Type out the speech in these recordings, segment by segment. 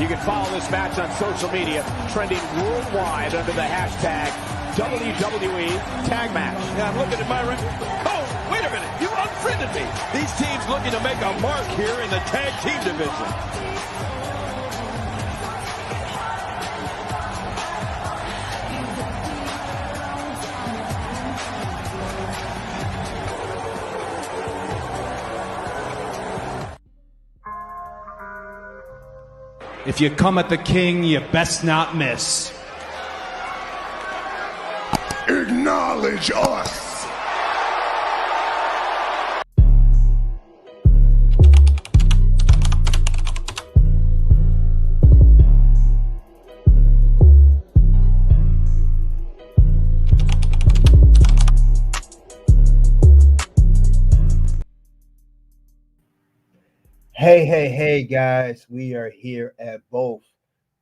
You can follow this match on social media, trending worldwide under the hashtag WWE Tag Match. Yeah, I'm looking at my record. Oh, wait a minute. You unfriended me. These teams looking to make a mark here in the tag team division. If you come at the king, you best not miss. Acknowledge us. Hey, guys, we are here at both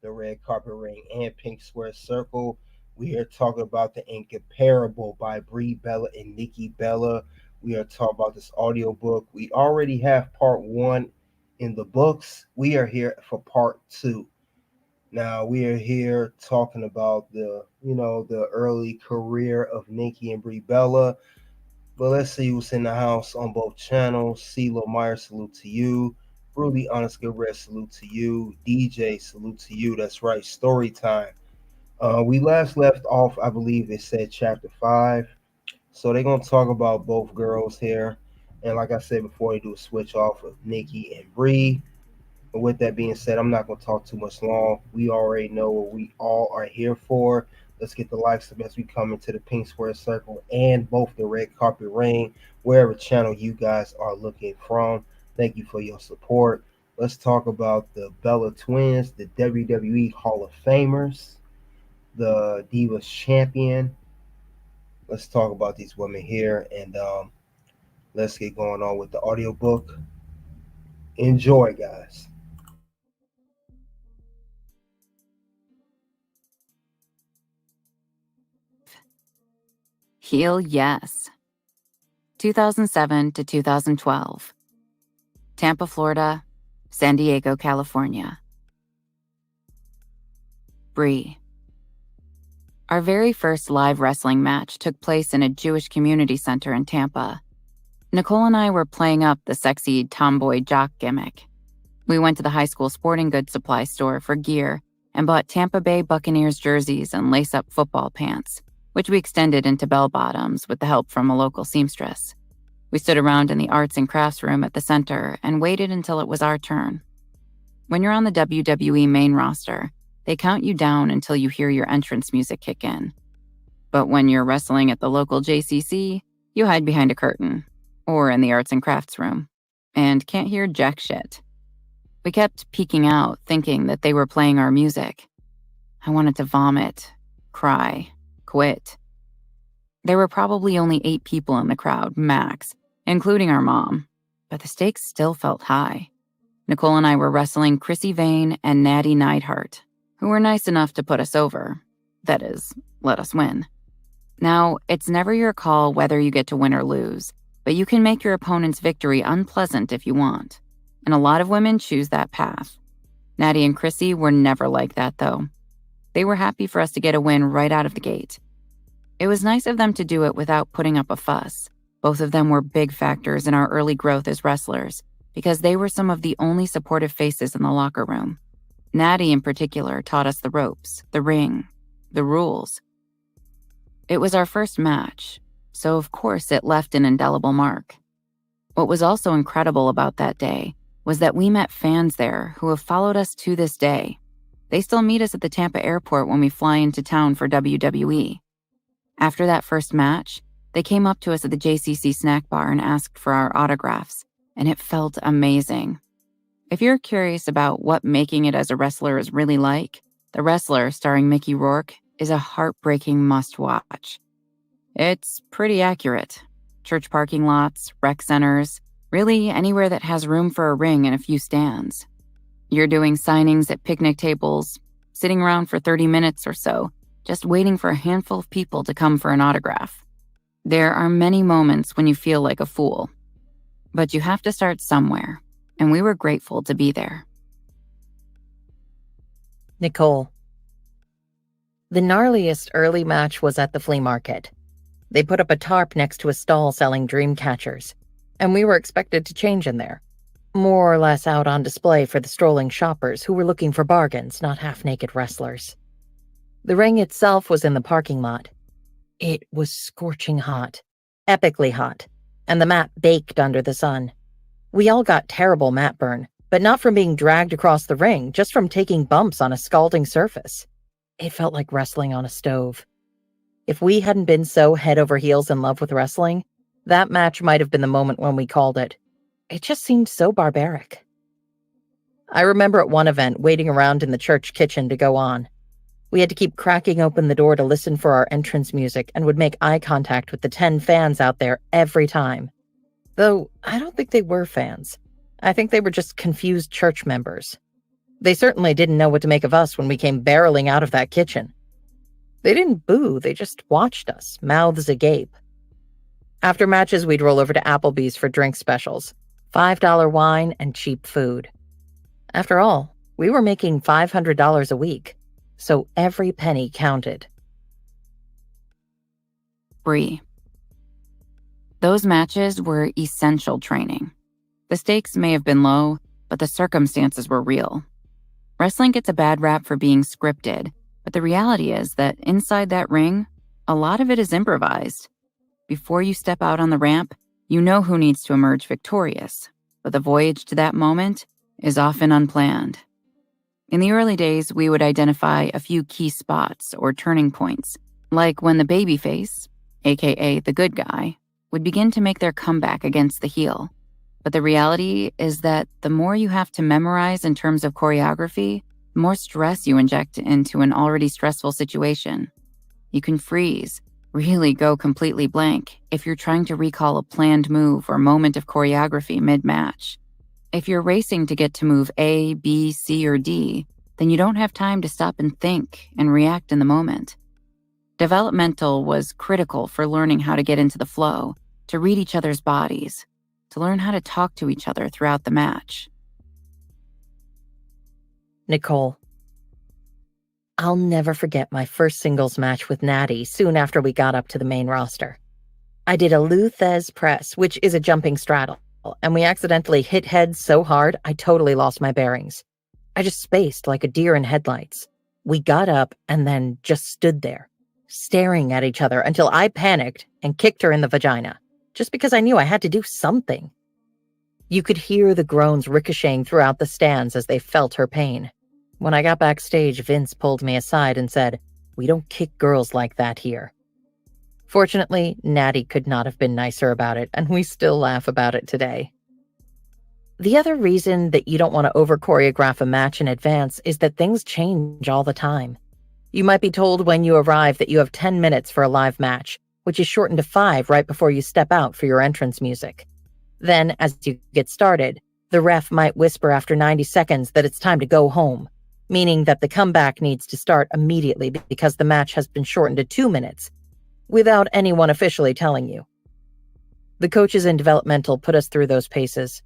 the Red Carpet Ring and Pink Square Circle. We are talking about the Incomparable by Brie Bella and Nikki Bella. We are talking about this audiobook. We already have part 1 in the books. We are here for part 2. Now, we are here talking about the early career of Nikki and Brie Bella. But let's see who's in the house on both channels. CeeLo Meyer, salute to you. Ruby _Red, salute to you. DJ, salute to you. That's right, story time. We last left off, I believe it said chapter 5. So they're going to talk about both girls here. And like I said before, they do a switch off of Nikki and Brie. But with that being said, I'm not going to talk too much long. We already know what we all are here for. Let's get the likes up as we come into the Pink Square Circle and both the Red Carpet Ring, wherever channel you guys are looking from. Thank you for your support. Let's talk about the Bella twins, the WWE Hall of Famers, the Divas champion. Let's talk about these women here, and let's get going on with the audiobook. Enjoy, guys. Heel Yes. 2007 to 2012. Tampa, Florida, San Diego, California. Brie. Our very first live wrestling match took place in a Jewish community center in Tampa. Nicole and I were playing up the sexy tomboy jock gimmick. We went to the high school sporting goods supply store for gear and bought Tampa Bay Buccaneers jerseys and lace-up football pants, which we extended into bell-bottoms with the help from a local seamstress. We stood around in the arts and crafts room at the center and waited until it was our turn. When you're on the WWE main roster, they count you down until you hear your entrance music kick in. But when you're wrestling at the local JCC, you hide behind a curtain, or in the arts and crafts room, and can't hear jack shit. We kept peeking out, thinking that they were playing our music. I wanted to vomit, cry, quit. There were probably only 8 people in the crowd, max, including our mom, but the stakes still felt high. Nicole and I were wrestling Chrissy Vane and Natty Neidhart, who were nice enough to put us over. That is, let us win. Now, it's never your call whether you get to win or lose, but you can make your opponent's victory unpleasant if you want. And a lot of women choose that path. Natty and Chrissy were never like that, though. They were happy for us to get a win right out of the gate. It was nice of them to do it without putting up a fuss. Both of them were big factors in our early growth as wrestlers because they were some of the only supportive faces in the locker room. Natty, in particular, taught us the ropes, the ring, the rules. It was our first match, so of course it left an indelible mark. What was also incredible about that day was that we met fans there who have followed us to this day. They still meet us at the Tampa airport when we fly into town for WWE. After that first match, they came up to us at the JCC snack bar and asked for our autographs, and it felt amazing. If you're curious about what making it as a wrestler is really like, The Wrestler, starring Mickey Rourke, is a heartbreaking must-watch. It's pretty accurate. Church parking lots, rec centers, really anywhere that has room for a ring and a few stands. You're doing signings at picnic tables, sitting around for 30 minutes or so, just waiting for a handful of people to come for an autograph. There are many moments when you feel like a fool. But you have to start somewhere, and we were grateful to be there. Nicole. The gnarliest early match was at the flea market. They put up a tarp next to a stall selling dream catchers, and we were expected to change in there, more or less out on display for the strolling shoppers who were looking for bargains, not half-naked wrestlers. The ring itself was in the parking lot. It was scorching hot, epically hot, and the mat baked under the sun. We all got terrible mat burn, but not from being dragged across the ring, just from taking bumps on a scalding surface. It felt like wrestling on a stove. If we hadn't been so head over heels in love with wrestling, that match might have been the moment when we called it. It just seemed so barbaric. I remember at one event waiting around in the church kitchen to go on. We had to keep cracking open the door to listen for our entrance music and would make eye contact with the 10 fans out there every time. Though I don't think they were fans. I think they were just confused church members. They certainly didn't know what to make of us when we came barreling out of that kitchen. They didn't boo, they just watched us, mouths agape. After matches, we'd roll over to Applebee's for drink specials, $5 wine, and cheap food. After all, we were making $500 a week, so every penny counted. Brie. Those matches were essential training. The stakes may have been low, but the circumstances were real. Wrestling gets a bad rap for being scripted, but the reality is that inside that ring, a lot of it is improvised. Before you step out on the ramp, you know who needs to emerge victorious, but the voyage to that moment is often unplanned. In the early days, we would identify a few key spots or turning points, like when the babyface, aka the good guy, would begin to make their comeback against the heel. But the reality is that the more you have to memorize in terms of choreography, the more stress you inject into an already stressful situation. You can freeze, really go completely blank, if you're trying to recall a planned move or moment of choreography mid-match. If you're racing to get to move A, B, C, or D, then you don't have time to stop and think and react in the moment. Developmental was critical for learning how to get into the flow, to read each other's bodies, to learn how to talk to each other throughout the match. Nicole. I'll never forget my first singles match with Natty soon after we got up to the main roster. I did a Luthez press, which is a jumping straddle, and we accidentally hit heads so hard I totally lost my bearings. I just spaced like a deer in headlights. We got up and then just stood there, staring at each other until I panicked and kicked her in the vagina, just because I knew I had to do something. You could hear the groans ricocheting throughout the stands as they felt her pain. When I got backstage, Vince pulled me aside and said, "We don't kick girls like that here." Fortunately, Natty could not have been nicer about it, and we still laugh about it today. The other reason that you don't want to over-choreograph a match in advance is that things change all the time. You might be told when you arrive that you have 10 minutes for a live match, which is shortened to 5 right before you step out for your entrance music. Then, as you get started, the ref might whisper after 90 seconds that it's time to go home, meaning that the comeback needs to start immediately because the match has been shortened to 2 minutes, without anyone officially telling you. The coaches in developmental put us through those paces.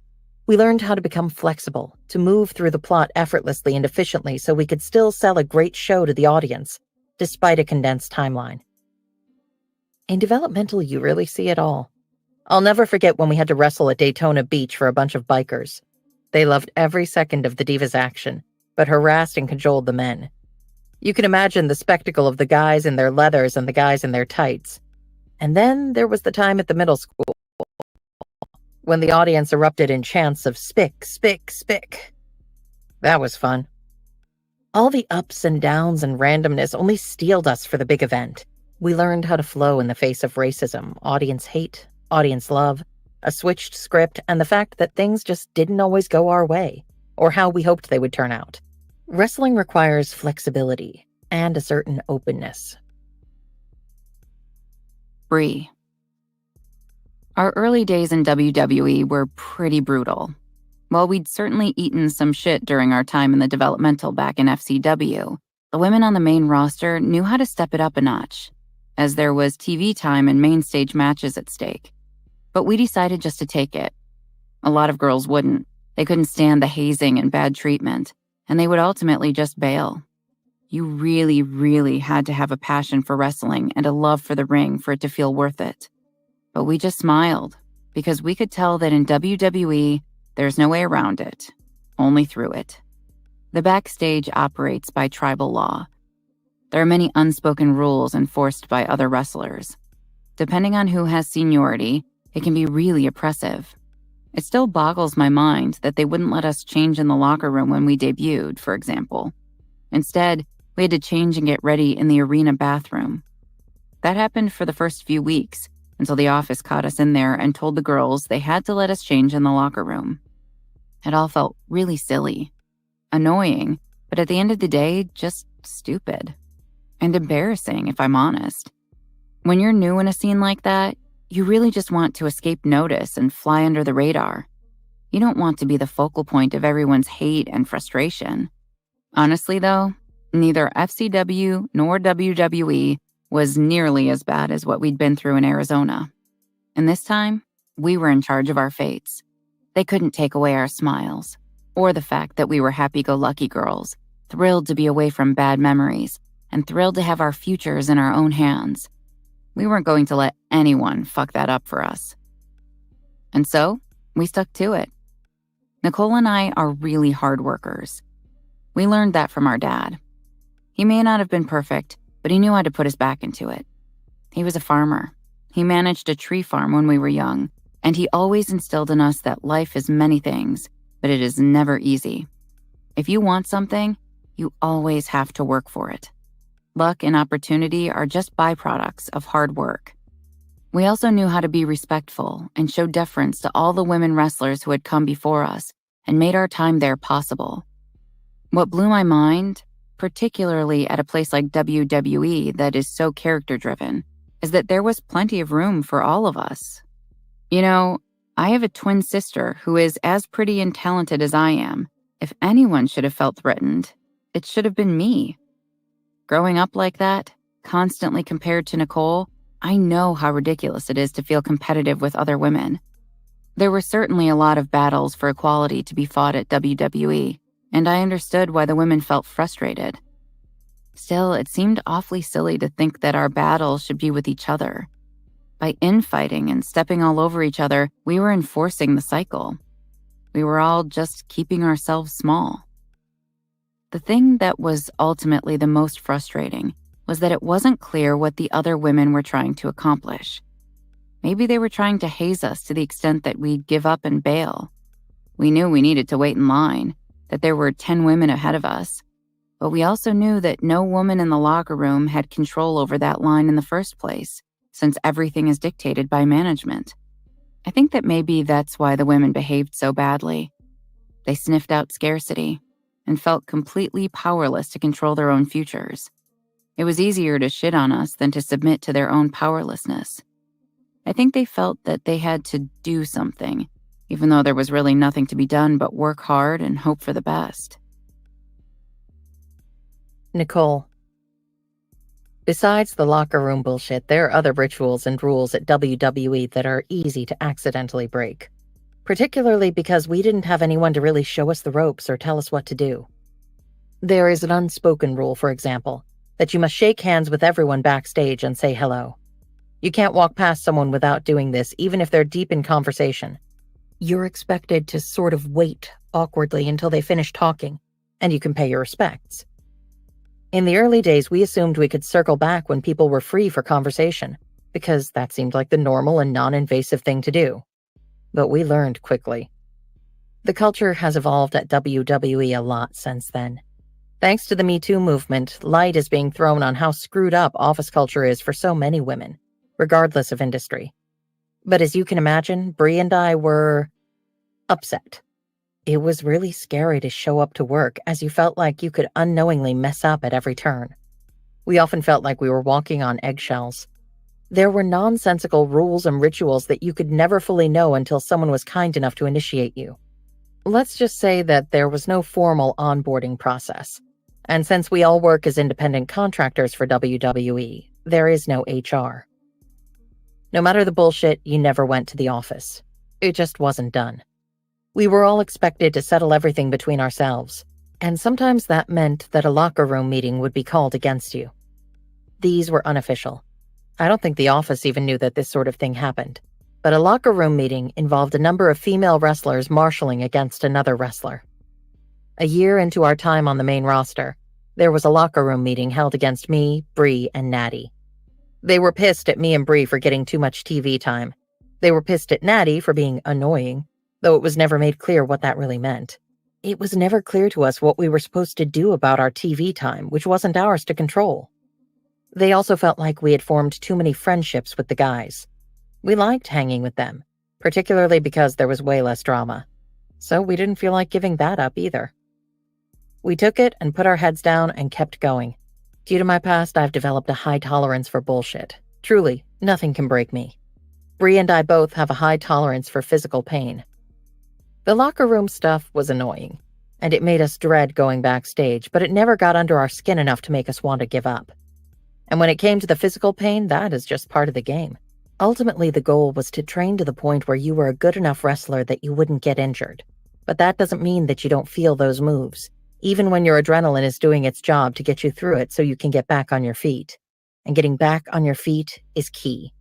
We learned how to become flexible, to move through the plot effortlessly and efficiently so we could still sell a great show to the audience, despite a condensed timeline. In developmental, you really see it all. I'll never forget when we had to wrestle at Daytona Beach for a bunch of bikers. They loved every second of the Divas action, but harassed and cajoled the men. You can imagine the spectacle of the guys in their leathers and the guys in their tights. And then there was the time at the middle school, when the audience erupted in chants of "spick, spick, spick." That was fun. All the ups and downs and randomness only steeled us for the big event. We learned how to flow in the face of racism, audience hate, audience love, a switched script, and the fact that things just didn't always go our way, or how we hoped they would turn out. Wrestling requires flexibility and a certain openness. Brie. Our early days in WWE were pretty brutal. While we'd certainly eaten some shit during our time in the developmental back in FCW, the women on the main roster knew how to step it up a notch, as there was TV time and main stage matches at stake. But we decided just to take it. A lot of girls wouldn't. They couldn't stand the hazing and bad treatment, and they would ultimately just bail. You really, really had to have a passion for wrestling and a love for the ring for it to feel worth it. But we just smiled, because we could tell that in WWE, there's no way around it, only through it. The backstage operates by tribal law. There are many unspoken rules enforced by other wrestlers. Depending on who has seniority, it can be really oppressive. It still boggles my mind that they wouldn't let us change in the locker room when we debuted, for example. Instead, we had to change and get ready in the arena bathroom. That happened for the first few weeks, until the office caught us in there and told the girls they had to let us change in the locker room. It all felt really silly. Annoying, but at the end of the day, just stupid. And embarrassing, if I'm honest. When you're new in a scene like that, you really just want to escape notice and fly under the radar. You don't want to be the focal point of everyone's hate and frustration. Honestly, though, neither FCW nor WWE was nearly as bad as what we'd been through in Arizona. And this time, we were in charge of our fates. They couldn't take away our smiles, or the fact that we were happy-go-lucky girls, thrilled to be away from bad memories, and thrilled to have our futures in our own hands. We weren't going to let anyone fuck that up for us. And so, we stuck to it. Nicole and I are really hard workers. We learned that from our dad. He may not have been perfect, but he knew how to put his back into it. He was a farmer. He managed a tree farm when we were young, and he always instilled in us that life is many things, but it is never easy. If you want something, you always have to work for it. Luck and opportunity are just byproducts of hard work. We also knew how to be respectful and show deference to all the women wrestlers who had come before us and made our time there possible. What blew my mind, particularly at a place like WWE that is so character-driven, is that there was plenty of room for all of us. You know, I have a twin sister who is as pretty and talented as I am. If anyone should have felt threatened, it should have been me. Growing up like that, constantly compared to Nicole, I know how ridiculous it is to feel competitive with other women. There were certainly a lot of battles for equality to be fought at WWE, and I understood why the women felt frustrated. Still, it seemed awfully silly to think that our battles should be with each other. By infighting and stepping all over each other, we were enforcing the cycle. We were all just keeping ourselves small. The thing that was ultimately the most frustrating was that it wasn't clear what the other women were trying to accomplish. Maybe they were trying to haze us to the extent that we'd give up and bail. We knew we needed to wait in line, that there were 10 women ahead of us, but we also knew that no woman in the locker room had control over that line in the first place, since everything is dictated by management. I think that maybe that's why the women behaved so badly. They sniffed out scarcity and felt completely powerless to control their own futures. It was easier to shit on us than to submit to their own powerlessness. I think they felt that they had to do something, even though there was really nothing to be done but work hard and hope for the best. Nicole. Besides the locker room bullshit, there are other rituals and rules at WWE that are easy to accidentally break. Particularly because we didn't have anyone to really show us the ropes or tell us what to do. There is an unspoken rule, for example, that you must shake hands with everyone backstage and say hello. You can't walk past someone without doing this, even if they're deep in conversation. You're expected to sort of wait awkwardly until they finish talking, and you can pay your respects. In the early days, we assumed we could circle back when people were free for conversation, because that seemed like the normal and non-invasive thing to do. But we learned quickly. The culture has evolved at WWE a lot since then. Thanks to the Me Too movement, light is being thrown on how screwed up office culture is for so many women, regardless of industry. But as you can imagine, Brie and I were upset. It was really scary to show up to work, as you felt like you could unknowingly mess up at every turn. We often felt like we were walking on eggshells. There were nonsensical rules and rituals that you could never fully know until someone was kind enough to initiate you. Let's just say that there was no formal onboarding process. And since we all work as independent contractors for WWE, there is no HR. No matter the bullshit, you never went to the office. It just wasn't done. We were all expected to settle everything between ourselves. And sometimes that meant that a locker room meeting would be called against you. These were unofficial. I don't think the office even knew that this sort of thing happened. But a locker room meeting involved a number of female wrestlers marshalling against another wrestler. A year into our time on the main roster, there was a locker room meeting held against me, Brie, and Natty. They were pissed at me and Brie for getting too much TV time. They were pissed at Natty for being annoying, though it was never made clear what that really meant. It was never clear to us what we were supposed to do about our TV time, which wasn't ours to control. They also felt like we had formed too many friendships with the guys. We liked hanging with them, particularly because there was way less drama. So we didn't feel like giving that up either. We took it and put our heads down and kept going. Due to my past, I've developed a high tolerance for bullshit. Truly, nothing can break me. Brie and I both have a high tolerance for physical pain. The locker room stuff was annoying, and it made us dread going backstage, but it never got under our skin enough to make us want to give up. And when it came to the physical pain, that is just part of the game. Ultimately, the goal was to train to the point where you were a good enough wrestler that you wouldn't get injured. But that doesn't mean that you don't feel those moves, even when your adrenaline is doing its job to get you through it so you can get back on your feet. And getting back on your feet is key.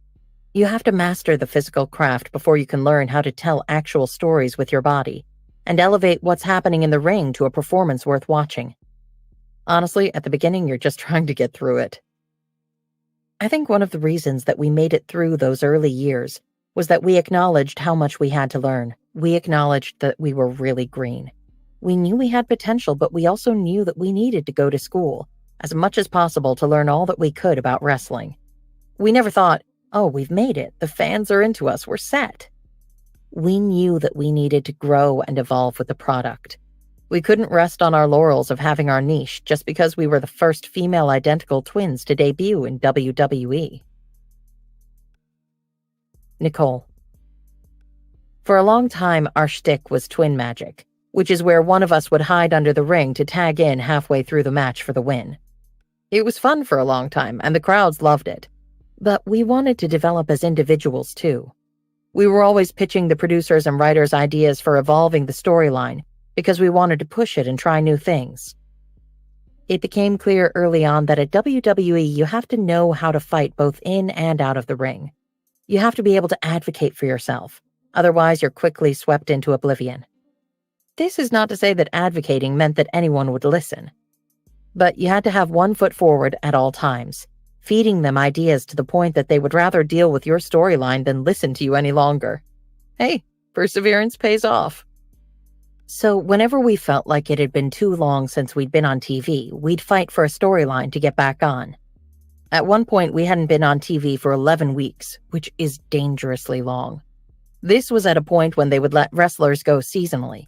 You have to master the physical craft before you can learn how to tell actual stories with your body and elevate what's happening in the ring to a performance worth watching. Honestly, at the beginning, you're just trying to get through it. I think one of the reasons that we made it through those early years was that we acknowledged how much we had to learn. We acknowledged that we were really green. We knew we had potential, but we also knew that we needed to go to school as much as possible to learn all that we could about wrestling. We never thought, oh, we've made it. The fans are into us. We're set. We knew that we needed to grow and evolve with the product. We couldn't rest on our laurels of having our niche just because we were the first female identical twins to debut in WWE. Nicole. For a long time, our shtick was twin magic, which is where one of us would hide under the ring to tag in halfway through the match for the win. It was fun for a long time, and the crowds loved it. But we wanted to develop as individuals, too. We were always pitching the producers and writers ideas for evolving the storyline because we wanted to push it and try new things. It became clear early on that at WWE you have to know how to fight both in and out of the ring. You have to be able to advocate for yourself, otherwise you're quickly swept into oblivion. This is not to say that advocating meant that anyone would listen. But you had to have one foot forward at all times, feeding them ideas to the point that they would rather deal with your storyline than listen to you any longer. Hey, perseverance pays off. So whenever we felt like it had been too long since we'd been on TV, we'd fight for a storyline to get back on. At one point, we hadn't been on TV for 11 weeks, which is dangerously long. This was at a point when they would let wrestlers go seasonally.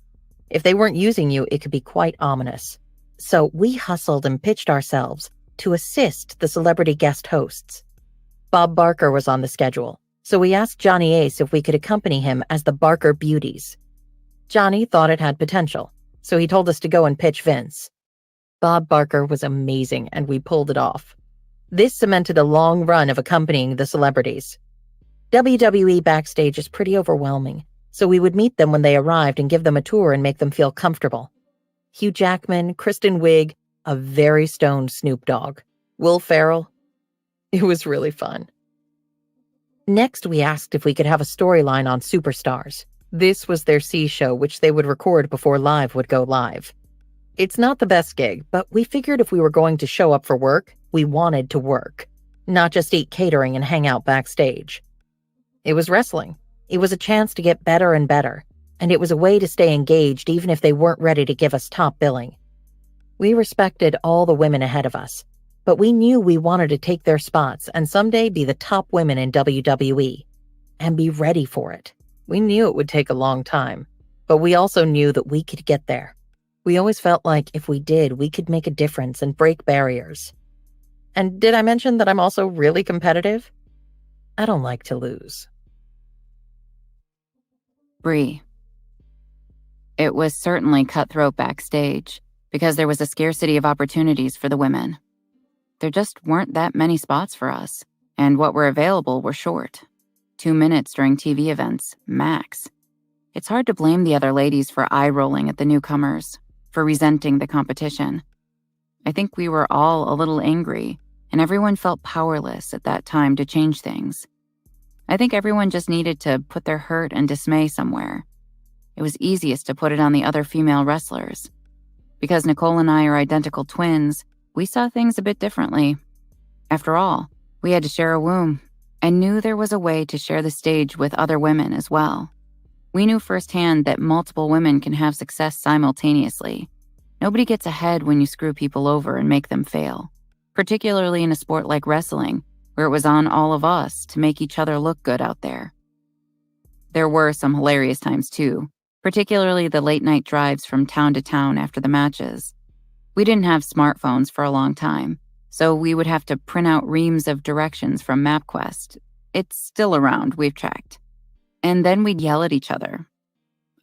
If they weren't using you, it could be quite ominous. So we hustled and pitched ourselves to assist the celebrity guest hosts. Bob Barker was on the schedule, so we asked Johnny Ace if we could accompany him as the Barker Beauties. Johnny thought it had potential, so he told us to go and pitch Vince. Bob Barker was amazing, and we pulled it off. This cemented a long run of accompanying the celebrities. WWE backstage is pretty overwhelming, so we would meet them when they arrived and give them a tour and make them feel comfortable. Hugh Jackman, Kristen Wiig, a very stoned Snoop Dogg, Will Ferrell. It was really fun. Next, we asked if we could have a storyline on Superstars. This was their C show, which they would record before Live would go live. It's not the best gig, but we figured if we were going to show up for work, we wanted to work, not just eat catering and hang out backstage. It was wrestling. It was a chance to get better and better, and it was a way to stay engaged even if they weren't ready to give us top billing. We respected all the women ahead of us, but we knew we wanted to take their spots and someday be the top women in WWE, and be ready for it. We knew it would take a long time, but we also knew that we could get there. We always felt like if we did, we could make a difference and break barriers. And did I mention that I'm also really competitive? I don't like to lose. Brie. It was certainly cutthroat backstage, because there was a scarcity of opportunities for the women. There just weren't that many spots for us, and what were available were short. 2 minutes during TV events, max. It's hard to blame the other ladies for eye-rolling at the newcomers. for resenting the competition. I think we were all a little angry, and everyone felt powerless at that time to change things. I think everyone just needed to put their hurt and dismay somewhere. It was easiest to put it on the other female wrestlers. Because Nicole and I are identical twins, we saw things a bit differently. After all, we had to share a womb, and knew there was a way to share the stage with other women as well. We knew firsthand that multiple women can have success simultaneously. Nobody gets ahead when you screw people over and make them fail, particularly in a sport like wrestling, where it was on all of us to make each other look good out there. There were some hilarious times too, particularly the late-night drives from town to town after the matches. We didn't have smartphones for a long time, so we would have to print out reams of directions from MapQuest. It's still around, we've checked. And then we'd yell at each other.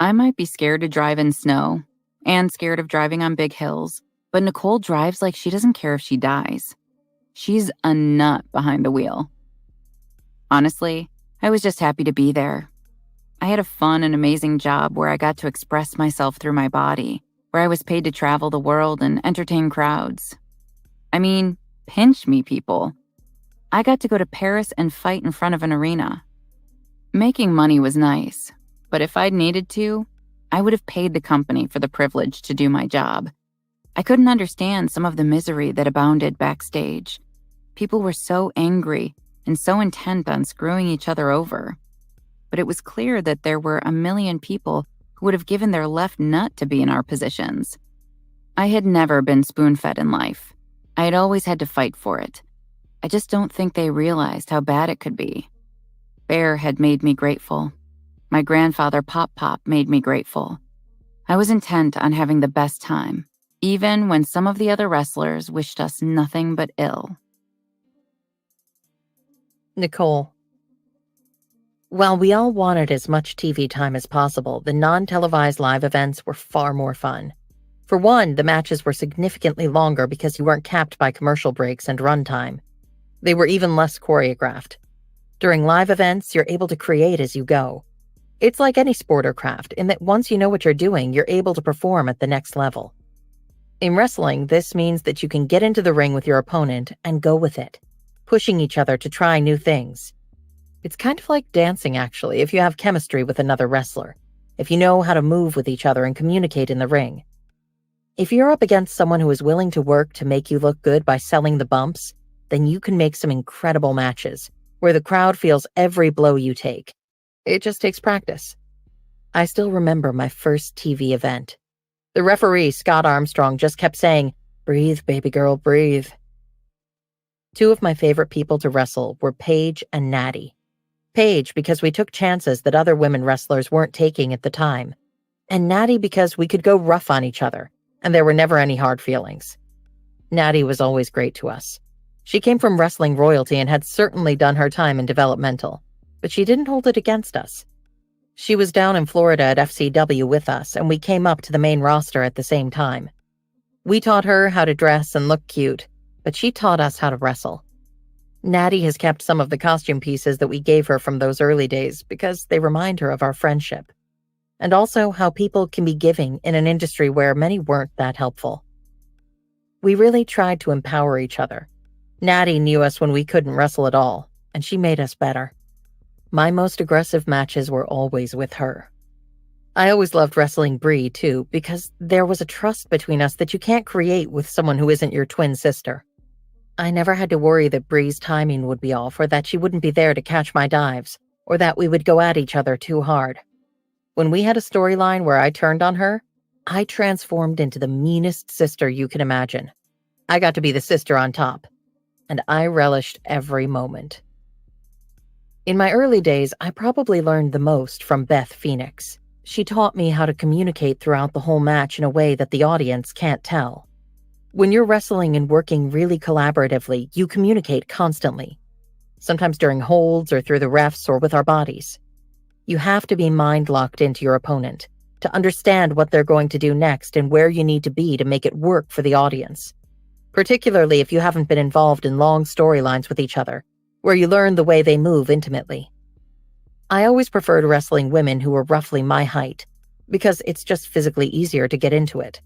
I might be scared to drive in snow, and scared of driving on big hills, but Nicole drives like she doesn't care if she dies. She's a nut behind the wheel. Honestly, I was just happy to be there. I had a fun and amazing job where I got to express myself through my body, where I was paid to travel the world and entertain crowds. I mean, pinch me, people. I got to go to Paris and fight in front of an arena. Making money was nice, but if I'd needed to, I would have paid the company for the privilege to do my job. I couldn't understand some of the misery that abounded backstage. People were so angry and so intent on screwing each other over. But it was clear that there were a million people who would have given their left nut to be in our positions. I had never been spoon-fed in life. I had always had to fight for it. I just don't think they realized how bad it could be. Bear had made me grateful. My grandfather Pop Pop made me grateful. I was intent on having the best time, even when some of the other wrestlers wished us nothing but ill. Nicole. While we all wanted as much TV time as possible, the non-televised live events were far more fun. For one, the matches were significantly longer because you weren't capped by commercial breaks and runtime. They were even less choreographed. During live events, you're able to create as you go. It's like any sport or craft, in that once you know what you're doing, you're able to perform at the next level. In wrestling, this means that you can get into the ring with your opponent and go with it, pushing each other to try new things. It's kind of like dancing, actually, if you have chemistry with another wrestler, if you know how to move with each other and communicate in the ring. If you're up against someone who is willing to work to make you look good by selling the bumps, then you can make some incredible matches, where the crowd feels every blow you take. It just takes practice. I still remember my first TV event. The referee, Scott Armstrong, just kept saying, "Breathe, baby girl, breathe." Two of my favorite people to wrestle were Paige and Natty. Paige because we took chances that other women wrestlers weren't taking at the time, and Natty because we could go rough on each other, and there were never any hard feelings. Natty was always great to us. She came from wrestling royalty and had certainly done her time in developmental, but she didn't hold it against us. She was down in Florida at FCW with us, and we came up to the main roster at the same time. We taught her how to dress and look cute, but she taught us how to wrestle. Natty has kept some of the costume pieces that we gave her from those early days because they remind her of our friendship, and also how people can be giving in an industry where many weren't that helpful. We really tried to empower each other. Natty knew us when we couldn't wrestle at all, and she made us better. My most aggressive matches were always with her. I always loved wrestling Brie, too, because there was a trust between us that you can't create with someone who isn't your twin sister. I never had to worry that Brie's timing would be off, or that she wouldn't be there to catch my dives, or that we would go at each other too hard. When we had a storyline where I turned on her, I transformed into the meanest sister you can imagine. I got to be the sister on top, and I relished every moment. In my early days, I probably learned the most from Beth Phoenix. She taught me how to communicate throughout the whole match in a way that the audience can't tell. When you're wrestling and working really collaboratively, you communicate constantly, sometimes during holds or through the refs or with our bodies. You have to be mind-locked into your opponent to understand what they're going to do next and where you need to be to make it work for the audience, particularly if you haven't been involved in long storylines with each other, where you learn the way they move intimately. I always preferred wrestling women who were roughly my height, because it's just physically easier to get into it.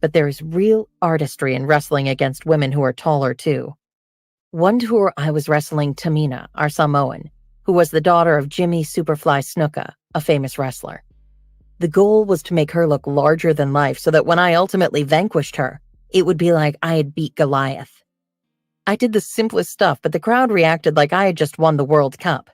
but there is real artistry in wrestling against women who are taller too. One tour I was wrestling Tamina, our Samoan, who was the daughter of Jimmy Superfly Snuka, a famous wrestler. The goal was to make her look larger than life so that when I ultimately vanquished her, it would be like I had beat Goliath. I did the simplest stuff, but the crowd reacted like I had just won the World Cup.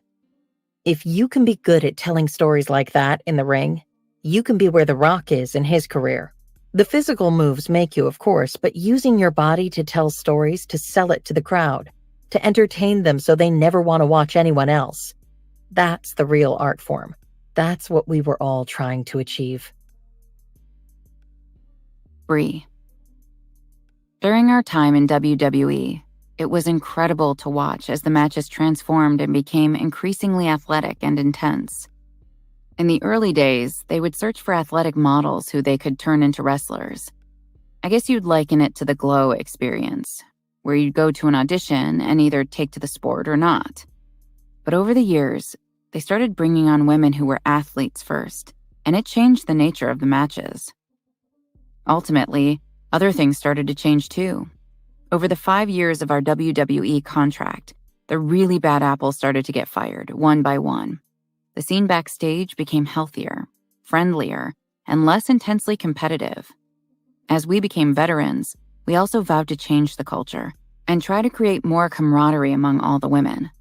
If you can be good at telling stories like that in the ring, you can be where The Rock is in his career. The physical moves make you, of course, but using your body to tell stories, to sell it to the crowd, to entertain them so they never want to watch anyone else, that's the real art form. That's what we were all trying to achieve. Brie. During our time in WWE, it was incredible to watch as the matches transformed and became increasingly athletic and intense. In the early days, they would search for athletic models who they could turn into wrestlers. I guess you'd liken it to the Glow experience, where you'd go to an audition and either take to the sport or not. But over the years, they started bringing on women who were athletes first, and it changed the nature of the matches. Ultimately, other things started to change too. Over the 5 years of our WWE contract, the really bad apples started to get fired, one by one. The scene backstage became healthier, friendlier, and less intensely competitive. As we became veterans, we also vowed to change the culture and try to create more camaraderie among all the women.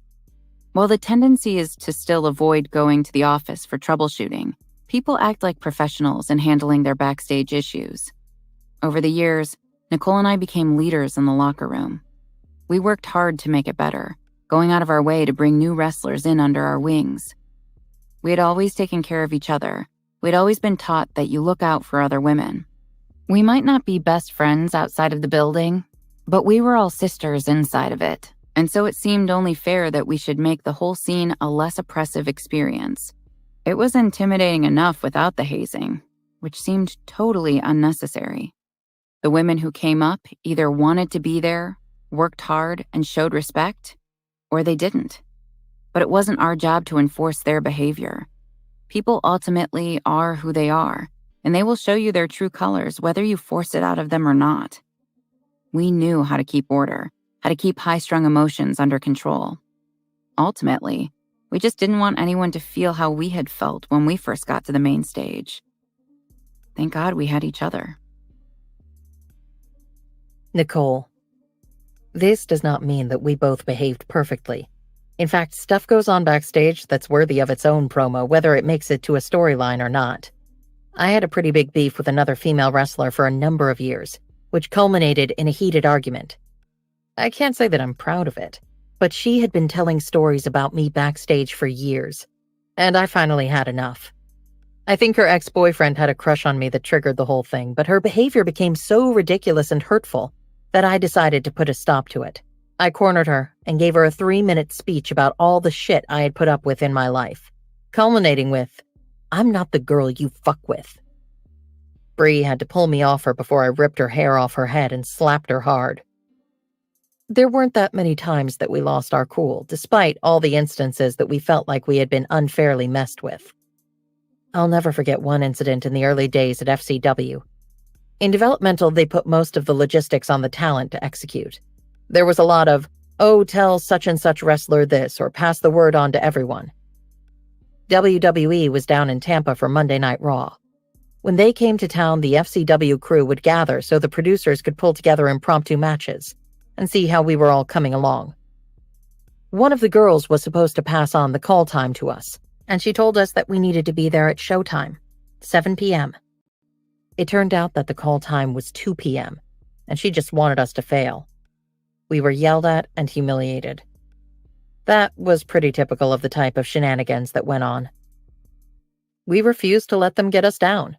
While the tendency is to still avoid going to the office for troubleshooting, people act like professionals in handling their backstage issues. Over the years, Nicole and I became leaders in the locker room. We worked hard to make it better, going out of our way to bring new wrestlers in under our wings. We had always taken care of each other. We'd always been taught that you look out for other women. We might not be best friends outside of the building, but we were all sisters inside of it, and so it seemed only fair that we should make the whole scene a less oppressive experience. It was intimidating enough without the hazing, which seemed totally unnecessary. The women who came up either wanted to be there, worked hard, and showed respect, or they didn't. But it wasn't our job to enforce their behavior. People ultimately are who they are, and they will show you their true colors whether you force it out of them or not. We knew how to keep order, how to keep high-strung emotions under control. Ultimately, we just didn't want anyone to feel how we had felt when we first got to the main stage. Thank God we had each other. Nicole. This does not mean that we both behaved perfectly. In fact, stuff goes on backstage that's worthy of its own promo, whether it makes it to a storyline or not. I had a pretty big beef with another female wrestler for a number of years, which culminated in a heated argument. I can't say that I'm proud of it, but she had been telling stories about me backstage for years, and I finally had enough. I think her ex-boyfriend had a crush on me that triggered the whole thing, but her behavior became so ridiculous and hurtful that I decided to put a stop to it. I cornered her and gave her a 3-minute speech about all the shit I had put up with in my life, culminating with, "I'm not the girl you fuck with." Brie had to pull me off her before I ripped her hair off her head and slapped her hard. There weren't that many times that we lost our cool, despite all the instances that we felt like we had been unfairly messed with. I'll never forget one incident in the early days at FCW. In developmental, they put most of the logistics on the talent to execute. There was a lot of, "Oh, tell such and such wrestler this," or "pass the word on to everyone." WWE was down in Tampa for Monday Night Raw. When they came to town, the FCW crew would gather so the producers could pull together impromptu matches and see how we were all coming along. One of the girls was supposed to pass on the call time to us, and she told us that we needed to be there at showtime, 7 p.m. It turned out that the call time was 2 p.m., and she just wanted us to fail. We were yelled at and humiliated. That was pretty typical of the type of shenanigans that went on. We refused to let them get us down.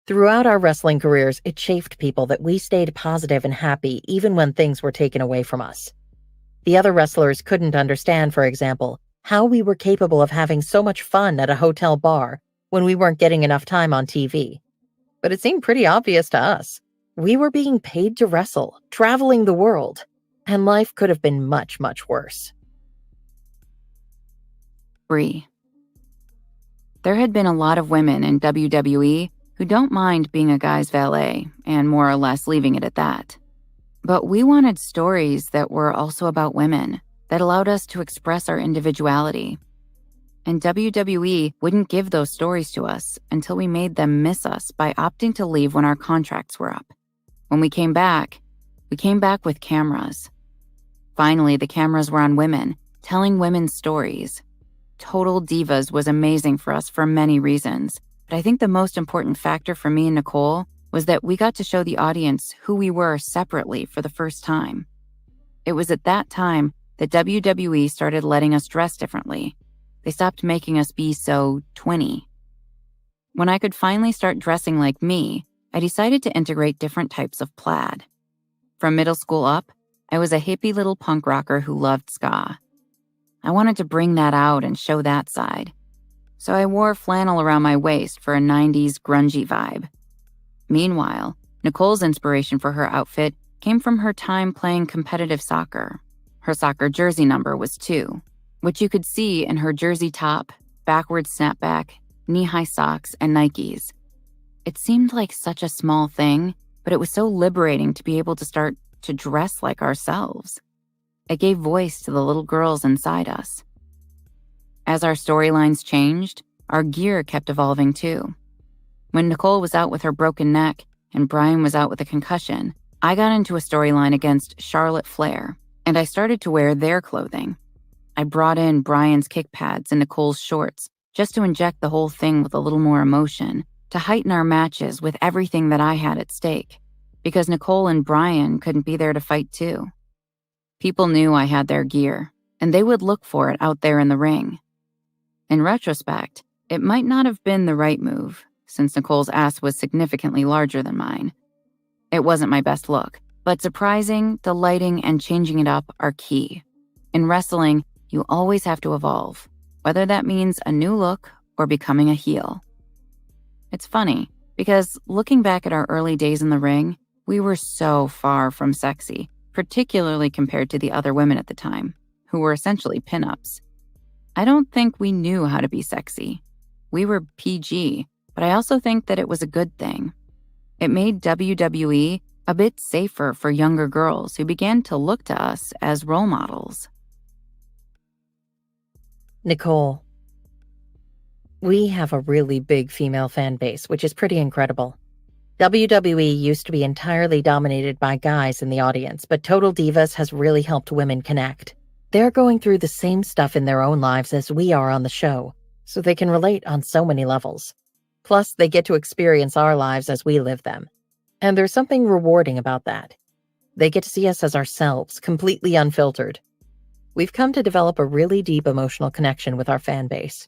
Throughout our wrestling careers, it chafed people that we stayed positive and happy even when things were taken away from us. The other wrestlers couldn't understand, for example, how we were capable of having so much fun at a hotel bar when we weren't getting enough time on TV. But it seemed pretty obvious to us. We were being paid to wrestle, traveling the world, and life could have been much, much worse. Brie. There had been a lot of women in WWE who who don't mind being a guy's valet and more or less leaving it at that. But we wanted stories that were also about women, that allowed us to express our individuality. And WWE wouldn't give those stories to us until we made them miss us by opting to leave when our contracts were up. When we came back with cameras. Finally, the cameras were on women, telling women's stories. Total Divas was amazing for us for many reasons, but I think the most important factor for me and Nicole was that we got to show the audience who we were separately for the first time. It was at that time that WWE started letting us dress differently. They stopped making us be so twinny. When I could finally start dressing like me, I decided to integrate different types of plaid. From middle school up, I was a hippie little punk rocker who loved ska. I wanted to bring that out and show that side. So I wore flannel around my waist for a 90s grungy vibe. Meanwhile, Nicole's inspiration for her outfit came from her time playing competitive soccer. Her soccer jersey number was 2, which you could see in her jersey top, backwards snapback, knee-high socks, and Nikes. It seemed like such a small thing, but it was so liberating to be able to start to dress like ourselves. It gave voice to the little girls inside us. As our storylines changed, our gear kept evolving too. When Nicole was out with her broken neck and Bryan was out with a concussion, I got into a storyline against Charlotte Flair, and I started to wear their clothing. I brought in Bryan's kick pads and Nicole's shorts just to inject the whole thing with a little more emotion, to heighten our matches with everything that I had at stake, because Nicole and Bryan couldn't be there to fight too. People knew I had their gear, and they would look for it out there in the ring. In retrospect, it might not have been the right move, since Nicole's ass was significantly larger than mine. It wasn't my best look, but surprising, delighting, and changing it up are key. In wrestling, you always have to evolve, whether that means a new look or becoming a heel. It's funny, because looking back at our early days in the ring, we were so far from sexy, particularly compared to the other women at the time, who were essentially pinups. I don't think we knew how to be sexy. We were PG, but I also think that it was a good thing. It made WWE a bit safer for younger girls who began to look to us as role models. Nicole. We have a really big female fan base, which is pretty incredible. WWE used to be entirely dominated by guys in the audience, but Total Divas has really helped women connect. They're going through the same stuff in their own lives as we are on the show, so they can relate on so many levels. Plus, they get to experience our lives as we live them. And there's something rewarding about that. They get to see us as ourselves, completely unfiltered. We've come to develop a really deep emotional connection with our fan base.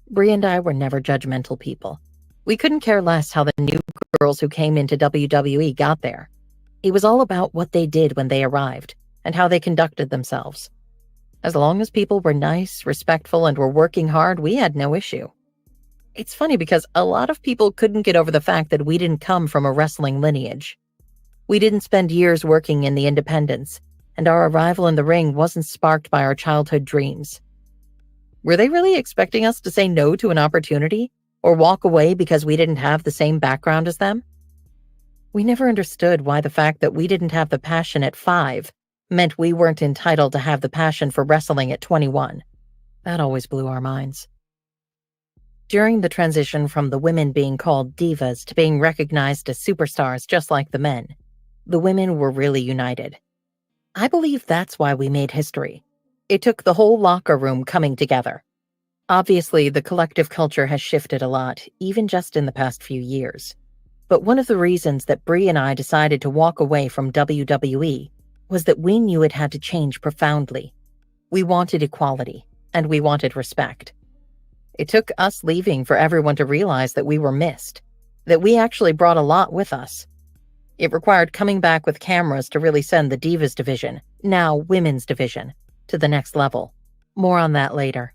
Brie and I were never judgmental people. We couldn't care less how the new girls who came into WWE got there. It was all about what they did when they arrived and how they conducted themselves. As long as people were nice, respectful, and were working hard, we had no issue. It's funny because a lot of people couldn't get over the fact that we didn't come from a wrestling lineage. We didn't spend years working in the independents, and our arrival in the ring wasn't sparked by our childhood dreams. Were they really expecting us to say no to an opportunity or walk away because we didn't have the same background as them? We never understood why the fact that we didn't have the passion at 5 meant we weren't entitled to have the passion for wrestling at 21. That always blew our minds. During the transition from the women being called divas to being recognized as superstars just like the men, the women were really united. I believe that's why we made history. It took the whole locker room coming together. Obviously, the collective culture has shifted a lot, even just in the past few years. But one of the reasons that Brie and I decided to walk away from WWE was that we knew it had to change profoundly. We wanted equality, and we wanted respect. It took us leaving for everyone to realize that we were missed, that we actually brought a lot with us. It required coming back with cameras to really send the Divas division, now women's division, to the next level. More on that later.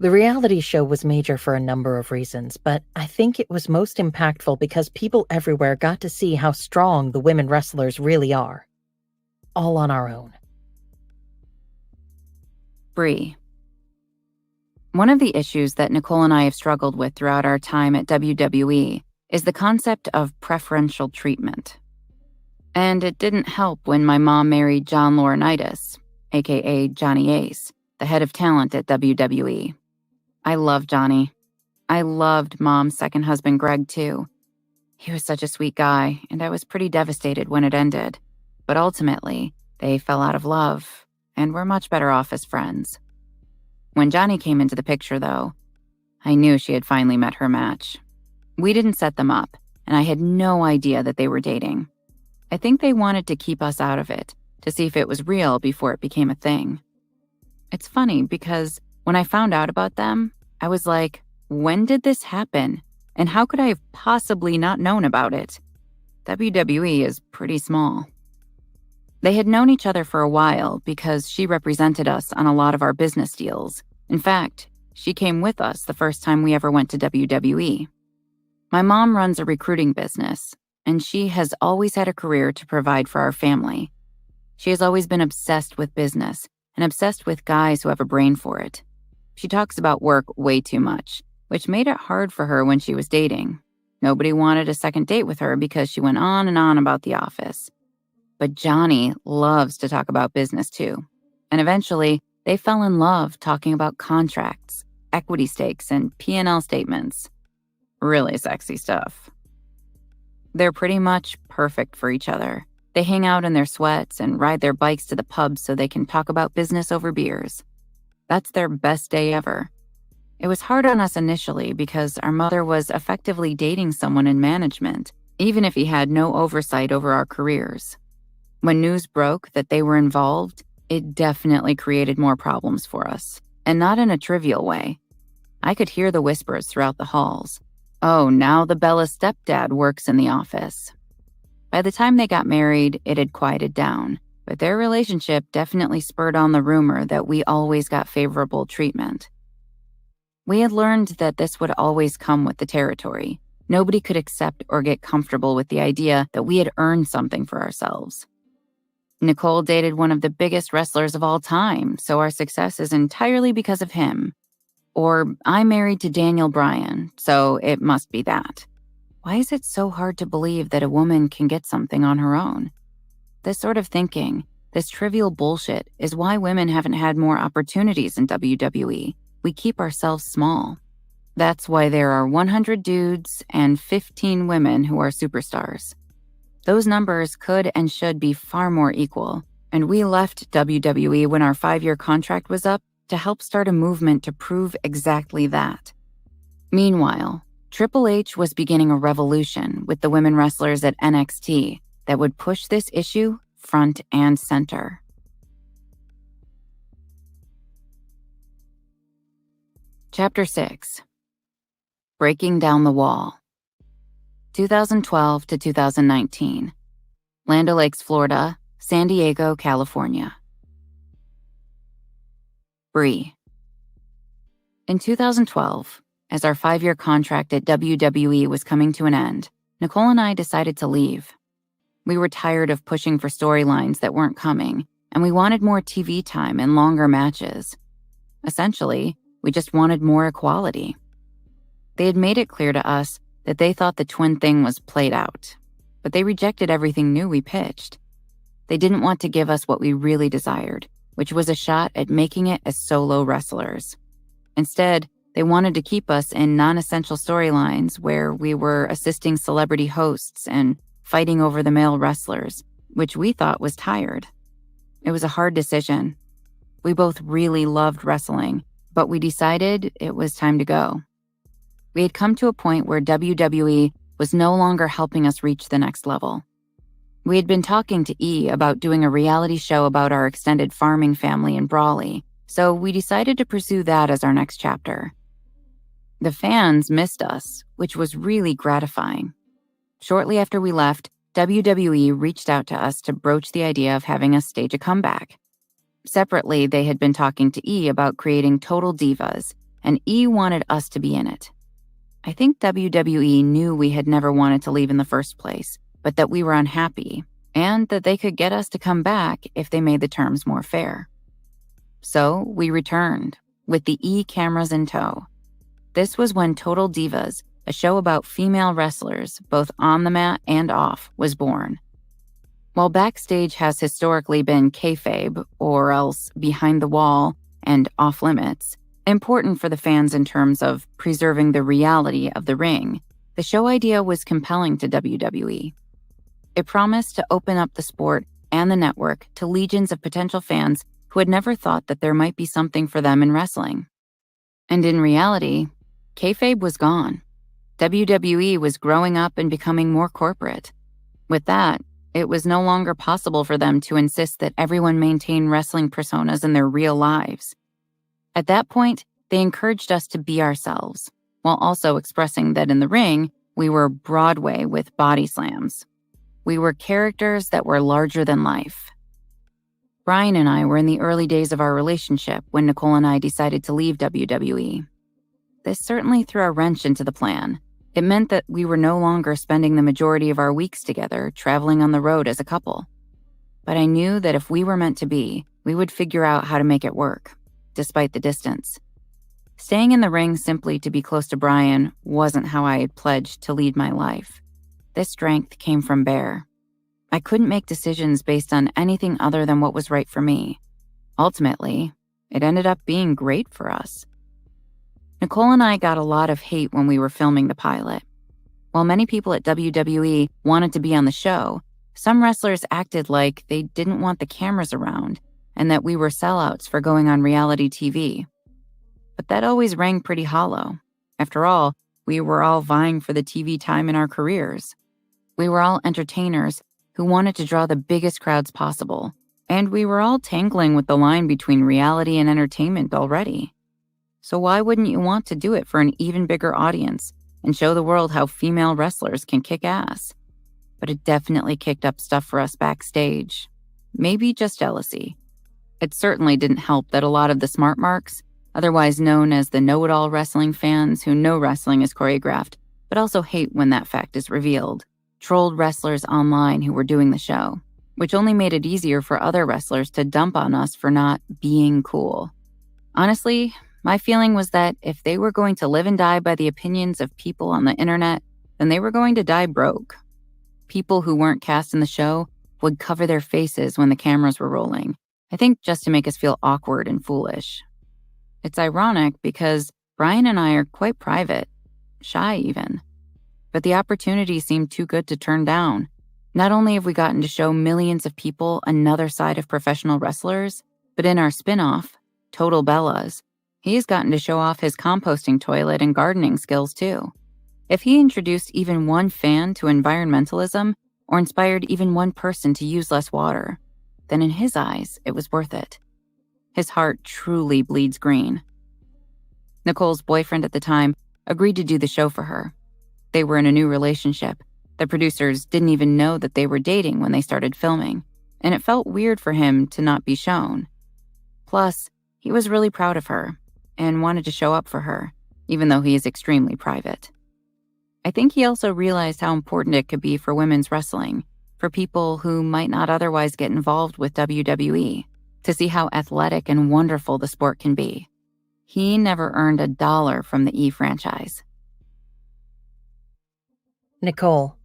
The reality show was major for a number of reasons, but I think it was most impactful because people everywhere got to see how strong the women wrestlers really are. All on our own. Brie. One of the issues that Nicole and I have struggled with throughout our time at WWE is the concept of preferential treatment. And it didn't help when my mom married John Laurinaitis, aka Johnny Ace, the head of talent at WWE. I love Johnny. I loved Mom's second husband, Greg, too. He was such a sweet guy, and I was pretty devastated when it ended. But ultimately, they fell out of love, and were much better off as friends. When Johnny came into the picture, though, I knew she had finally met her match. We didn't set them up, and I had no idea that they were dating. I think they wanted to keep us out of it, to see if it was real before it became a thing. It's funny because when I found out about them, I was like, when did this happen? And how could I have possibly not known about it? WWE is pretty small. They had known each other for a while because she represented us on a lot of our business deals. In fact, she came with us the first time we ever went to WWE. My mom runs a recruiting business, and she has always had a career to provide for our family. She has always been obsessed with business and obsessed with guys who have a brain for it. She talks about work way too much, which made it hard for her when she was dating. Nobody wanted a second date with her because she went on and on about the office. But Johnny loves to talk about business too. And eventually, they fell in love talking about contracts, equity stakes, and P&L statements. Really sexy stuff. They're pretty much perfect for each other. They hang out in their sweats and ride their bikes to the pub so they can talk about business over beers. That's their best day ever. It was hard on us initially because our mother was effectively dating someone in management, even if he had no oversight over our careers. When news broke that they were involved, it definitely created more problems for us, and not in a trivial way. I could hear the whispers throughout the halls. Oh, now the Bella stepdad works in the office. By the time they got married, it had quieted down, but their relationship definitely spurred on the rumor that we always got favorable treatment. We had learned that this would always come with the territory. Nobody could accept or get comfortable with the idea that we had earned something for ourselves. Nicole dated one of the biggest wrestlers of all time, so our success is entirely because of him. Or I'm married to Daniel Bryan, so it must be that. Why is it so hard to believe that a woman can get something on her own? This sort of thinking, this trivial bullshit, is why women haven't had more opportunities in WWE. We keep ourselves small. That's why there are 100 dudes and 15 women who are superstars. Those numbers could and should be far more equal, and we left WWE when our 5-year contract was up to help start a movement to prove exactly that. Meanwhile, Triple H was beginning a revolution with the women wrestlers at NXT that would push this issue front and center. Chapter 6. Breaking Down the Wall. 2012 to 2019. Land O'Lakes, Florida, San Diego, California. Brie. In 2012, as our 5-year contract at WWE was coming to an end, Nicole and I decided to leave. We were tired of pushing for storylines that weren't coming, and we wanted more TV time and longer matches. Essentially, we just wanted more equality. They had made it clear to us that they thought the twin thing was played out, but they rejected everything new we pitched. They didn't want to give us what we really desired, which was a shot at making it as solo wrestlers. Instead, they wanted to keep us in non-essential storylines where we were assisting celebrity hosts and fighting over the male wrestlers, which we thought was tired. It was a hard decision. We both really loved wrestling, but we decided it was time to go. We had come to a point where WWE was no longer helping us reach the next level. We had been talking to E about doing a reality show about our extended farming family in Brawley, so we decided to pursue that as our next chapter. The fans missed us, which was really gratifying. Shortly after we left, WWE reached out to us to broach the idea of having us stage a comeback. Separately, they had been talking to E about creating Total Divas, and E wanted us to be in it. I think WWE knew we had never wanted to leave in the first place, but that we were unhappy, and that they could get us to come back if they made the terms more fair. So we returned, with the E cameras in tow. This was when Total Divas, a show about female wrestlers, both on the mat and off, was born. While backstage has historically been kayfabe, or else behind the wall and off limits, important for the fans in terms of preserving the reality of the ring, the show idea was compelling to WWE. It promised to open up the sport and the network to legions of potential fans who had never thought that there might be something for them in wrestling. And in reality, kayfabe was gone. WWE was growing up and becoming more corporate. With that, it was no longer possible for them to insist that everyone maintain wrestling personas in their real lives. At that point, they encouraged us to be ourselves, while also expressing that in the ring, we were Broadway with body slams. We were characters that were larger than life. Bryan and I were in the early days of our relationship when Nicole and I decided to leave WWE. This certainly threw a wrench into the plan. It meant that we were no longer spending the majority of our weeks together, traveling on the road as a couple. But I knew that if we were meant to be, we would figure out how to make it work, despite the distance. Staying in the ring simply to be close to Bryan wasn't how I had pledged to lead my life. This strength came from Bear. I couldn't make decisions based on anything other than what was right for me. Ultimately, it ended up being great for us. Nicole and I got a lot of hate when we were filming the pilot. While many people at WWE wanted to be on the show, some wrestlers acted like they didn't want the cameras around and that we were sellouts for going on reality TV. But that always rang pretty hollow. After all, we were all vying for the TV time in our careers. We were all entertainers who wanted to draw the biggest crowds possible, and we were all tangling with the line between reality and entertainment already. So why wouldn't you want to do it for an even bigger audience and show the world how female wrestlers can kick ass? But it definitely kicked up stuff for us backstage. Maybe just jealousy. It certainly didn't help that a lot of the smart marks, otherwise known as the know-it-all wrestling fans who know wrestling is choreographed, but also hate when that fact is revealed, trolled wrestlers online who were doing the show, which only made it easier for other wrestlers to dump on us for not being cool. Honestly, my feeling was that if they were going to live and die by the opinions of people on the internet, then they were going to die broke. People who weren't cast in the show would cover their faces when the cameras were rolling, I think just to make us feel awkward and foolish. It's ironic because Bryan and I are quite private, shy even. But the opportunity seemed too good to turn down. Not only have we gotten to show millions of people another side of professional wrestlers, but in our spin-off, Total Bellas, he's gotten to show off his composting toilet and gardening skills too. If he introduced even one fan to environmentalism or inspired even one person to use less water, then in his eyes, it was worth it. His heart truly bleeds green. Nicole's boyfriend at the time agreed to do the show for her. They were in a new relationship. The producers didn't even know that they were dating when they started filming, and it felt weird for him to not be shown. Plus, he was really proud of her and wanted to show up for her, even though he is extremely private. I think he also realized how important it could be for women's wrestling, for people who might not otherwise get involved with WWE, to see how athletic and wonderful the sport can be. He never earned $1 from the E franchise. Nicole.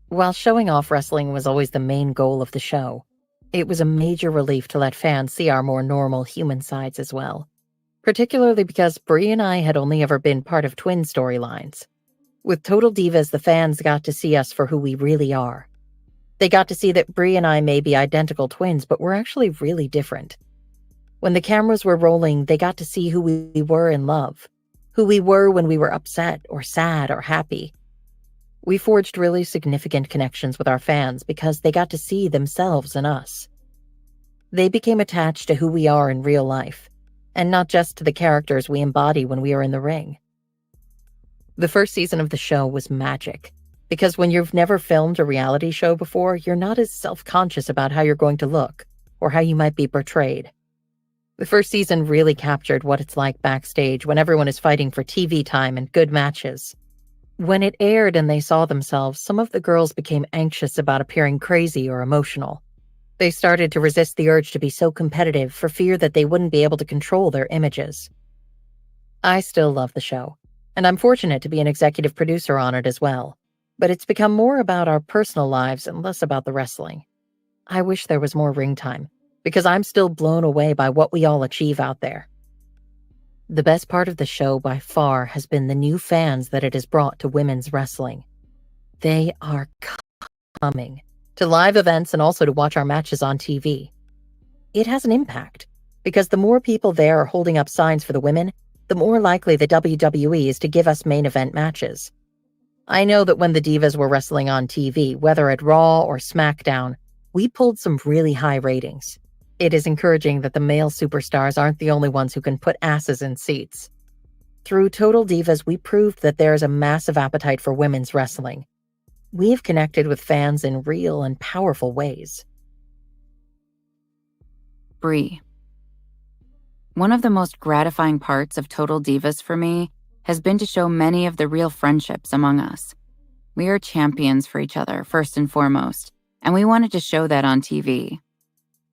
While showing off wrestling was always the main goal of the show, it was a major relief to let fans see our more normal human sides as well. Particularly because Brie and I had only ever been part of twin storylines. With Total Divas, the fans got to see us for who we really are. They got to see that Brie and I may be identical twins, but we're actually really different. When the cameras were rolling, they got to see who we were in love, who we were when we were upset or sad or happy. We forged really significant connections with our fans because they got to see themselves in us. They became attached to who we are in real life, and not just to the characters we embody when we are in the ring. The first season of the show was magic, because when you've never filmed a reality show before, you're not as self-conscious about how you're going to look or how you might be portrayed. The first season really captured what it's like backstage when everyone is fighting for TV time and good matches. When it aired and they saw themselves, some of the girls became anxious about appearing crazy or emotional. They started to resist the urge to be so competitive for fear that they wouldn't be able to control their images. I still love the show, and I'm fortunate to be an executive producer on it as well. But it's become more about our personal lives and less about the wrestling. I wish there was more ring time, because I'm still blown away by what we all achieve out there. The best part of the show by far has been the new fans that it has brought to women's wrestling. They are coming to live events and also to watch our matches on TV. It has an impact, because the more people there are holding up signs for the women, the more likely the WWE is to give us main event matches. I know that when the Divas were wrestling on TV, whether at Raw or SmackDown, we pulled some really high ratings. It is encouraging that the male superstars aren't the only ones who can put asses in seats. Through Total Divas, we proved that there is a massive appetite for women's wrestling. We've connected with fans in real and powerful ways. Brie. One of the most gratifying parts of Total Divas for me has been to show many of the real friendships among us. We are champions for each other, first and foremost, and we wanted to show that on TV.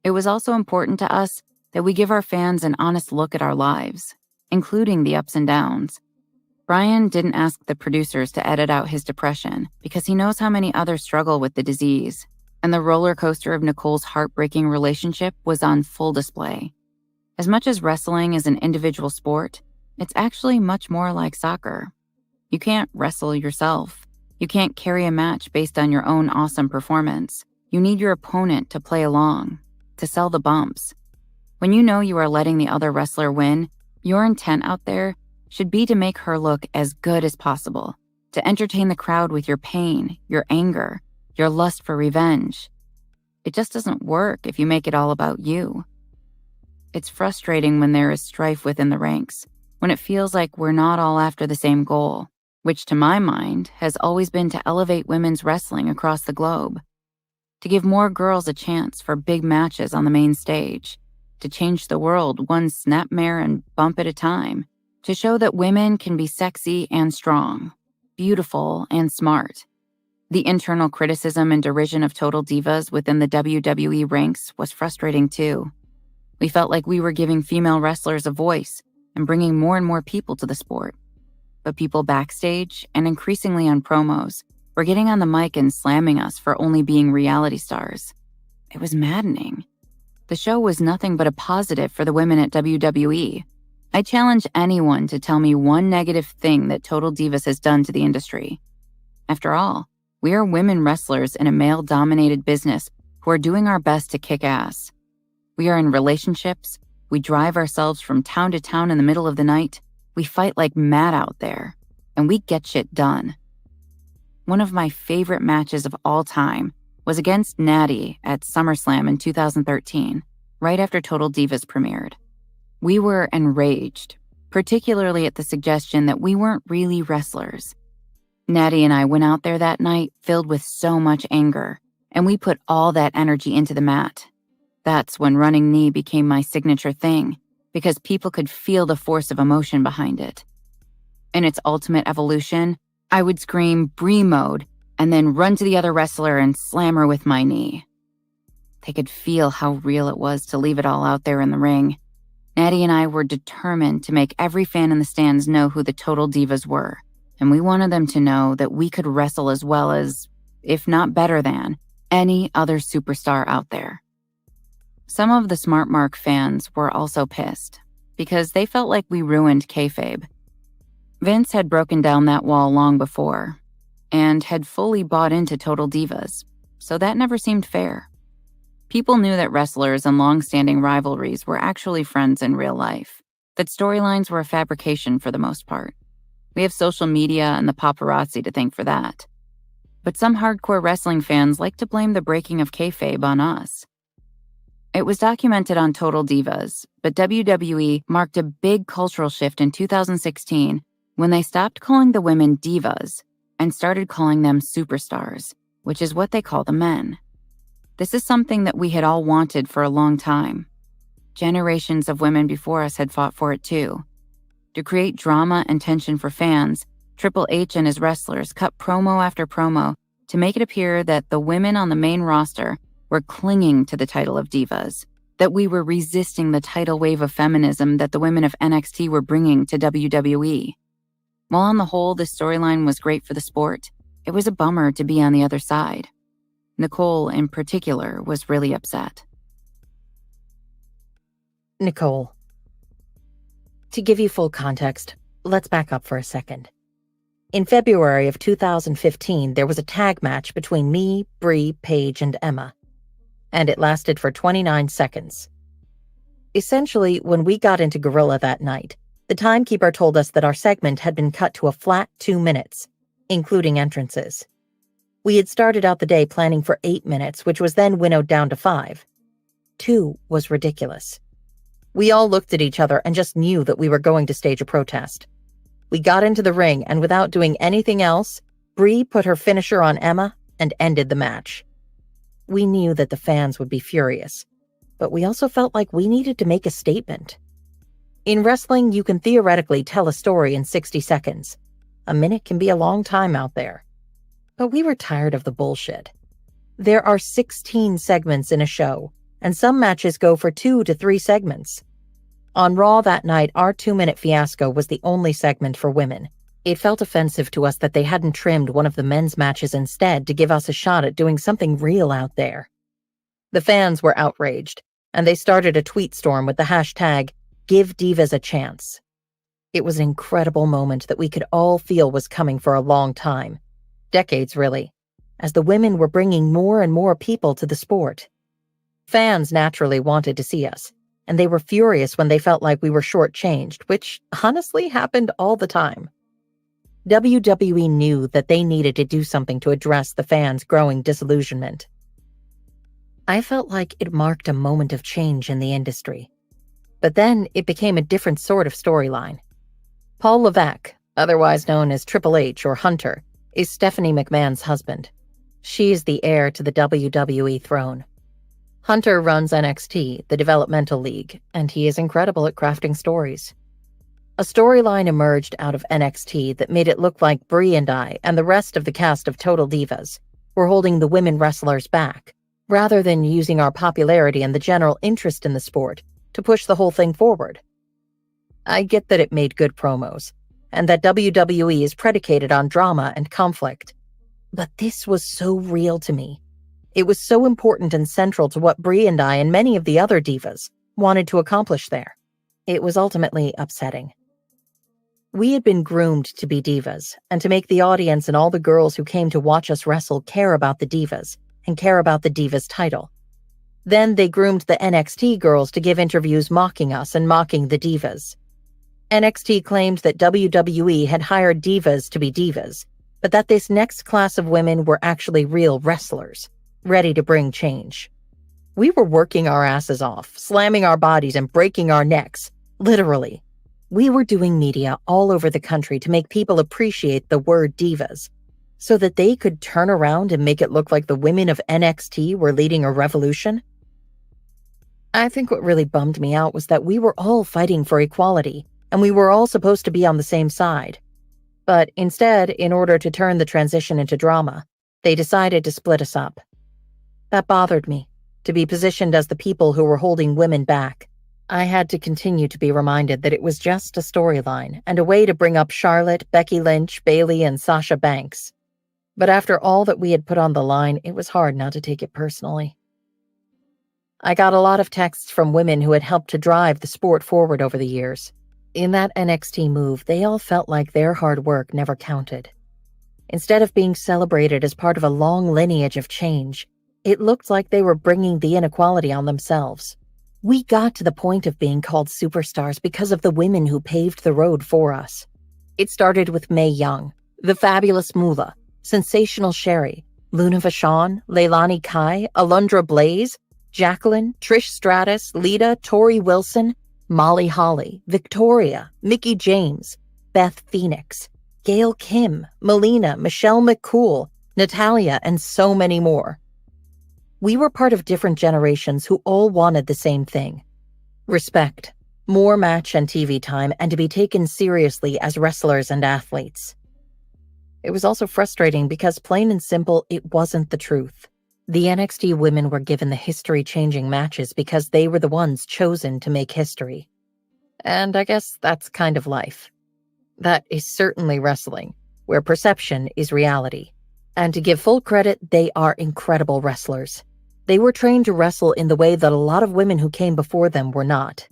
It was also important to us that we give our fans an honest look at our lives, including the ups and downs. Bryan didn't ask the producers to edit out his depression because he knows how many others struggle with the disease, and the roller coaster of Nicole's heartbreaking relationship was on full display. As much as wrestling is an individual sport, it's actually much more like soccer. You can't wrestle yourself. You can't carry a match based on your own awesome performance. You need your opponent to play along, to sell the bumps. When you know you are letting the other wrestler win, your intent out there should be to make her look as good as possible, to entertain the crowd with your pain, your anger, your lust for revenge. It just doesn't work if you make it all about you. It's frustrating when there is strife within the ranks, when it feels like we're not all after the same goal, which to my mind has always been to elevate women's wrestling across the globe, to give more girls a chance for big matches on the main stage, to change the world one snapmare and bump at a time, to show that women can be sexy and strong, beautiful and smart. The internal criticism and derision of Total Divas within the WWE ranks was frustrating too. We felt like we were giving female wrestlers a voice and bringing more and more people to the sport. But people backstage, and increasingly on promos, were getting on the mic and slamming us for only being reality stars. It was maddening. The show was nothing but a positive for the women at WWE. I challenge anyone to tell me one negative thing that Total Divas has done to the industry. After all, we are women wrestlers in a male-dominated business who are doing our best to kick ass. We are in relationships. We drive ourselves from town to town in the middle of the night. We fight like mad out there, and we get shit done. One of my favorite matches of all time was against Natty at SummerSlam in 2013, right after Total Divas premiered. We were enraged, particularly at the suggestion that we weren't really wrestlers. Natty and I went out there that night filled with so much anger, and we put all that energy into the mat. That's when running knee became my signature thing, because people could feel the force of emotion behind it. In its ultimate evolution, I would scream Brie mode and then run to the other wrestler and slam her with my knee. They could feel how real it was to leave it all out there in the ring. Natty and I were determined to make every fan in the stands know who the Total Divas were, and we wanted them to know that we could wrestle as well as, if not better than, any other superstar out there. Some of the Smart Mark fans were also pissed, because they felt like we ruined kayfabe. Vince had broken down that wall long before, and had fully bought into Total Divas, so that never seemed fair. People knew that wrestlers and long-standing rivalries were actually friends in real life, that storylines were a fabrication for the most part. We have social media and the paparazzi to thank for that. But some hardcore wrestling fans like to blame the breaking of kayfabe on us. It was documented on Total Divas, but WWE marked a big cultural shift in 2016 when they stopped calling the women divas and started calling them superstars, which is what they call the men. This is something that we had all wanted for a long time. Generations of women before us had fought for it too. To create drama and tension for fans, Triple H and his wrestlers cut promo after promo to make it appear that the women on the main roster were clinging to the title of Divas, that we were resisting the tidal wave of feminism that the women of NXT were bringing to WWE. While on the whole, this storyline was great for the sport, it was a bummer to be on the other side. Nicole, in particular, was really upset. Nicole. To give you full context, let's back up for a second. In February of 2015, there was a tag match between me, Brie, Paige, and Emma, and it lasted for 29 seconds. Essentially, when we got into Gorilla that night, the timekeeper told us that our segment had been cut to a flat 2 minutes, including entrances. We had started out the day planning for 8 minutes, which was then winnowed down to 5. 2 was ridiculous. We all looked at each other and just knew that we were going to stage a protest. We got into the ring, and without doing anything else, Brie put her finisher on Emma and ended the match. We knew that the fans would be furious, but we also felt like we needed to make a statement. In wrestling, you can theoretically tell a story in 60 seconds. A minute can be a long time out there. But we were tired of the bullshit. There are 16 segments in a show, and some matches go for 2 to 3 segments. On Raw that night, our 2-minute fiasco was the only segment for women. It felt offensive to us that they hadn't trimmed one of the men's matches instead to give us a shot at doing something real out there. The fans were outraged, and they started a tweet storm with the hashtag #GiveDivasAChance. It was an incredible moment that we could all feel was coming for a long time. Decades, really, as the women were bringing more and more people to the sport. Fans naturally wanted to see us, and they were furious when they felt like we were shortchanged, which honestly happened all the time. WWE knew that they needed to do something to address the fans' growing disillusionment. I felt like it marked a moment of change in the industry. But then it became a different sort of storyline. Paul Levesque, otherwise known as Triple H or Hunter, is Stephanie McMahon's husband. She is the heir to the WWE throne. Hunter runs NXT, the developmental league, and he is incredible at crafting stories. A storyline emerged out of NXT that made it look like Brie and I and the rest of the cast of Total Divas were holding the women wrestlers back, rather than using our popularity and the general interest in the sport to push the whole thing forward. I get that it made good promos, and that WWE is predicated on drama and conflict. But this was so real to me. It was so important and central to what Brie and I and many of the other divas wanted to accomplish there. It was ultimately upsetting. We had been groomed to be divas, and to make the audience and all the girls who came to watch us wrestle care about the divas, and care about the divas title. Then they groomed the NXT girls to give interviews mocking us and mocking the divas. NXT claimed that WWE had hired divas to be divas, but that this next class of women were actually real wrestlers, ready to bring change. We were working our asses off, slamming our bodies and breaking our necks, literally. We were doing media all over the country to make people appreciate the word divas, so that they could turn around and make it look like the women of NXT were leading a revolution. I think what really bummed me out was that we were all fighting for equality, and we were all supposed to be on the same side. But instead, in order to turn the transition into drama, they decided to split us up. That bothered me, to be positioned as the people who were holding women back. I had to continue to be reminded that it was just a storyline and a way to bring up Charlotte, Becky Lynch, Bayley, and Sasha Banks. But after all that we had put on the line, it was hard not to take it personally. I got a lot of texts from women who had helped to drive the sport forward over the years. In that NXT move, they all felt like their hard work never counted. Instead of being celebrated as part of a long lineage of change, it looked like they were bringing the inequality on themselves. We got to the point of being called superstars because of the women who paved the road for us. It started with Mae Young, the Fabulous Moolah, Sensational Sherry, Luna Vachon, Leilani Kai, Alundra Blaze, Jacqueline, Trish Stratus, Lita, Tori Wilson, Molly Holly, Victoria, Mickie James, Beth Phoenix, Gail Kim, Melina, Michelle McCool, Natalia, and so many more. We were part of different generations who all wanted the same thing: respect, more match and TV time, and to be taken seriously as wrestlers and athletes. It was also frustrating because, plain and simple, it wasn't the truth. The NXT women were given the history-changing matches because they were the ones chosen to make history. And I guess that's kind of life. That is certainly wrestling, where perception is reality. And to give full credit, they are incredible wrestlers. They were trained to wrestle in the way that a lot of women who came before them were not.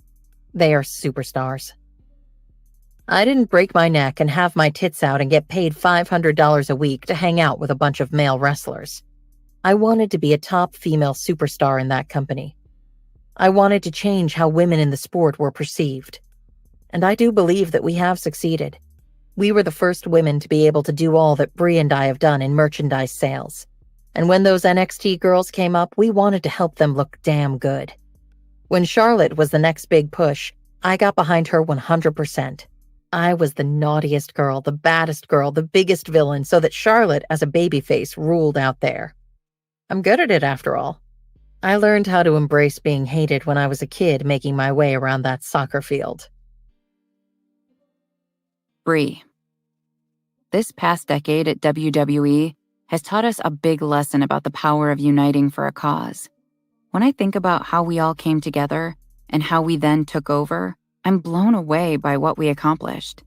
They are superstars. I didn't break my neck and have my tits out and get paid $500 a week to hang out with a bunch of male wrestlers. I wanted to be a top female superstar in that company. I wanted to change how women in the sport were perceived. And I do believe that we have succeeded. We were the first women to be able to do all that Brie and I have done in merchandise sales. And when those NXT girls came up, we wanted to help them look damn good. When Charlotte was the next big push, I got behind her 100%. I was the naughtiest girl, the baddest girl, the biggest villain, so that Charlotte, as a babyface, ruled out there. I'm good at it, after all. I learned how to embrace being hated when I was a kid making my way around that soccer field. Brie. This past decade at WWE has taught us a big lesson about the power of uniting for a cause. When I think about how we all came together and how we then took over, I'm blown away by what we accomplished.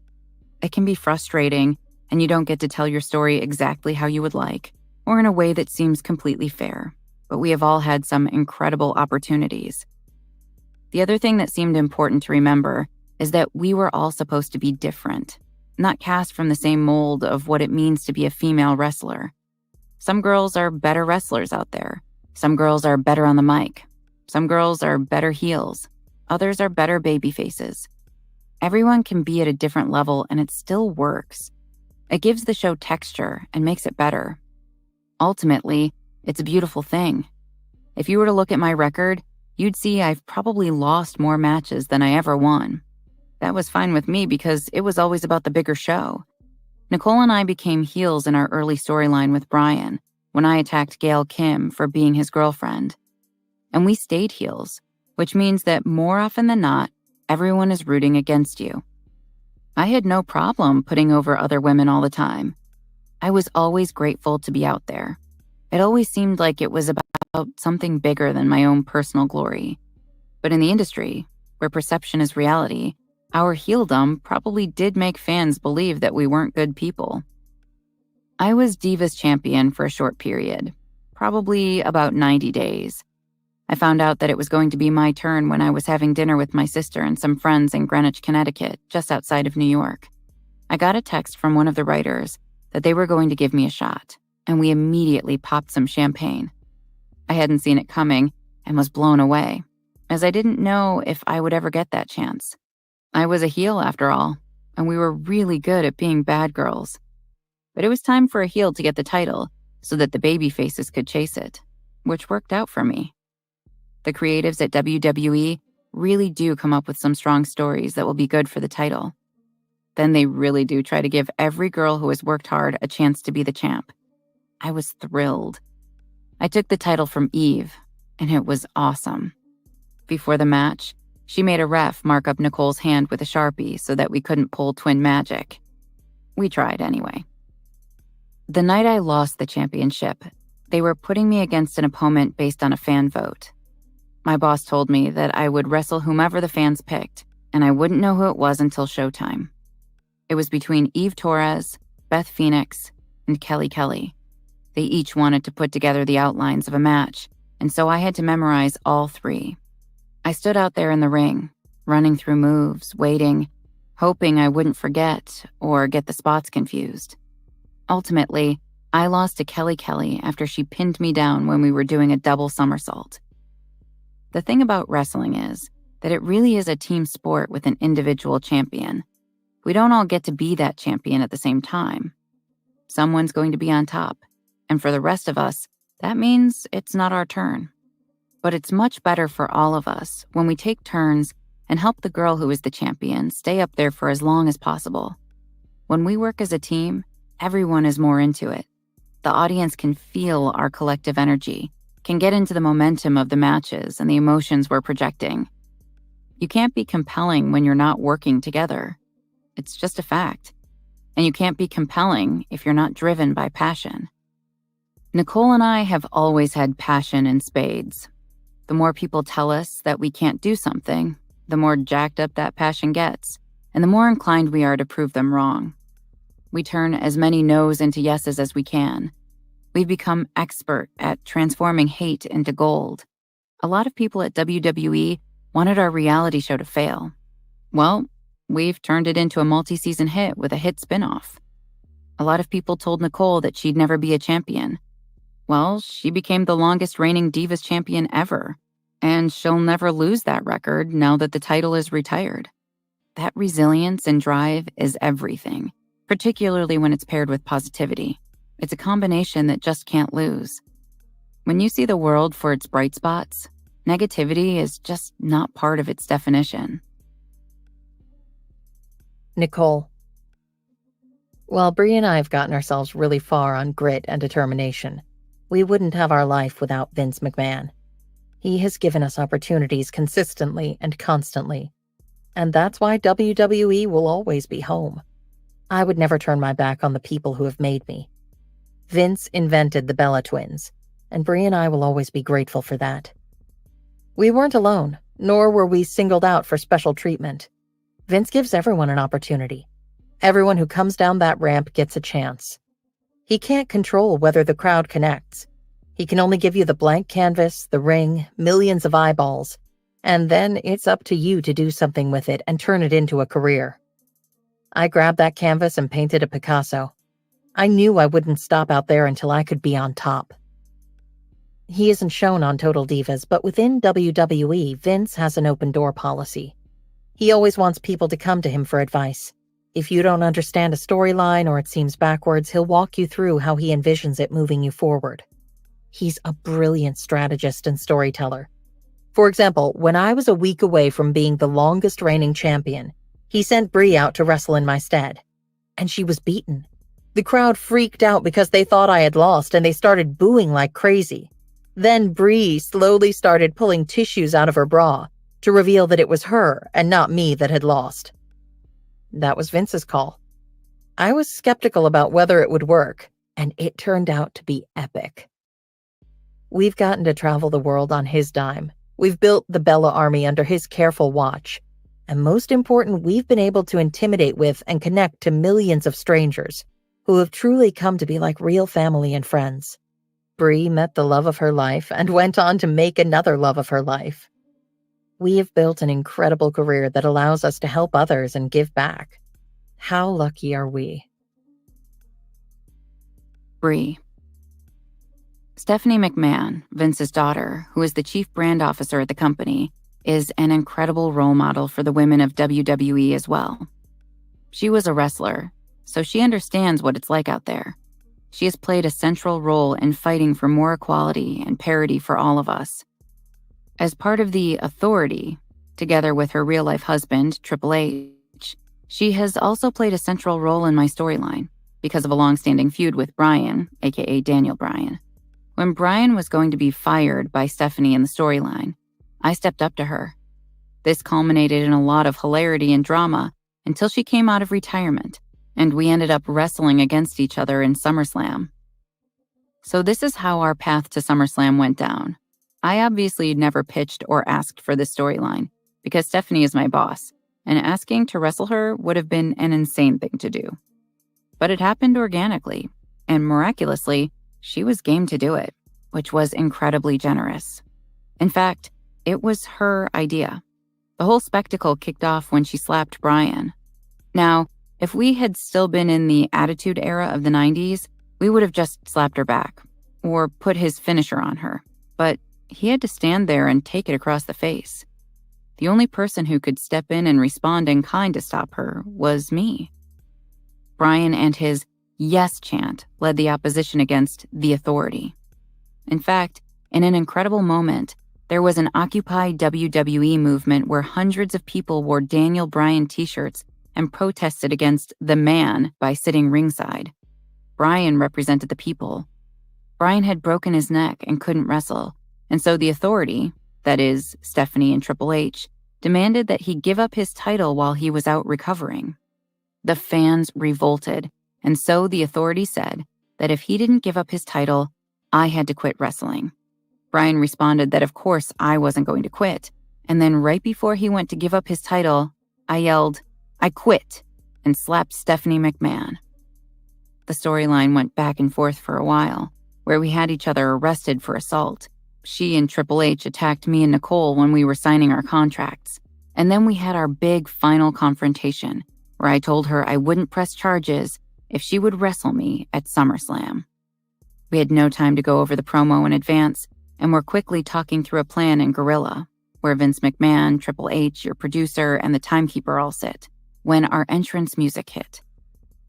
It can be frustrating, and you don't get to tell your story exactly how you would like, or in a way that seems completely fair, but we have all had some incredible opportunities. The other thing that seemed important to remember is that we were all supposed to be different, not cast from the same mold of what it means to be a female wrestler. Some girls are better wrestlers out there. Some girls are better on the mic. Some girls are better heels. Others are better baby faces. Everyone can be at a different level, and it still works. It gives the show texture and makes it better. Ultimately, it's a beautiful thing. If you were to look at my record, you'd see I've probably lost more matches than I ever won. That was fine with me because it was always about the bigger show. Nicole and I became heels in our early storyline with Bryan when I attacked Gail Kim for being his girlfriend. And we stayed heels, which means that more often than not, everyone is rooting against you. I had no problem putting over other women all the time. I was always grateful to be out there. It always seemed like it was about something bigger than my own personal glory. But in the industry, where perception is reality, our heeldom probably did make fans believe that we weren't good people. I was Divas champion for a short period, probably about 90 days. I found out that it was going to be my turn when I was having dinner with my sister and some friends in Greenwich, Connecticut, just outside of New York. I got a text from one of the writers that they were going to give me a shot, and we immediately popped some champagne. I hadn't seen it coming and was blown away, as I didn't know if I would ever get that chance. I was a heel after all, and we were really good at being bad girls. But it was time for a heel to get the title so that the baby faces could chase it, which worked out for me. The creatives at WWE really do come up with some strong stories that will be good for the title. Then they really do try to give every girl who has worked hard a chance to be the champ. I was thrilled. I took the title from Eve, and it was awesome. Before the match, she made a ref mark up Nicole's hand with a Sharpie so that we couldn't pull twin magic. We tried anyway. The night I lost the championship, they were putting me against an opponent based on a fan vote. My boss told me that I would wrestle whomever the fans picked, and I wouldn't know who it was until showtime. It was between Eve Torres, Beth Phoenix, and Kelly Kelly. They each wanted to put together the outlines of a match, and so I had to memorize all three. I stood out there in the ring, running through moves, waiting, hoping I wouldn't forget or get the spots confused. Ultimately, I lost to Kelly Kelly after she pinned me down when we were doing a double somersault. The thing about wrestling is that it really is a team sport with an individual champion. We don't all get to be that champion at the same time. Someone's going to be on top, and for the rest of us, that means it's not our turn. But it's much better for all of us when we take turns and help the girl who is the champion stay up there for as long as possible. When we work as a team, everyone is more into it. The audience can feel our collective energy, can get into the momentum of the matches and the emotions we're projecting. You can't be compelling when you're not working together. It's just a fact. And you can't be compelling if you're not driven by passion. Nicole and I have always had passion in spades. The more people tell us that we can't do something, the more jacked up that passion gets, and the more inclined we are to prove them wrong. We turn as many no's into yeses as we can. We've become expert at transforming hate into gold. A lot of people at WWE wanted our reality show to fail. Well, we've turned it into a multi-season hit with a hit spinoff. A lot of people told Nicole that she'd never be a champion. Well, she became the longest reigning Divas champion ever, and she'll never lose that record now that the title is retired. That resilience and drive is everything, particularly when it's paired with positivity. It's a combination that just can't lose. When you see the world for its bright spots, negativity is just not part of its definition. Nicole. While Brie and I have gotten ourselves really far on grit and determination, we wouldn't have our life without Vince McMahon. He has given us opportunities consistently and constantly, and that's why WWE will always be home. I would never turn my back on the people who have made me. Vince invented the Bella twins, and Brie and I will always be grateful for that. We weren't alone, nor were we singled out for special treatment. Vince gives everyone an opportunity. Everyone who comes down that ramp gets a chance. He can't control whether the crowd connects. He can only give you the blank canvas, the ring, millions of eyeballs, and then it's up to you to do something with it and turn it into a career. I grabbed that canvas and painted a Picasso. I knew I wouldn't stop out there until I could be on top. He isn't shown on Total Divas, but within WWE, Vince has an open door policy. He always wants people to come to him for advice. If you don't understand a storyline or it seems backwards, he'll walk you through how he envisions it moving you forward. He's a brilliant strategist and storyteller. For example, when I was a week away from being the longest reigning champion, he sent Brie out to wrestle in my stead. And she was beaten. The crowd freaked out because they thought I had lost and they started booing like crazy. Then Brie slowly started pulling tissues out of her bra to reveal that it was her and not me that had lost. That was Vince's call. I was skeptical about whether it would work, and it turned out to be epic. We've gotten to travel the world on his dime. We've built the Bella army under his careful watch. And most important, we've been able to intimidate with and connect to millions of strangers who have truly come to be like real family and friends. Brie met the love of her life and went on to make another love of her life. We have built an incredible career that allows us to help others and give back. How lucky are we? Brie. Stephanie McMahon, Vince's daughter, who is the chief brand officer at the company, is an incredible role model for the women of WWE as well. She was a wrestler, so she understands what it's like out there. She has played a central role in fighting for more equality and parity for all of us. As part of the Authority, together with her real-life husband, Triple H, she has also played a central role in my storyline because of a long-standing feud with Bryan, aka Daniel Bryan. When Bryan was going to be fired by Stephanie in the storyline, I stepped up to her. This culminated in a lot of hilarity and drama until she came out of retirement, and we ended up wrestling against each other in SummerSlam. So this is how our path to SummerSlam went down. I obviously never pitched or asked for this storyline because Stephanie is my boss, and asking to wrestle her would have been an insane thing to do. But it happened organically, and miraculously, she was game to do it, which was incredibly generous. In fact, it was her idea. The whole spectacle kicked off when she slapped Bryan. Now, if we had still been in the Attitude Era of the 90s, we would have just slapped her back, or put his finisher on her. But he had to stand there and take it across the face. The only person who could step in and respond in kind to stop her was me. Bryan and his yes chant led the opposition against the Authority. In fact, in an incredible moment, there was an Occupy WWE movement where hundreds of people wore Daniel Bryan t-shirts and protested against the man by sitting ringside. Bryan represented the people. Bryan had broken his neck and couldn't wrestle, and so the Authority, that is, Stephanie and Triple H, demanded that he give up his title while he was out recovering. The fans revolted, and so the Authority said that if he didn't give up his title, I had to quit wrestling. Bryan responded that of course I wasn't going to quit, and then right before he went to give up his title, I yelled, "I quit," and slapped Stephanie McMahon. The storyline went back and forth for a while, where we had each other arrested for assault. She and Triple H attacked me and Nicole when we were signing our contracts. And then we had our big final confrontation, where I told her I wouldn't press charges if she would wrestle me at SummerSlam. We had no time to go over the promo in advance, and were quickly talking through a plan in guerrilla, where Vince McMahon, Triple H, your producer, and the timekeeper all sit, when our entrance music hit.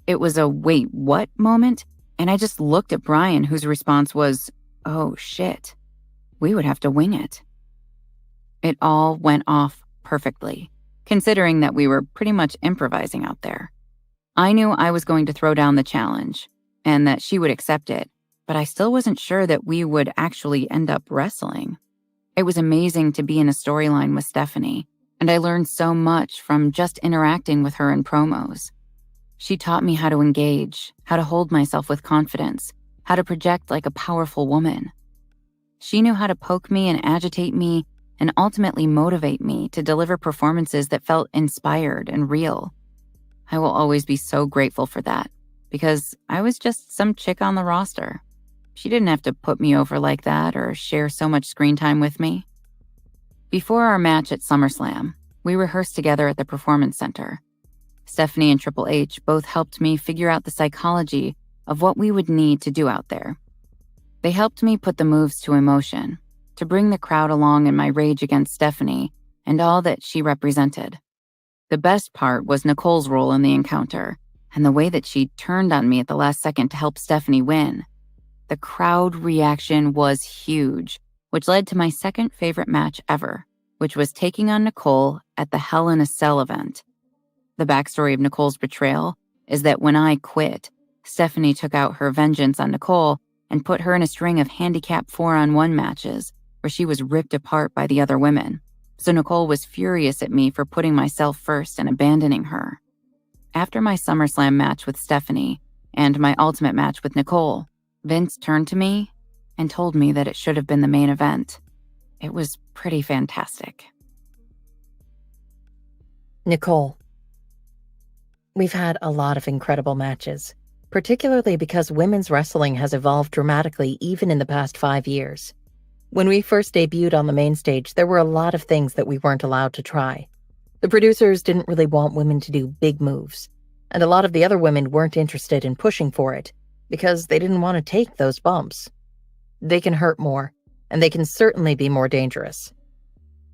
It was a wait, what moment, and I just looked at Bryan, whose response was, oh shit, we would have to wing it. It all went off perfectly, considering that we were pretty much improvising out there. I knew I was going to throw down the challenge, and that she would accept it, but I still wasn't sure that we would actually end up wrestling. It was amazing to be in a storyline with Stephanie, and I learned so much from just interacting with her in promos. She taught me how to engage, how to hold myself with confidence, how to project like a powerful woman. She knew how to poke me and agitate me and ultimately motivate me to deliver performances that felt inspired and real. I will always be so grateful for that, because I was just some chick on the roster. She didn't have to put me over like that or share so much screen time with me. Before our match at SummerSlam, we rehearsed together at the Performance Center. Stephanie and Triple H both helped me figure out the psychology of what we would need to do out there. They helped me put the moves to emotion, to bring the crowd along in my rage against Stephanie and all that she represented. The best part was Nicole's role in the encounter and the way that she turned on me at the last second to help Stephanie win. The crowd reaction was huge, which led to my second favorite match ever, which was taking on Nicole at the Hell in a Cell event. The backstory of Nicole's betrayal is that when I quit, Stephanie took out her vengeance on Nicole and put her in a string of handicap 4-on-1 matches where she was ripped apart by the other women. So Nicole was furious at me for putting myself first and abandoning her. After my SummerSlam match with Stephanie and my Ultimate match with Nicole, Vince turned to me and told me that it should have been the main event. It was pretty fantastic. Nicole. We've had a lot of incredible matches, particularly because women's wrestling has evolved dramatically even in the past 5 years. When we first debuted on the main stage, there were a lot of things that we weren't allowed to try. The producers didn't really want women to do big moves, and a lot of the other women weren't interested in pushing for it because they didn't want to take those bumps. They can hurt more, and they can certainly be more dangerous.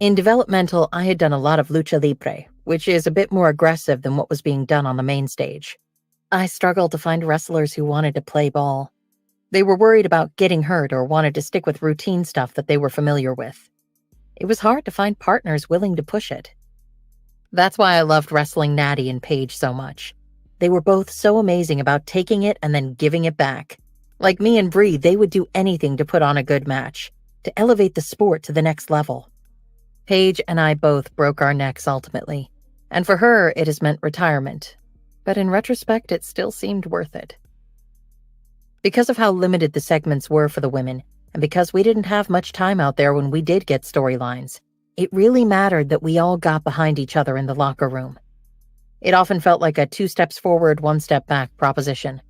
In developmental, I had done a lot of lucha libre, which is a bit more aggressive than what was being done on the main stage. I struggled to find wrestlers who wanted to play ball. They were worried about getting hurt or wanted to stick with routine stuff that they were familiar with. It was hard to find partners willing to push it. That's why I loved wrestling Natty and Paige so much. They were both so amazing about taking it and then giving it back. Like me and Brie, they would do anything to put on a good match, to elevate the sport to the next level. Paige and I both broke our necks ultimately, and for her it has meant retirement. But in retrospect, it still seemed worth it. Because of how limited the segments were for the women, and because we didn't have much time out there when we did get storylines, it really mattered that we all got behind each other in the locker room. It often felt like a 2 steps forward, 1 step back proposition.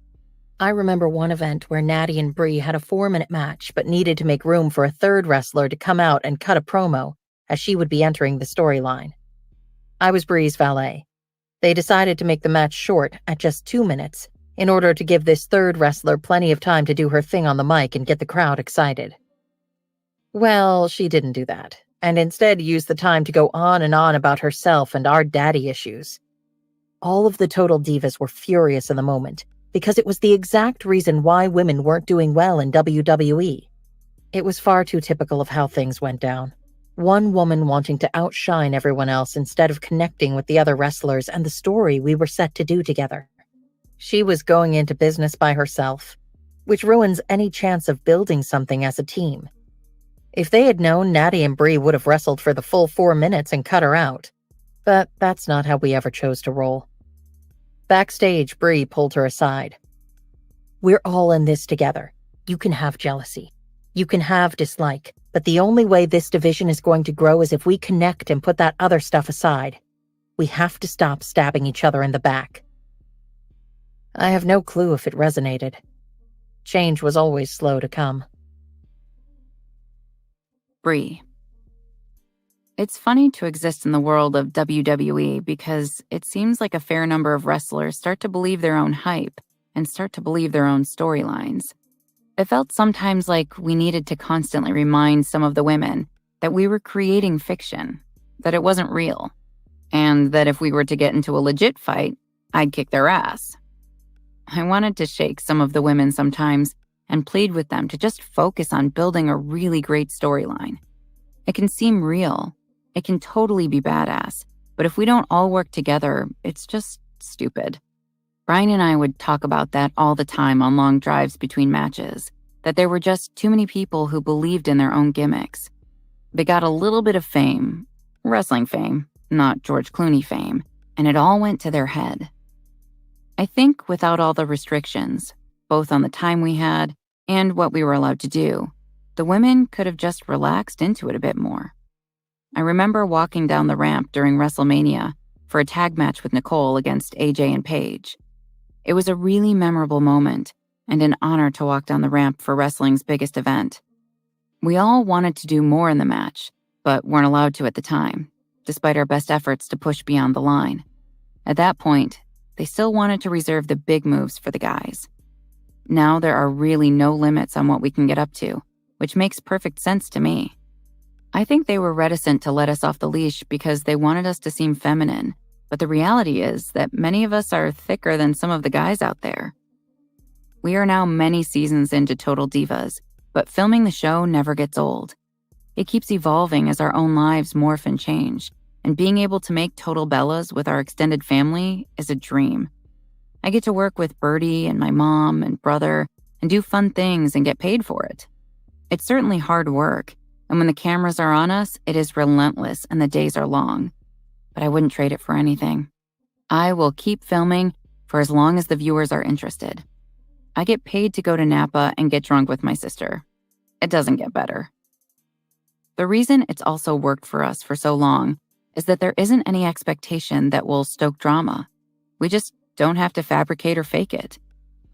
I remember one event where Natty and Brie had a 4-minute match but needed to make room for a third wrestler to come out and cut a promo, as she would be entering the storyline. I was Brie's valet. They decided to make the match short at just 2 minutes in order to give this third wrestler plenty of time to do her thing on the mic and get the crowd excited. Well, she didn't do that, and instead used the time to go on and on about herself and our daddy issues. All of the Total Divas were furious in the moment, because it was the exact reason why women weren't doing well in WWE. It was far too typical of how things went down. One woman wanting to outshine everyone else instead of connecting with the other wrestlers and the story we were set to do together. She was going into business by herself, which ruins any chance of building something as a team. If they had known, Natty and Brie would have wrestled for the full 4 minutes and cut her out. But that's not how we ever chose to roll. Backstage, Brie pulled her aside. "We're all in this together. You can have jealousy. You can have dislike, but the only way this division is going to grow is if we connect and put that other stuff aside. We have to stop stabbing each other in the back. I have no clue if it resonated. Change was always slow to come. Brie. It's funny to exist in the world of WWE because it seems like a fair number of wrestlers start to believe their own hype and start to believe their own storylines. It felt sometimes like we needed to constantly remind some of the women that we were creating fiction, that it wasn't real, and that if we were to get into a legit fight, I'd kick their ass. I wanted to shake some of the women sometimes and plead with them to just focus on building a really great storyline. It can seem real. It can totally be badass. But if we don't all work together, it's just stupid. Bryan and I would talk about that all the time on long drives between matches, that there were just too many people who believed in their own gimmicks. They got a little bit of fame, wrestling fame, not George Clooney fame, and it all went to their head. I think without all the restrictions, both on the time we had and what we were allowed to do, the women could have just relaxed into it a bit more. I remember walking down the ramp during WrestleMania for a tag match with Nicole against AJ and Paige. It was a really memorable moment and an honor to walk down the ramp for wrestling's biggest event. We all wanted to do more in the match, but weren't allowed to at the time, despite our best efforts to push beyond the line. At that point, they still wanted to reserve the big moves for the guys. Now there are really no limits on what we can get up to, which makes perfect sense to me. I think they were reticent to let us off the leash because they wanted us to seem feminine, but the reality is that many of us are thicker than some of the guys out there. We are now many seasons into Total Divas, but filming the show never gets old. It keeps evolving as our own lives morph and change, and being able to make Total Bellas with our extended family is a dream. I get to work with Birdie and my mom and brother and do fun things and get paid for it. It's certainly hard work, and when the cameras are on us, it is relentless and the days are long. But I wouldn't trade it for anything. I will keep filming for as long as the viewers are interested. I get paid to go to Napa and get drunk with my sister. It doesn't get better. The reason it's also worked for us for so long is that there isn't any expectation that we'll stoke drama. We just don't have to fabricate or fake it.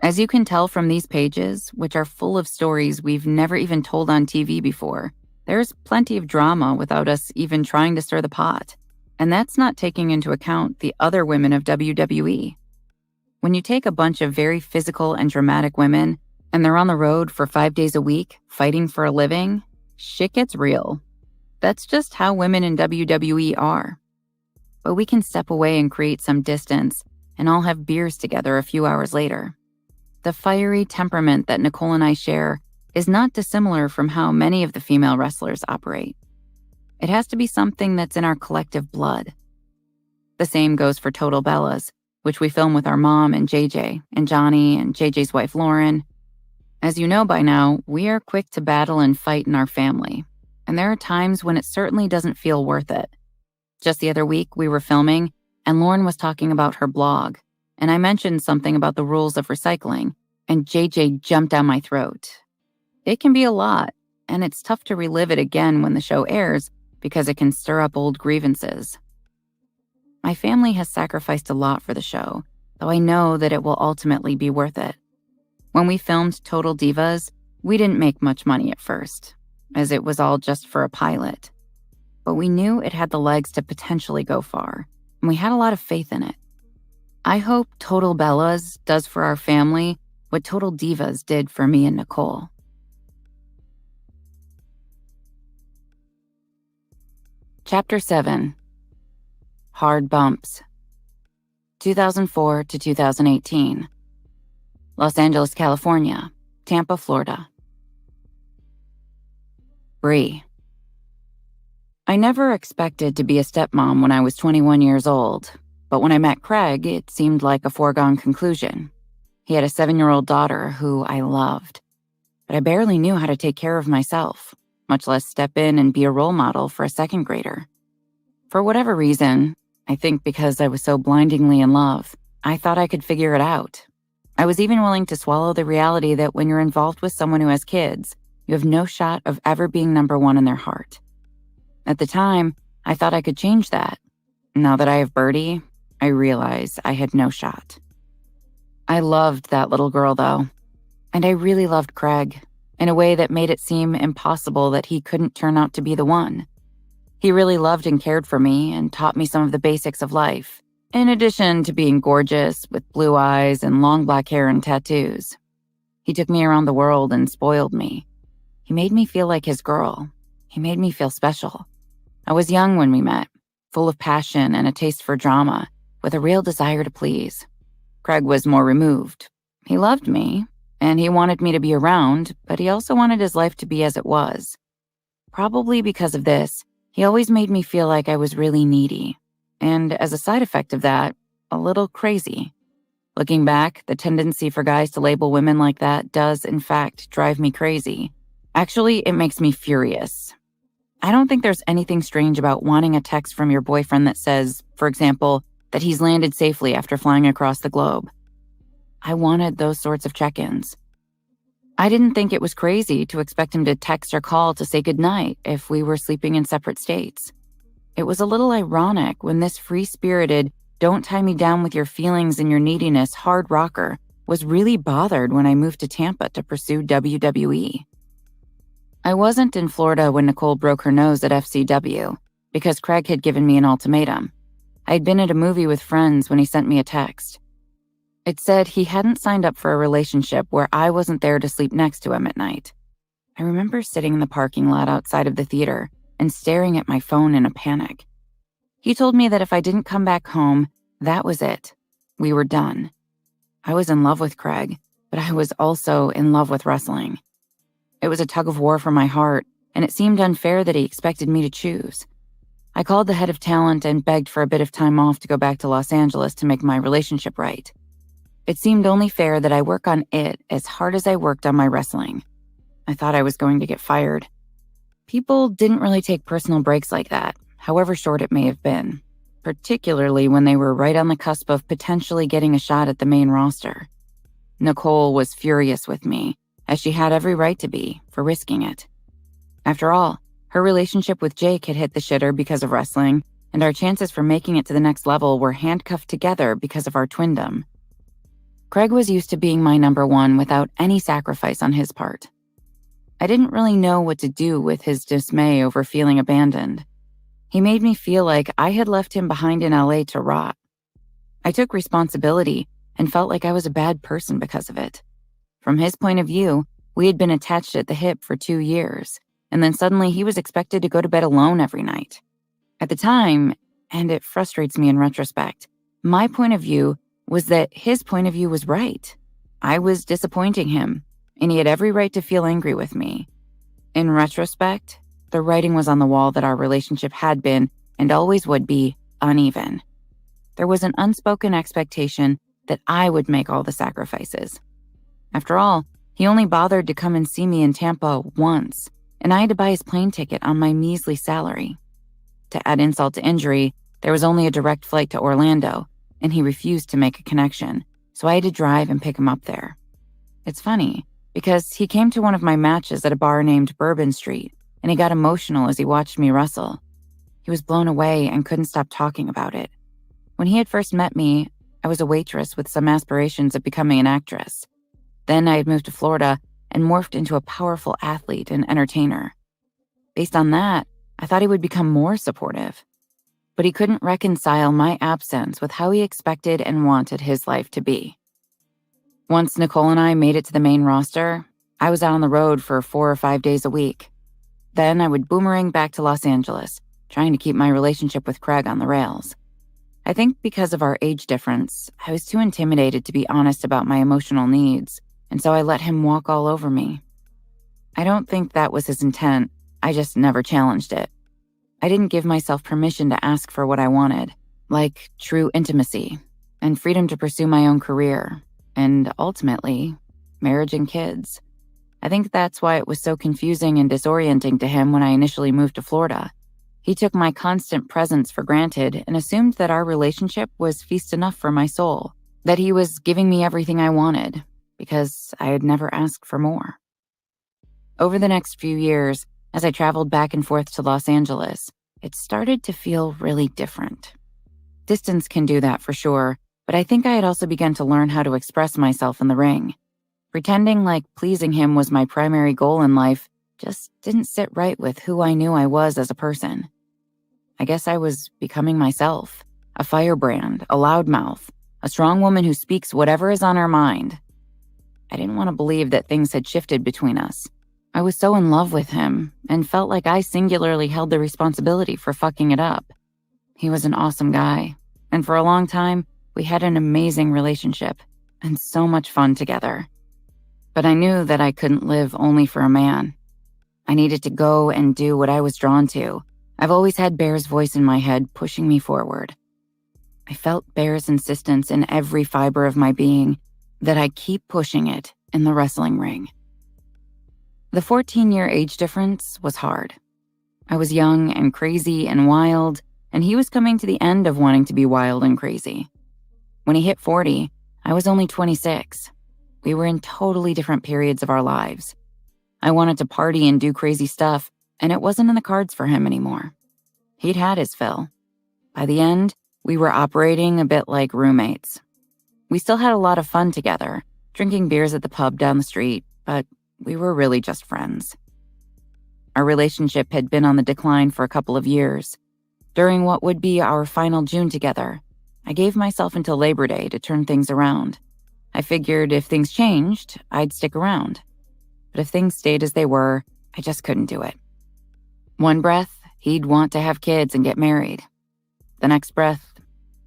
As you can tell from these pages, which are full of stories we've never even told on TV before, there's plenty of drama without us even trying to stir the pot. And that's not taking into account the other women of WWE. When you take a bunch of very physical and dramatic women, and they're on the road for 5 days a week, fighting for a living, shit gets real. That's just how women in WWE are. But we can step away and create some distance, and all have beers together a few hours later. The fiery temperament that Nicole and I share is not dissimilar from how many of the female wrestlers operate. It has to be something that's in our collective blood. The same goes for Total Bellas, which we film with our mom and JJ, and Johnny and JJ's wife Lauren. As you know by now, we are quick to battle and fight in our family, and there are times when it certainly doesn't feel worth it. Just the other week, we were filming, and Lauren was talking about her blog, and I mentioned something about the rules of recycling, and JJ jumped down my throat. It can be a lot, and it's tough to relive it again when the show airs because it can stir up old grievances. My family has sacrificed a lot for the show, though I know that it will ultimately be worth it. When we filmed Total Divas, we didn't make much money at first, as it was all just for a pilot. But we knew it had the legs to potentially go far, and we had a lot of faith in it. I hope Total Bellas does for our family what Total Divas did for me and Nicole. Chapter 7. Hard Bumps. 2004 to 2018. Los Angeles, California. Tampa, Florida. Brie. I never expected to be a stepmom when I was 21 years old, but when I met Craig, it seemed like a foregone conclusion. He had a 7-year-old daughter who I loved, but I barely knew how to take care of myself, much less step in and be a role model for a second grader. For whatever reason, I think because I was so blindingly in love, I thought I could figure it out. I was even willing to swallow the reality that when you're involved with someone who has kids, you have no shot of ever being number one in their heart. At the time, I thought I could change that. Now that I have Birdie, I realize I had no shot. I loved that little girl, though. And I really loved Craig, in a way that made it seem impossible that he couldn't turn out to be the one. He really loved and cared for me and taught me some of the basics of life, in addition to being gorgeous with blue eyes and long black hair and tattoos. He took me around the world and spoiled me. He made me feel like his girl. He made me feel special. I was young when we met, full of passion and a taste for drama, with a real desire to please. Craig was more removed. He loved me, and he wanted me to be around, but he also wanted his life to be as it was. Probably because of this, he always made me feel like I was really needy, and as a side effect of that, a little crazy. Looking back, the tendency for guys to label women like that does, in fact, drive me crazy. Actually, it makes me furious. I don't think there's anything strange about wanting a text from your boyfriend that says, for example, that he's landed safely after flying across the globe. I wanted those sorts of check-ins. I didn't think it was crazy to expect him to text or call to say goodnight if we were sleeping in separate states. It was a little ironic when this free-spirited, don't tie me down with your feelings and your neediness hard rocker was really bothered when I moved to Tampa to pursue WWE. I wasn't in Florida when Nicole broke her nose at FCW because Craig had given me an ultimatum. I'd been at a movie with friends when he sent me a text. It said he hadn't signed up for a relationship where I wasn't there to sleep next to him at night. I remember sitting in the parking lot outside of the theater and staring at my phone in a panic. He told me that if I didn't come back home, that was it. We were done. I was in love with Craig, but I was also in love with wrestling. It was a tug of war for my heart, and it seemed unfair that he expected me to choose. I called the head of talent and begged for a bit of time off to go back to Los Angeles to make my relationship right. It seemed only fair that I work on it as hard as I worked on my wrestling. I thought I was going to get fired. People didn't really take personal breaks like that, however short it may have been, particularly when they were right on the cusp of potentially getting a shot at the main roster. Nicole was furious with me, as she had every right to be, for risking it. After all, her relationship with Jake had hit the shitter because of wrestling, and our chances for making it to the next level were handcuffed together because of our twindom. Craig was used to being my number one without any sacrifice on his part. I didn't really know what to do with his dismay over feeling abandoned. He made me feel like I had left him behind in LA to rot. I took responsibility and felt like I was a bad person because of it. From his point of view, we had been attached at the hip for 2 years, and then suddenly he was expected to go to bed alone every night. At the time, and it frustrates me in retrospect, my point of view was that his point of view was right. I was disappointing him, and he had every right to feel angry with me. In retrospect, the writing was on the wall that our relationship had been, and always would be, uneven. There was an unspoken expectation that I would make all the sacrifices. After all, he only bothered to come and see me in Tampa once, and I had to buy his plane ticket on my measly salary. To add insult to injury, there was only a direct flight to Orlando, and he refused to make a connection, so I had to drive and pick him up there. It's funny, because he came to one of my matches at a bar named Bourbon Street, and he got emotional as he watched me wrestle. He was blown away and couldn't stop talking about it. When he had first met me, I was a waitress with some aspirations of becoming an actress. Then I had moved to Florida and morphed into a powerful athlete and entertainer. Based on that, I thought he would become more supportive. But he couldn't reconcile my absence with how he expected and wanted his life to be. Once Nicole and I made it to the main roster, I was out on the road for 4 or 5 days a week. Then I would boomerang back to Los Angeles, trying to keep my relationship with Craig on the rails. I think because of our age difference, I was too intimidated to be honest about my emotional needs, and so I let him walk all over me. I don't think that was his intent, I just never challenged it. I didn't give myself permission to ask for what I wanted, like true intimacy and freedom to pursue my own career, and ultimately, marriage and kids. I think that's why it was so confusing and disorienting to him when I initially moved to Florida. He took my constant presence for granted and assumed that our relationship was feast enough for my soul, that he was giving me everything I wanted, because I had never asked for more. Over the next few years, as I traveled back and forth to Los Angeles, it started to feel really different. Distance can do that for sure, but I think I had also begun to learn how to express myself in the ring. Pretending like pleasing him was my primary goal in life just didn't sit right with who I knew I was as a person. I guess I was becoming myself, a firebrand, a loudmouth, a strong woman who speaks whatever is on her mind. I didn't want to believe that things had shifted between us. I was so in love with him and felt like I singularly held the responsibility for fucking it up. He was an awesome guy, and for a long time, we had an amazing relationship and so much fun together. But I knew that I couldn't live only for a man. I needed to go and do what I was drawn to. I've always had Bear's voice in my head pushing me forward. I felt Bear's insistence in every fiber of my being that I keep pushing it in the wrestling ring. The 14-year age difference was hard. I was young and crazy and wild, and he was coming to the end of wanting to be wild and crazy. When he hit 40, I was only 26. We were in totally different periods of our lives. I wanted to party and do crazy stuff, and it wasn't in the cards for him anymore. He'd had his fill. By the end, we were operating a bit like roommates. We still had a lot of fun together, drinking beers at the pub down the street, but we were really just friends. Our relationship had been on the decline for a couple of years. During what would be our final June together, I gave myself until Labor Day to turn things around. I figured if things changed, I'd stick around. But if things stayed as they were, I just couldn't do it. One breath, he'd want to have kids and get married. The next breath,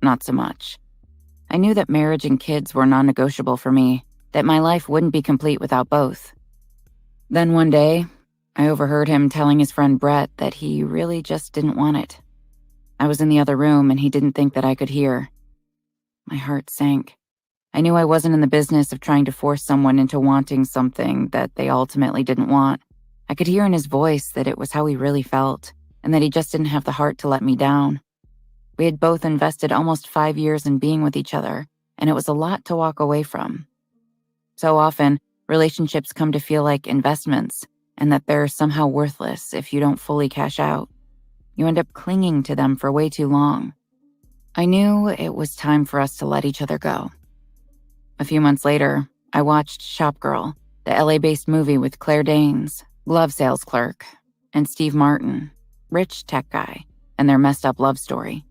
not so much. I knew that marriage and kids were non-negotiable for me, that my life wouldn't be complete without both. Then one day, I overheard him telling his friend Brett that he really just didn't want it. I was in the other room and he didn't think that I could hear. My heart sank. I knew I wasn't in the business of trying to force someone into wanting something that they ultimately didn't want. I could hear in his voice that it was how he really felt, and that he just didn't have the heart to let me down. We had both invested almost 5 years in being with each other, and it was a lot to walk away from. So often, relationships come to feel like investments, and that they're somehow worthless if you don't fully cash out. You end up clinging to them for way too long. I knew it was time for us to let each other go. A few months later, I watched Shop Girl, the LA-based movie with Claire Danes, glove sales clerk, and Steve Martin, rich tech guy, and their messed up love story.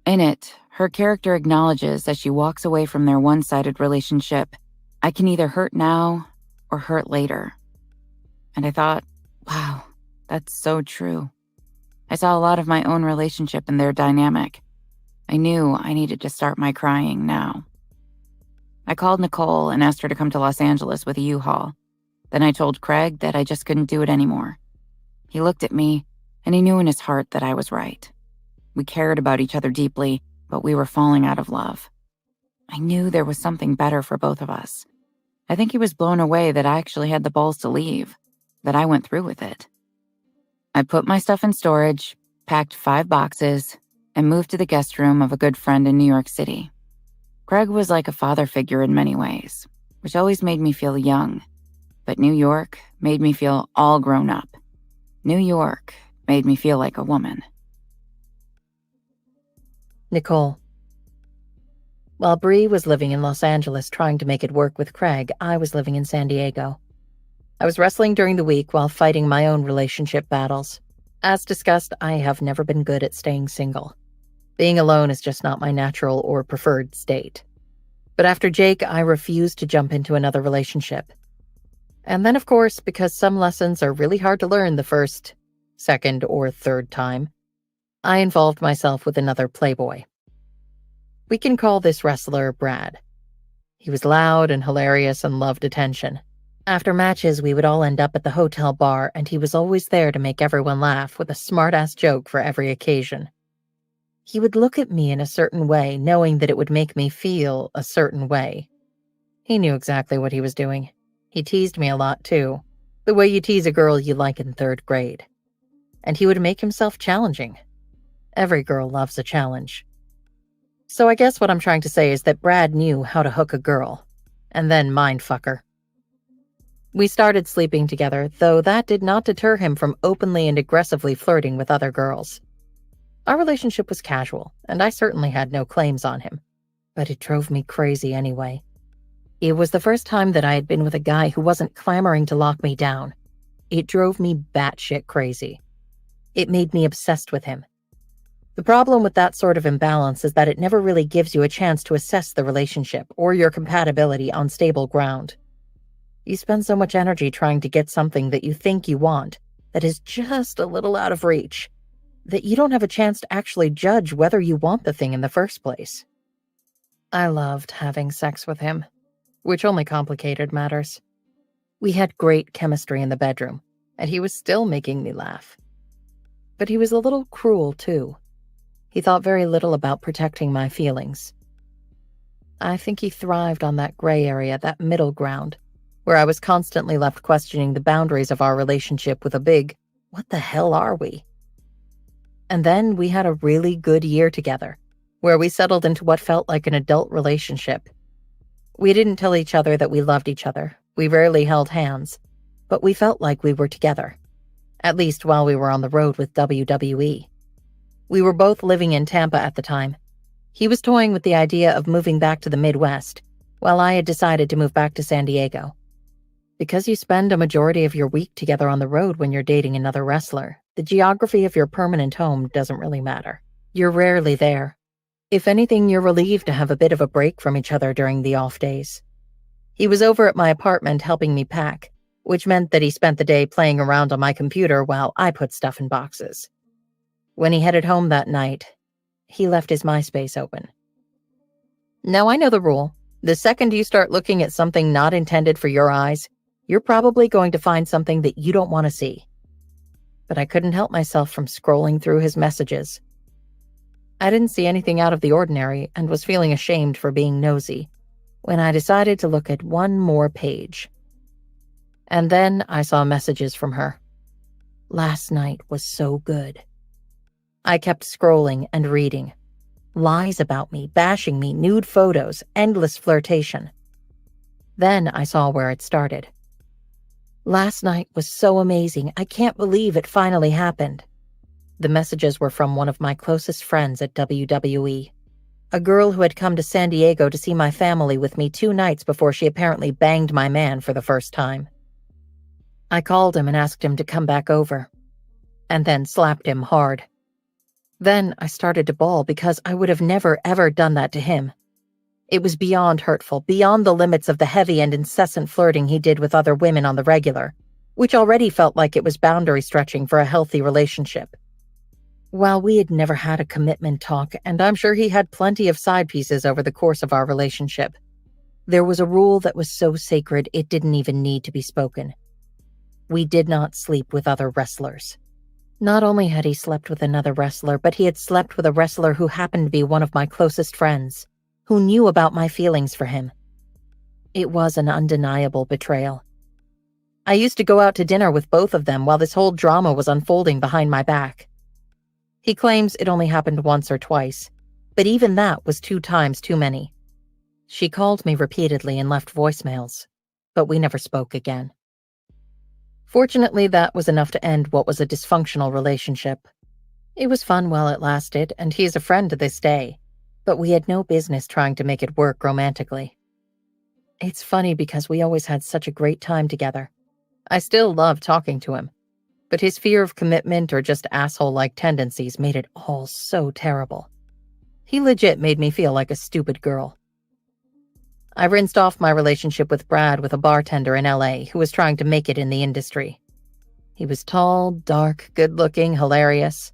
In it, her character acknowledges as she walks away from their one-sided relationship, I can either hurt now or hurt later. And I thought, wow, that's so true. I saw a lot of my own relationship in their dynamic. I knew I needed to start my crying now. I called Nicole and asked her to come to Los Angeles with a U-Haul. Then I told Craig that I just couldn't do it anymore. He looked at me, and he knew in his heart that I was right. We cared about each other deeply, but we were falling out of love. I knew there was something better for both of us. I think he was blown away that I actually had the balls to leave, that I went through with it. I put my stuff in storage, packed 5 boxes, and moved to the guest room of a good friend in New York City. Craig was like a father figure in many ways, which always made me feel young. But New York made me feel all grown up. New York made me feel like a woman. Nicole. While Brie was living in Los Angeles trying to make it work with Craig, I was living in San Diego. I was wrestling during the week while fighting my own relationship battles. As discussed, I have never been good at staying single. Being alone is just not my natural or preferred state. But after Jake, I refused to jump into another relationship. And then, of course, because some lessons are really hard to learn the first, second, or third time, I involved myself with another playboy. We can call this wrestler Brad. He was loud and hilarious and loved attention. After matches, we would all end up at the hotel bar, and he was always there to make everyone laugh with a smart-ass joke for every occasion. He would look at me in a certain way, knowing that it would make me feel a certain way. He knew exactly what he was doing. He teased me a lot, too, the way you tease a girl you like in 3rd grade. And he would make himself challenging. Every girl loves a challenge. So I guess what I'm trying to say is that Brad knew how to hook a girl, and then mindfuck her. We started sleeping together, though that did not deter him from openly and aggressively flirting with other girls. Our relationship was casual, and I certainly had no claims on him, but it drove me crazy anyway. It was the first time that I had been with a guy who wasn't clamoring to lock me down. It drove me batshit crazy. It made me obsessed with him. The problem with that sort of imbalance is that it never really gives you a chance to assess the relationship or your compatibility on stable ground. You spend so much energy trying to get something that you think you want that is just a little out of reach, that you don't have a chance to actually judge whether you want the thing in the first place. I loved having sex with him, which only complicated matters. We had great chemistry in the bedroom, and he was still making me laugh. But he was a little cruel, too. He thought very little about protecting my feelings. I think he thrived on that gray area, that middle ground, where I was constantly left questioning the boundaries of our relationship with a big, "What the hell are we?" And then we had a really good year together, where we settled into what felt like an adult relationship. We didn't tell each other that we loved each other. We rarely held hands, but we felt like we were together, at least while we were on the road with WWE. We were both living in Tampa at the time. He was toying with the idea of moving back to the Midwest, while I had decided to move back to San Diego. Because you spend a majority of your week together on the road when you're dating another wrestler, the geography of your permanent home doesn't really matter. You're rarely there. If anything, you're relieved to have a bit of a break from each other during the off days. He was over at my apartment helping me pack, which meant that he spent the day playing around on my computer while I put stuff in boxes. When he headed home that night, he left his MySpace open. Now I know the rule. The second you start looking at something not intended for your eyes, you're probably going to find something that you don't want to see. But I couldn't help myself from scrolling through his messages. I didn't see anything out of the ordinary and was feeling ashamed for being nosy when I decided to look at one more page. And then I saw messages from her. Last night was so good. I kept scrolling and reading. Lies about me, bashing me, nude photos, endless flirtation. Then I saw where it started. Last night was so amazing. I can't believe it finally happened. The messages were from one of my closest friends at WWE, a girl who had come to San Diego to see my family with me 2 nights before she apparently banged my man for the first time. I called him and asked him to come back over, and then slapped him hard. Then I started to bawl because I would have never, ever done that to him. It was beyond hurtful, beyond the limits of the heavy and incessant flirting he did with other women on the regular, which already felt like it was boundary stretching for a healthy relationship. While we had never had a commitment talk, and I'm sure he had plenty of side pieces over the course of our relationship, there was a rule that was so sacred it didn't even need to be spoken. We did not sleep with other wrestlers. Not only had he slept with another wrestler, but he had slept with a wrestler who happened to be one of my closest friends, who knew about my feelings for him. It was an undeniable betrayal. I used to go out to dinner with both of them while this whole drama was unfolding behind my back. He claims it only happened once or twice, but even that was 2 times too many. She called me repeatedly and left voicemails, but we never spoke again. Fortunately, that was enough to end what was a dysfunctional relationship. It was fun while it lasted, and he is a friend to this day, but we had no business trying to make it work romantically. It's funny because we always had such a great time together. I still love talking to him, but his fear of commitment or just asshole-like tendencies made it all so terrible. He legit made me feel like a stupid girl. I rinsed off my relationship with Brad with a bartender in LA who was trying to make it in the industry. He was tall, dark, good-looking, hilarious.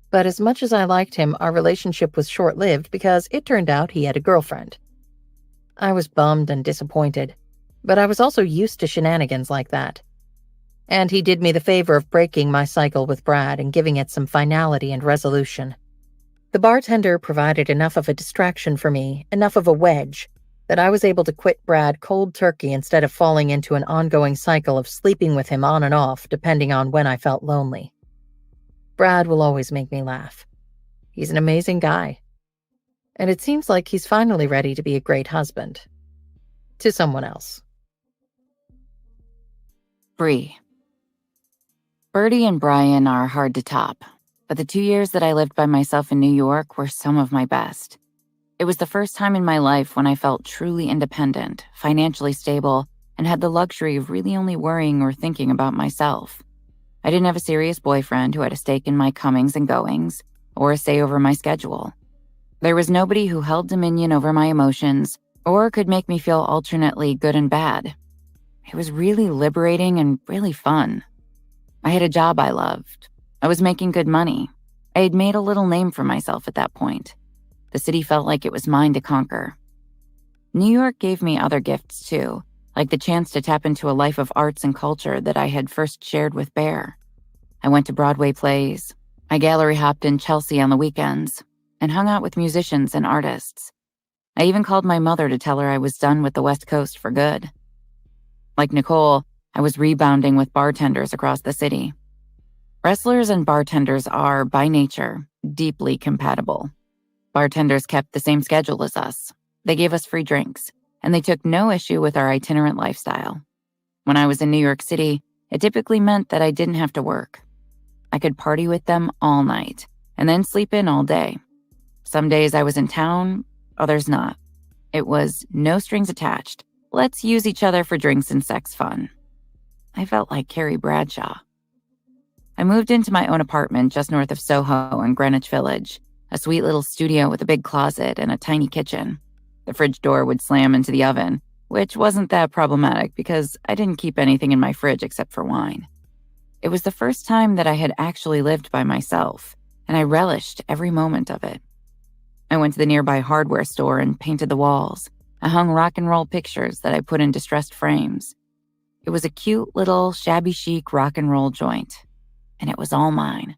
But as much as I liked him, our relationship was short-lived because it turned out he had a girlfriend. I was bummed and disappointed, but I was also used to shenanigans like that. And he did me the favor of breaking my cycle with Brad and giving it some finality and resolution. The bartender provided enough of a distraction for me, enough of a wedge, that I was able to quit Brad cold turkey instead of falling into an ongoing cycle of sleeping with him on and off depending on when I felt lonely. Brad will always make me laugh. He's an amazing guy. And it seems like he's finally ready to be a great husband. To someone else. Brie. Birdie and Bryan are hard to top, but the 2 years that I lived by myself in New York were some of my best. It was the first time in my life when I felt truly independent, financially stable, and had the luxury of really only worrying or thinking about myself. I didn't have a serious boyfriend who had a stake in my comings and goings, or a say over my schedule. There was nobody who held dominion over my emotions, or could make me feel alternately good and bad. It was really liberating and really fun. I had a job I loved. I was making good money. I had made a little name for myself at that point. The city felt like it was mine to conquer. New York gave me other gifts too, like the chance to tap into a life of arts and culture that I had first shared with Bear. I went to Broadway plays. I gallery hopped in Chelsea on the weekends and hung out with musicians and artists. I even called my mother to tell her I was done with the West Coast for good. Like Nicole, I was rebounding with bartenders across the city. Wrestlers and bartenders are, by nature, deeply compatible. Bartenders kept the same schedule as us. They gave us free drinks, and they took no issue with our itinerant lifestyle. When I was in New York City, it typically meant that I didn't have to work. I could party with them all night, and then sleep in all day. Some days I was in town, others not. It was no strings attached. Let's use each other for drinks and sex fun. I felt like Carrie Bradshaw. I moved into my own apartment just north of Soho in Greenwich Village, a sweet little studio with a big closet and a tiny kitchen. The fridge door would slam into the oven, which wasn't that problematic because I didn't keep anything in my fridge except for wine. It was the first time that I had actually lived by myself, and I relished every moment of it. I went to the nearby hardware store and painted the walls. I hung rock and roll pictures that I put in distressed frames. It was a cute little shabby chic rock and roll joint, and it was all mine.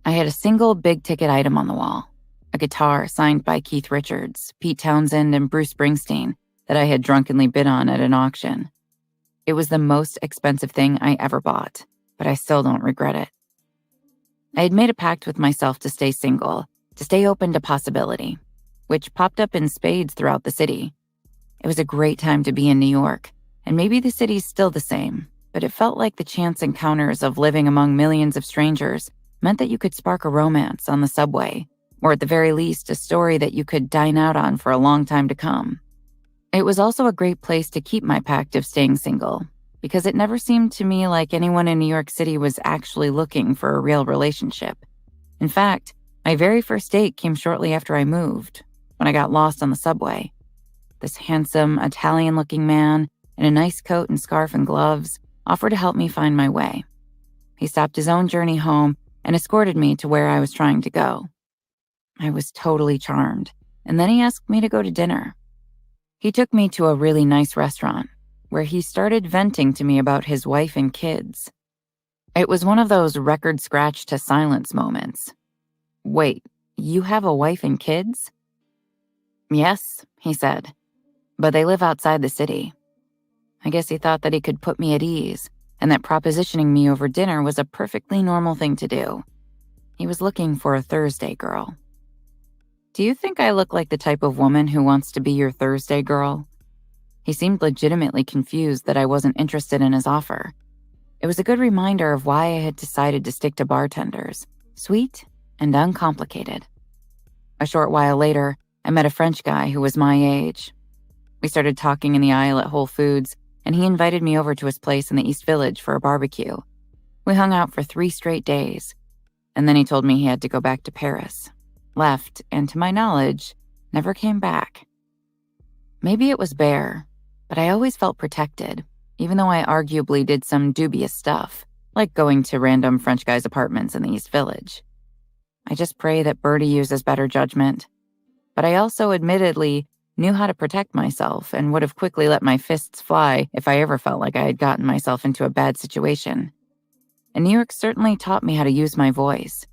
I had a single big-ticket item on the wall, a guitar signed by Keith Richards, Pete Townsend, and Bruce Springsteen that I had drunkenly bid on at an auction. It was the most expensive thing I ever bought, but I still don't regret it. I had made a pact with myself to stay single, to stay open to possibility, which popped up in spades throughout the city. It was a great time to be in New York, and maybe the city's still the same, but it felt like the chance encounters of living among millions of strangers meant that you could spark a romance on the subway, or at the very least, a story that you could dine out on for a long time to come. It was also a great place to keep my pact of staying single, because it never seemed to me like anyone in New York City was actually looking for a real relationship. In fact, my very first date came shortly after I moved, when I got lost on the subway. This handsome, Italian-looking man in a nice coat and scarf and gloves offered to help me find my way. He stopped his own journey home and escorted me to where I was trying to go. I was totally charmed, and then he asked me to go to dinner. He took me to a really nice restaurant, where he started venting to me about his wife and kids. It was one of those record scratch to silence moments. Wait, you have a wife and kids? Yes, he said, but they live outside the city. I guess he thought that he could put me at ease, and that propositioning me over dinner was a perfectly normal thing to do. He was looking for a Thursday girl. Do you think I look like the type of woman who wants to be your Thursday girl? He seemed legitimately confused that I wasn't interested in his offer. It was a good reminder of why I had decided to stick to bartenders, sweet and uncomplicated. A short while later, I met a French guy who was my age. We started talking in the aisle at Whole Foods, and he invited me over to his place in the East Village for a barbecue. We hung out for 3 straight days, and then he told me he had to go back to Paris. Left, and to my knowledge, never came back. Maybe it was Bear, but I always felt protected, even though I arguably did some dubious stuff, like going to random French guys' apartments in the East Village. I just pray that Birdie uses better judgment. But I also admittedly knew how to protect myself and would have quickly let my fists fly if I ever felt like I had gotten myself into a bad situation. And New York certainly taught me how to use my voice.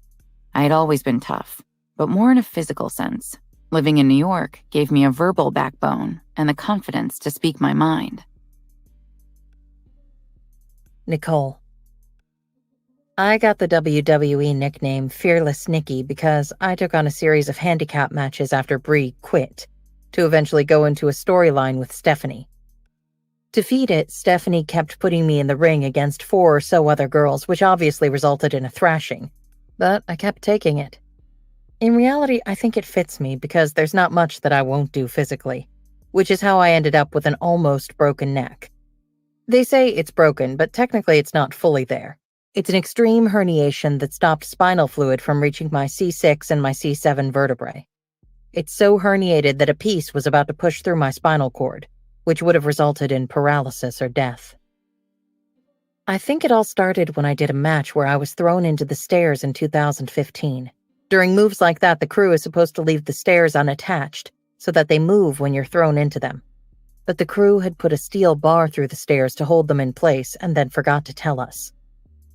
I had always been tough, but more in a physical sense. Living in New York gave me a verbal backbone and the confidence to speak my mind. Nicole. I got the WWE nickname Fearless Nikki because I took on a series of handicap matches after Brie quit, to eventually go into a storyline with Stephanie. To feed it, Stephanie kept putting me in the ring against 4 or so other girls, which obviously resulted in a thrashing. But I kept taking it. In reality, I think it fits me because there's not much that I won't do physically, which is how I ended up with an almost broken neck. They say it's broken, but technically it's not fully there. It's an extreme herniation that stopped spinal fluid from reaching my C6 and my C7 vertebrae. It's so herniated that a piece was about to push through my spinal cord, which would have resulted in paralysis or death. I think it all started when I did a match where I was thrown into the stairs in 2015. During moves like that, the crew is supposed to leave the stairs unattached so that they move when you're thrown into them. But the crew had put a steel bar through the stairs to hold them in place and then forgot to tell us.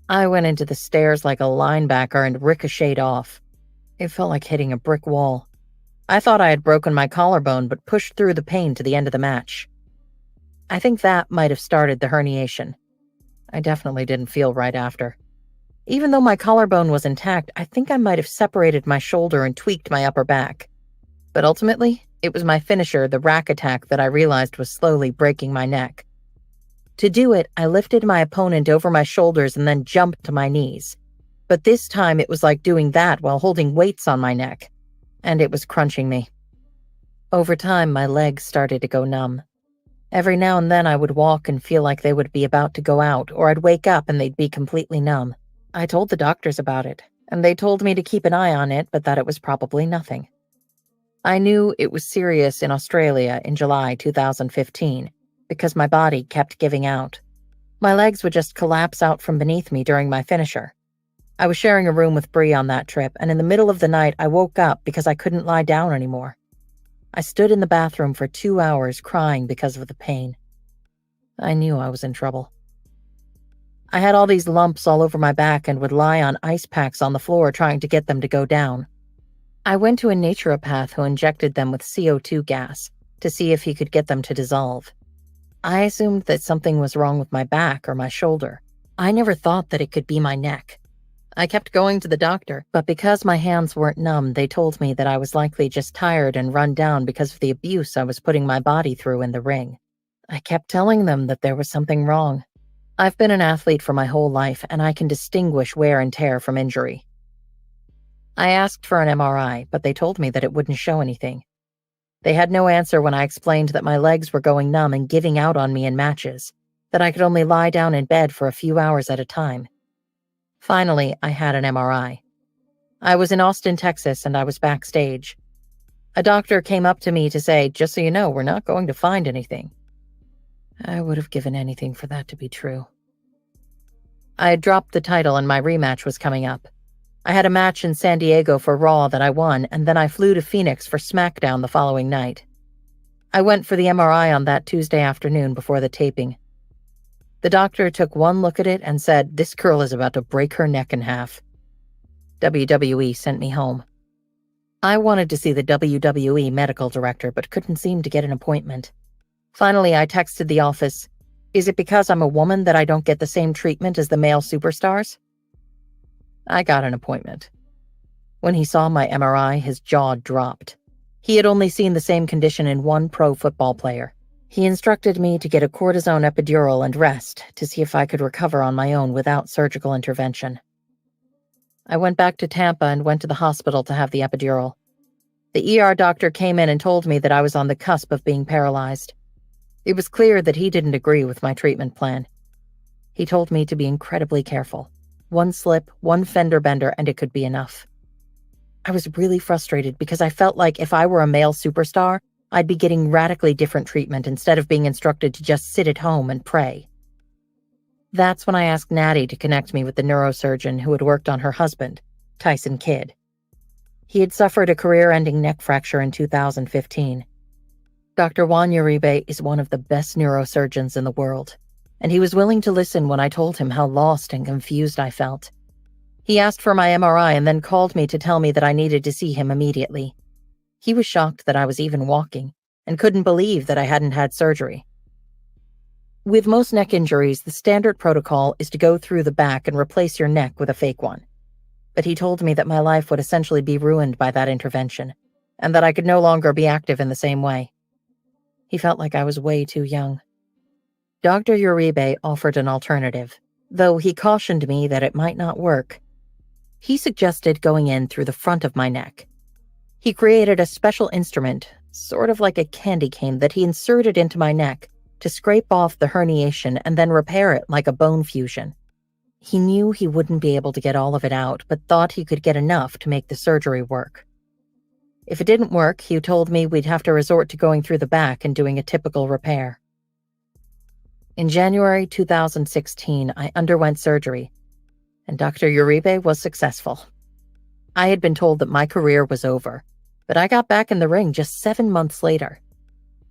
I went into the stairs like a linebacker and ricocheted off. It felt like hitting a brick wall. I thought I had broken my collarbone but pushed through the pain to the end of the match. I think that might have started the herniation. I definitely didn't feel right after. Even though my collarbone was intact, I think I might have separated my shoulder and tweaked my upper back. But ultimately, it was my finisher, the rack attack, that I realized was slowly breaking my neck. To do it, I lifted my opponent over my shoulders and then jumped to my knees. But this time it was like doing that while holding weights on my neck, and it was crunching me. Over time, my legs started to go numb. Every now and then I would walk and feel like they would be about to go out, or I'd wake up and they'd be completely numb. I told the doctors about it, and they told me to keep an eye on it, but that it was probably nothing. I knew it was serious in Australia in July 2015 because my body kept giving out. My legs would just collapse out from beneath me during my finisher. I was sharing a room with Brie on that trip, and in the middle of the night I woke up because I couldn't lie down anymore. I stood in the bathroom for 2 hours crying because of the pain. I knew I was in trouble. I had all these lumps all over my back and would lie on ice packs on the floor trying to get them to go down. I went to a naturopath who injected them with CO2 gas to see if he could get them to dissolve. I assumed that something was wrong with my back or my shoulder. I never thought that it could be my neck. I kept going to the doctor, but because my hands weren't numb, they told me that I was likely just tired and run down because of the abuse I was putting my body through in the ring. I kept telling them that there was something wrong. I've been an athlete for my whole life, and I can distinguish wear and tear from injury. I asked for an MRI, but they told me that it wouldn't show anything. They had no answer when I explained that my legs were going numb and giving out on me in matches, that I could only lie down in bed for a few hours at a time. Finally, I had an MRI. I was in Austin, Texas, and I was backstage. A doctor came up to me to say, "Just so you know, we're not going to find anything." I would have given anything for that to be true. I had dropped the title and my rematch was coming up. I had a match in San Diego for Raw that I won, and then I flew to Phoenix for SmackDown the following night. I went for the MRI on that Tuesday afternoon before the taping. The doctor took one look at it and said, "This girl is about to break her neck in half." WWE sent me home. I wanted to see the WWE medical director, but couldn't seem to get an appointment. Finally, I texted the office, "Is it because I'm a woman that I don't get the same treatment as the male superstars?" I got an appointment. When he saw my MRI, his jaw dropped. He had only seen the same condition in one pro football player. He instructed me to get a cortisone epidural and rest to see if I could recover on my own without surgical intervention. I went back to Tampa and went to the hospital to have the epidural. The ER doctor came in and told me that I was on the cusp of being paralyzed. It was clear that he didn't agree with my treatment plan. He told me to be incredibly careful. One slip, one fender bender, and it could be enough. I was really frustrated because I felt like if I were a male superstar, I'd be getting radically different treatment instead of being instructed to just sit at home and pray. That's when I asked Natty to connect me with the neurosurgeon who had worked on her husband, Tyson Kidd. He had suffered a career-ending neck fracture in 2015. Dr. Juan Uribe is one of the best neurosurgeons in the world, and he was willing to listen when I told him how lost and confused I felt. He asked for my MRI and then called me to tell me that I needed to see him immediately. He was shocked that I was even walking, and couldn't believe that I hadn't had surgery. With most neck injuries, the standard protocol is to go through the back and replace your neck with a fake one. But he told me that my life would essentially be ruined by that intervention, and that I could no longer be active in the same way. He felt like I was way too young. Dr. Uribe offered an alternative, though he cautioned me that it might not work. He suggested going in through the front of my neck. He created a special instrument, sort of like a candy cane, that he inserted into my neck to scrape off the herniation and then repair it like a bone fusion. He knew he wouldn't be able to get all of it out, but thought he could get enough to make the surgery work. If it didn't work, he told me we'd have to resort to going through the back and doing a typical repair. In January 2016, I underwent surgery, and Dr. Uribe was successful. I had been told that my career was over, but I got back in the ring just 7 months later.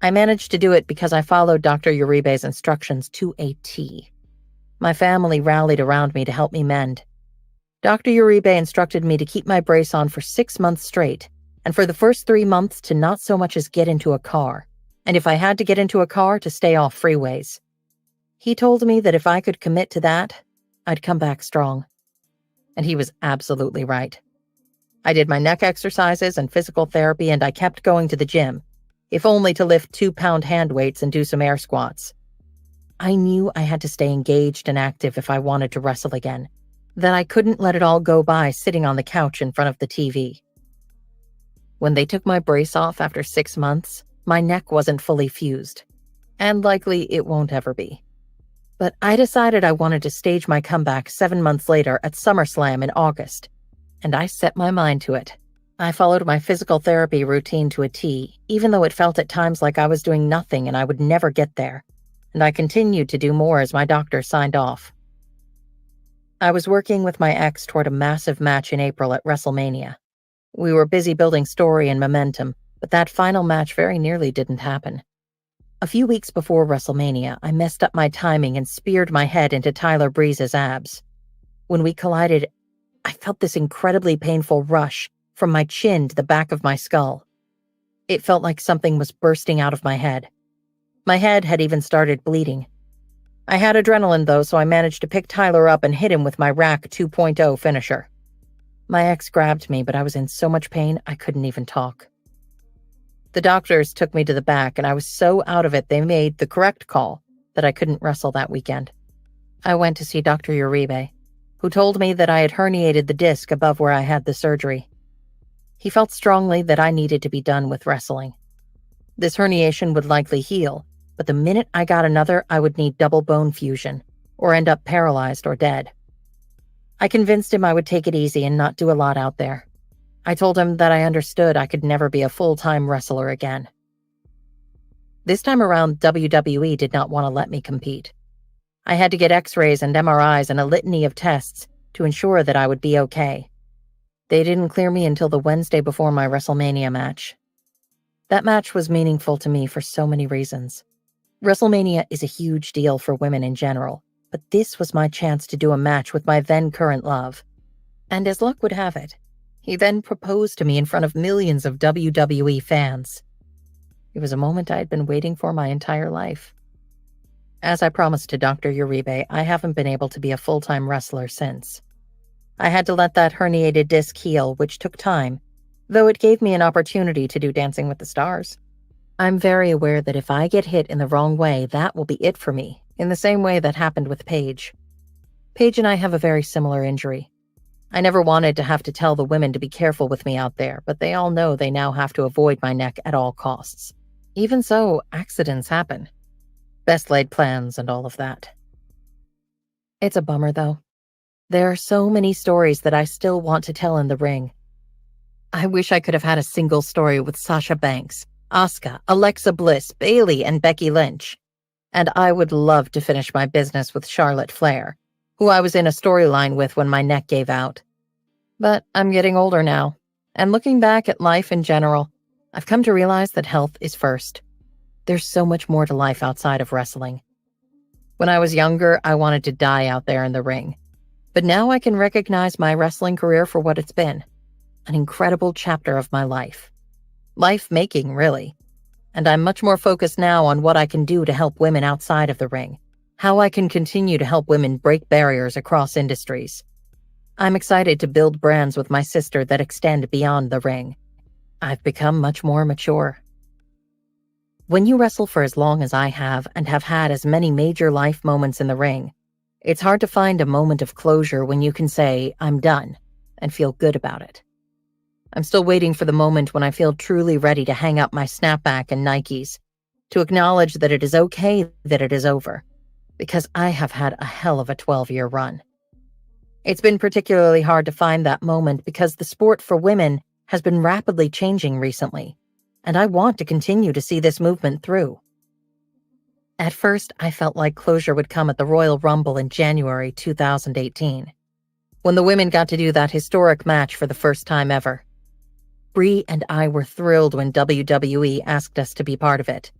I managed to do it because I followed Dr. Uribe's instructions to a T. My family rallied around me to help me mend. Dr. Uribe instructed me to keep my brace on for 6 months straight, and for the first 3 months to not so much as get into a car, and if I had to get into a car, to stay off freeways. He told me that if I could commit to that, I'd come back strong. And he was absolutely right. I did my neck exercises and physical therapy, and I kept going to the gym, if only to lift 2-pound hand weights and do some air squats. I knew I had to stay engaged and active if I wanted to wrestle again, that I couldn't let it all go by sitting on the couch in front of the TV. When they took my brace off after 6 months, my neck wasn't fully fused, and likely it won't ever be. But I decided I wanted to stage my comeback 7 months later at SummerSlam in August, and I set my mind to it. I followed my physical therapy routine to a T, even though it felt at times like I was doing nothing and I would never get there, and I continued to do more as my doctor signed off. I was working with my ex toward a massive match in April at WrestleMania. We were busy building story and momentum, but that final match very nearly didn't happen. A few weeks before WrestleMania, I messed up my timing and speared my head into Tyler Breeze's abs. When we collided, I felt this incredibly painful rush from my chin to the back of my skull. It felt like something was bursting out of my head. My head had even started bleeding. I had adrenaline though, so I managed to pick Tyler up and hit him with my Rack 2.0 finisher. My ex grabbed me, but I was in so much pain I couldn't even talk. The doctors took me to the back, and I was so out of it they made the correct call that I couldn't wrestle that weekend. I went to see Dr. Uribe, who told me that I had herniated the disc above where I had the surgery. He felt strongly that I needed to be done with wrestling. This herniation would likely heal, but the minute I got another, I would need double bone fusion, or end up paralyzed or dead. I convinced him I would take it easy and not do a lot out there. I told him that I understood I could never be a full-time wrestler again. This time around, WWE did not want to let me compete. I had to get x-rays and MRIs and a litany of tests to ensure that I would be okay. They didn't clear me until the Wednesday before my WrestleMania match. That match was meaningful to me for so many reasons. WrestleMania is a huge deal for women in general, but this was my chance to do a match with my then-current love. And as luck would have it, he then proposed to me in front of millions of WWE fans. It was a moment I had been waiting for my entire life. As I promised to Dr. Uribe, I haven't been able to be a full-time wrestler since. I had to let that herniated disc heal, which took time, though it gave me an opportunity to do Dancing with the Stars. I'm very aware that if I get hit in the wrong way, that will be it for me, in the same way that happened with Paige. Paige and I have a very similar injury. I never wanted to have to tell the women to be careful with me out there, but they all know they now have to avoid my neck at all costs. Even so, accidents happen. Best laid plans and all of that. It's a bummer, though. There are so many stories that I still want to tell in the ring. I wish I could have had a single story with Sasha Banks, Asuka, Alexa Bliss, Bayley, and Becky Lynch. And I would love to finish my business with Charlotte Flair, who I was in a storyline with when my neck gave out. But I'm getting older now, and looking back at life in general, I've come to realize that health is first. There's so much more to life outside of wrestling. When I was younger, I wanted to die out there in the ring. But now I can recognize my wrestling career for what it's been. An incredible chapter of my life. Life-making, really. And I'm much more focused now on what I can do to help women outside of the ring. How I can continue to help women break barriers across industries. I'm excited to build brands with my sister that extend beyond the ring. I've become much more mature. When you wrestle for as long as I have and have had as many major life moments in the ring, it's hard to find a moment of closure when you can say, I'm done, and feel good about it. I'm still waiting for the moment when I feel truly ready to hang up my snapback and Nikes, to acknowledge that it is okay that it is over, because I have had a hell of a 12-year run. It's been particularly hard to find that moment because the sport for women has been rapidly changing recently, and I want to continue to see this movement through. At first, I felt like closure would come at the Royal Rumble in January 2018, when the women got to do that historic match for the first time ever. Brie and I were thrilled when WWE asked us to be part of it.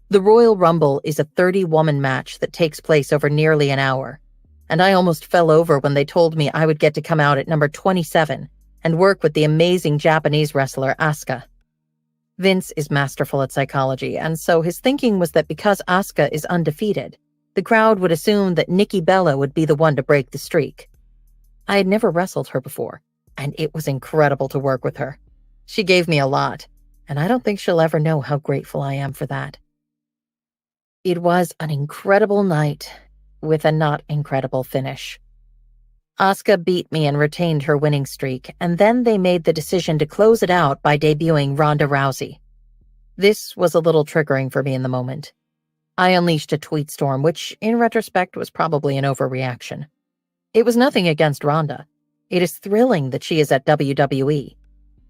The Royal Rumble is a 30-woman match that takes place over nearly an hour, and I almost fell over when they told me I would get to come out at number 27 and work with the amazing Japanese wrestler Asuka. Vince is masterful at psychology, and so his thinking was that because Asuka is undefeated, the crowd would assume that Nikki Bella would be the one to break the streak. I had never wrestled her before, and it was incredible to work with her. She gave me a lot, and I don't think she'll ever know how grateful I am for that. It was an incredible night, with a not incredible finish. Asuka beat me and retained her winning streak, and then they made the decision to close it out by debuting Ronda Rousey. This was a little triggering for me in the moment. I unleashed a tweet storm, which, in retrospect, was probably an overreaction. It was nothing against Ronda. It is thrilling that she is at WWE.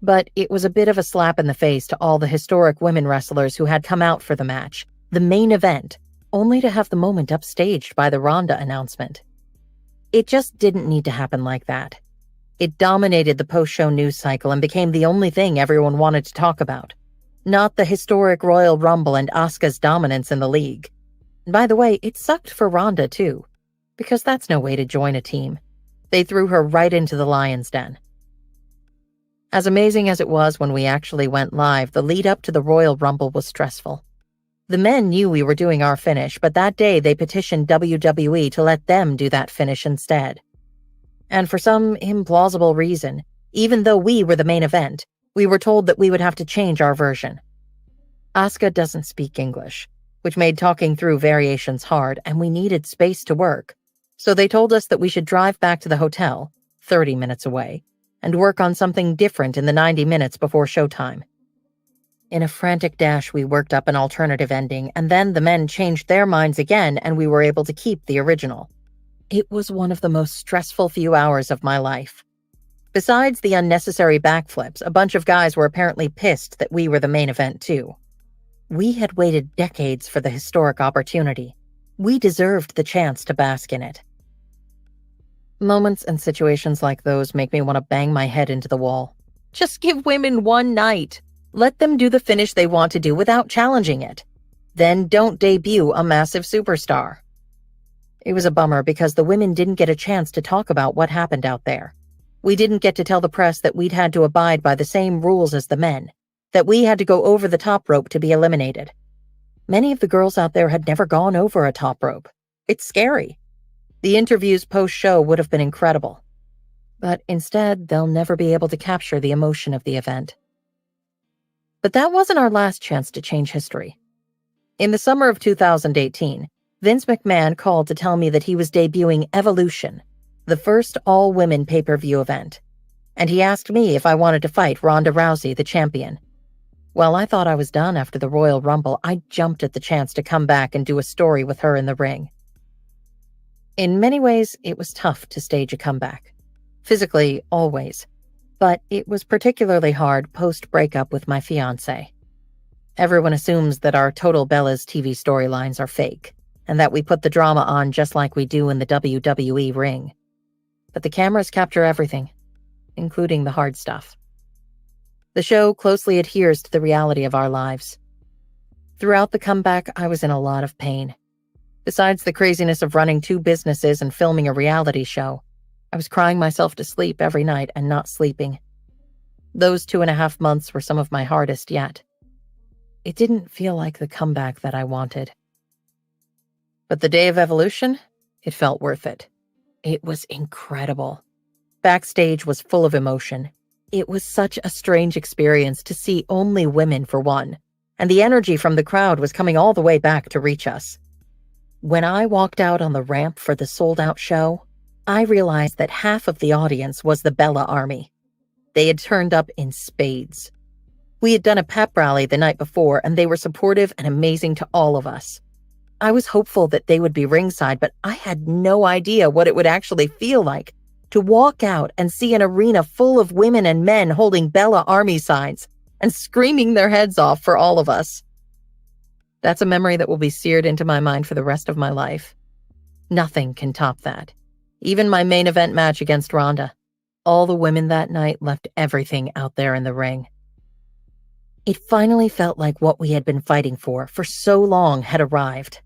But it was a bit of a slap in the face to all the historic women wrestlers who had come out for the match, the main event, only to have the moment upstaged by the Ronda announcement. It just didn't need to happen like that. It dominated the post-show news cycle and became the only thing everyone wanted to talk about, not the historic Royal Rumble and Asuka's dominance in the league. And by the way, it sucked for Ronda too, because that's no way to join a team. They threw her right into the lion's den. As amazing as it was when we actually went live, the lead up to the Royal Rumble was stressful. The men knew we were doing our finish, but that day they petitioned WWE to let them do that finish instead. And for some implausible reason, even though we were the main event, we were told that we would have to change our version. Asuka doesn't speak English, which made talking through variations hard, and we needed space to work. So they told us that we should drive back to the hotel, 30 minutes away, and work on something different in the 90 minutes before showtime. In a frantic dash, we worked up an alternative ending, and then the men changed their minds again, and we were able to keep the original. It was one of the most stressful few hours of my life. Besides the unnecessary backflips, a bunch of guys were apparently pissed that we were the main event too. We had waited decades for the historic opportunity. We deserved the chance to bask in it. Moments and situations like those make me want to bang my head into the wall. Just give women one night. Let them do the finish they want to do without challenging it. Then don't debut a massive superstar. It was a bummer because the women didn't get a chance to talk about what happened out there. We didn't get to tell the press that we'd had to abide by the same rules as the men, that we had to go over the top rope to be eliminated. Many of the girls out there had never gone over a top rope. It's scary. The interviews post-show would have been incredible. But instead, they'll never be able to capture the emotion of the event. But that wasn't our last chance to change history. In the summer of 2018, Vince McMahon called to tell me that he was debuting Evolution, the first all-women pay-per-view event, and he asked me if I wanted to fight Ronda Rousey, the champion. While I thought I was done after the Royal Rumble, I jumped at the chance to come back and do a story with her in the ring. In many ways, it was tough to stage a comeback. Physically, always. But it was particularly hard post-breakup with my fiancé. Everyone assumes that our Total Bellas TV storylines are fake, and that we put the drama on just like we do in the WWE ring. But the cameras capture everything, including the hard stuff. The show closely adheres to the reality of our lives. Throughout the comeback, I was in a lot of pain. Besides the craziness of running 2 businesses and filming a reality show, I was crying myself to sleep every night and not sleeping. Those 2.5 months were some of my hardest yet. It didn't feel like the comeback that I wanted. But the day of Evolution, it felt worth it. It was incredible. Backstage was full of emotion. It was such a strange experience to see only women for one, and the energy from the crowd was coming all the way back to reach us. When I walked out on the ramp for the sold-out show, I realized that half of the audience was the Bella Army. They had turned up in spades. We had done a pep rally the night before, and they were supportive and amazing to all of us. I was hopeful that they would be ringside, but I had no idea what it would actually feel like to walk out and see an arena full of women and men holding Bella Army signs and screaming their heads off for all of us. That's a memory that will be seared into my mind for the rest of my life. Nothing can top that. Even my main event match against Ronda. All the women that night left everything out there in the ring. It finally felt like what we had been fighting for so long had arrived.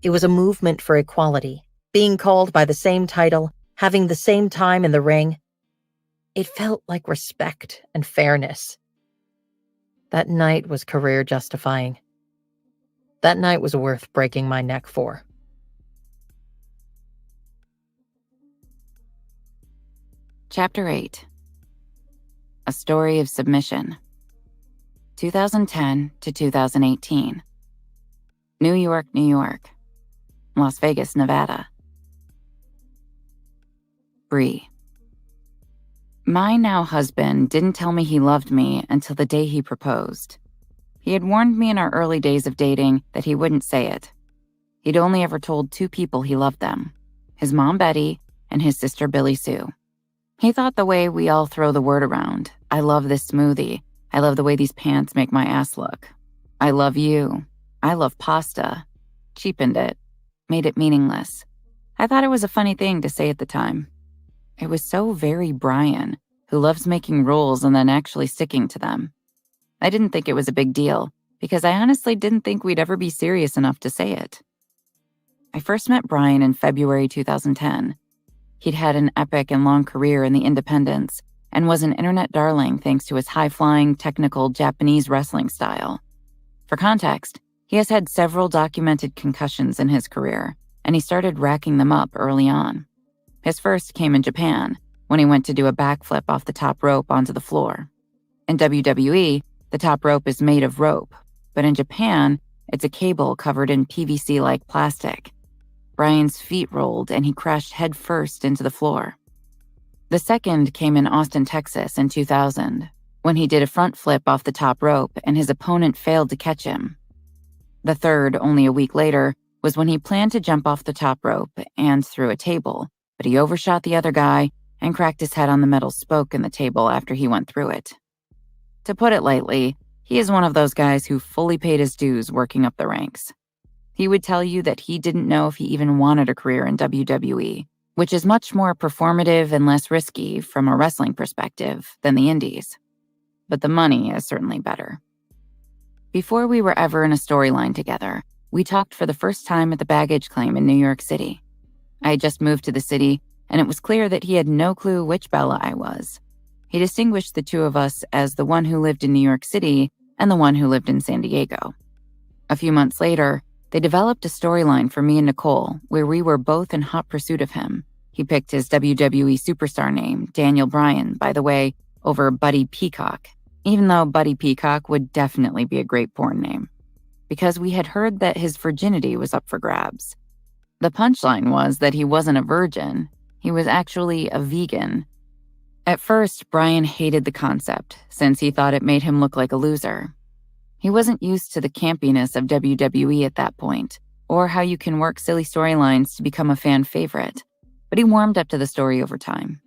It was a movement for equality, being called by the same title, having the same time in the ring. It felt like respect and fairness. That night was career justifying. That night was worth breaking my neck for. Chapter 8. A Story of Submission. 2010 to 2018. New York, New York. Las Vegas, Nevada. Brie. My now husband didn't tell me he loved me until the day he proposed. He had warned me in our early days of dating that he wouldn't say it. He'd only ever told 2 people he loved them, his mom Betty and his sister Billy Sue. He thought the way we all throw the word around, I love this smoothie, I love the way these pants make my ass look, I love you, I love pasta, cheapened it, made it meaningless. I thought it was a funny thing to say at the time. It was so very Bryan, who loves making rules and then actually sticking to them. I didn't think it was a big deal, because I honestly didn't think we'd ever be serious enough to say it. I first met Bryan in February 2010. He'd had an epic and long career in the independents, and was an internet darling thanks to his high-flying, technical Japanese wrestling style. For context, he has had several documented concussions in his career, and he started racking them up early on. His first came in Japan, when he went to do a backflip off the top rope onto the floor. In WWE, the top rope is made of rope, but in Japan, it's a cable covered in PVC-like plastic. Bryan's feet rolled and he crashed headfirst into the floor. The second came in Austin, Texas in 2000, when he did a front flip off the top rope and his opponent failed to catch him. The third, only a week later, was when he planned to jump off the top rope and through a table, but he overshot the other guy and cracked his head on the metal spoke in the table after he went through it. To put it lightly, he is one of those guys who fully paid his dues working up the ranks. He would tell you that he didn't know if he even wanted a career in WWE, which is much more performative and less risky from a wrestling perspective than the indies. But the money is certainly better. Before we were ever in a storyline together, we talked for the first time at the baggage claim in New York City. I had just moved to the city, and it was clear that he had no clue which Bella I was. He distinguished the two of us as the one who lived in New York City and the one who lived in San Diego. A few months later, they developed a storyline for me and Nicole where we were both in hot pursuit of him. He picked his WWE superstar name, Daniel Bryan, by the way, over Buddy Peacock, even though Buddy Peacock would definitely be a great porn name, because we had heard that his virginity was up for grabs. The punchline was that he wasn't a virgin, he was actually a vegan. At first, Bryan hated the concept, since he thought it made him look like a loser. He wasn't used to the campiness of WWE at that point, or how you can work silly storylines to become a fan favorite, but he warmed up to the story over time.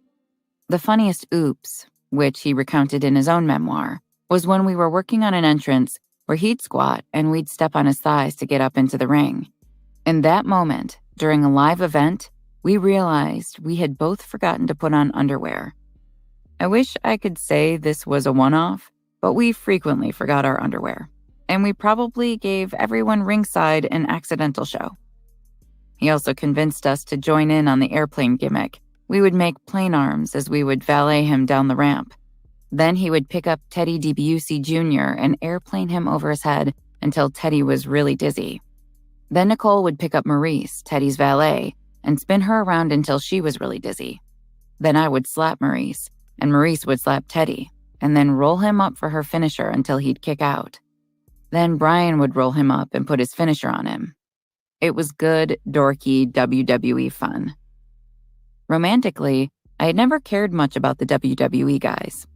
The funniest oops, which he recounted in his own memoir, was when we were working on an entrance where he'd squat and we'd step on his thighs to get up into the ring. In that moment, during a live event, we realized we had both forgotten to put on underwear. I wish I could say this was a one-off, but we frequently forgot our underwear, and we probably gave everyone ringside an accidental show. He also convinced us to join in on the airplane gimmick. We would make plane arms as we would valet him down the ramp. Then he would pick up Teddy DiBiase Jr. and airplane him over his head until Teddy was really dizzy. Then Nicole would pick up Maurice, Teddy's valet, and spin her around until she was really dizzy. Then I would slap Maurice, and Maurice would slap Teddy, and then roll him up for her finisher until he'd kick out. Then Bryan would roll him up and put his finisher on him. It was good, dorky WWE fun. Romantically, I had never cared much about the WWE guys.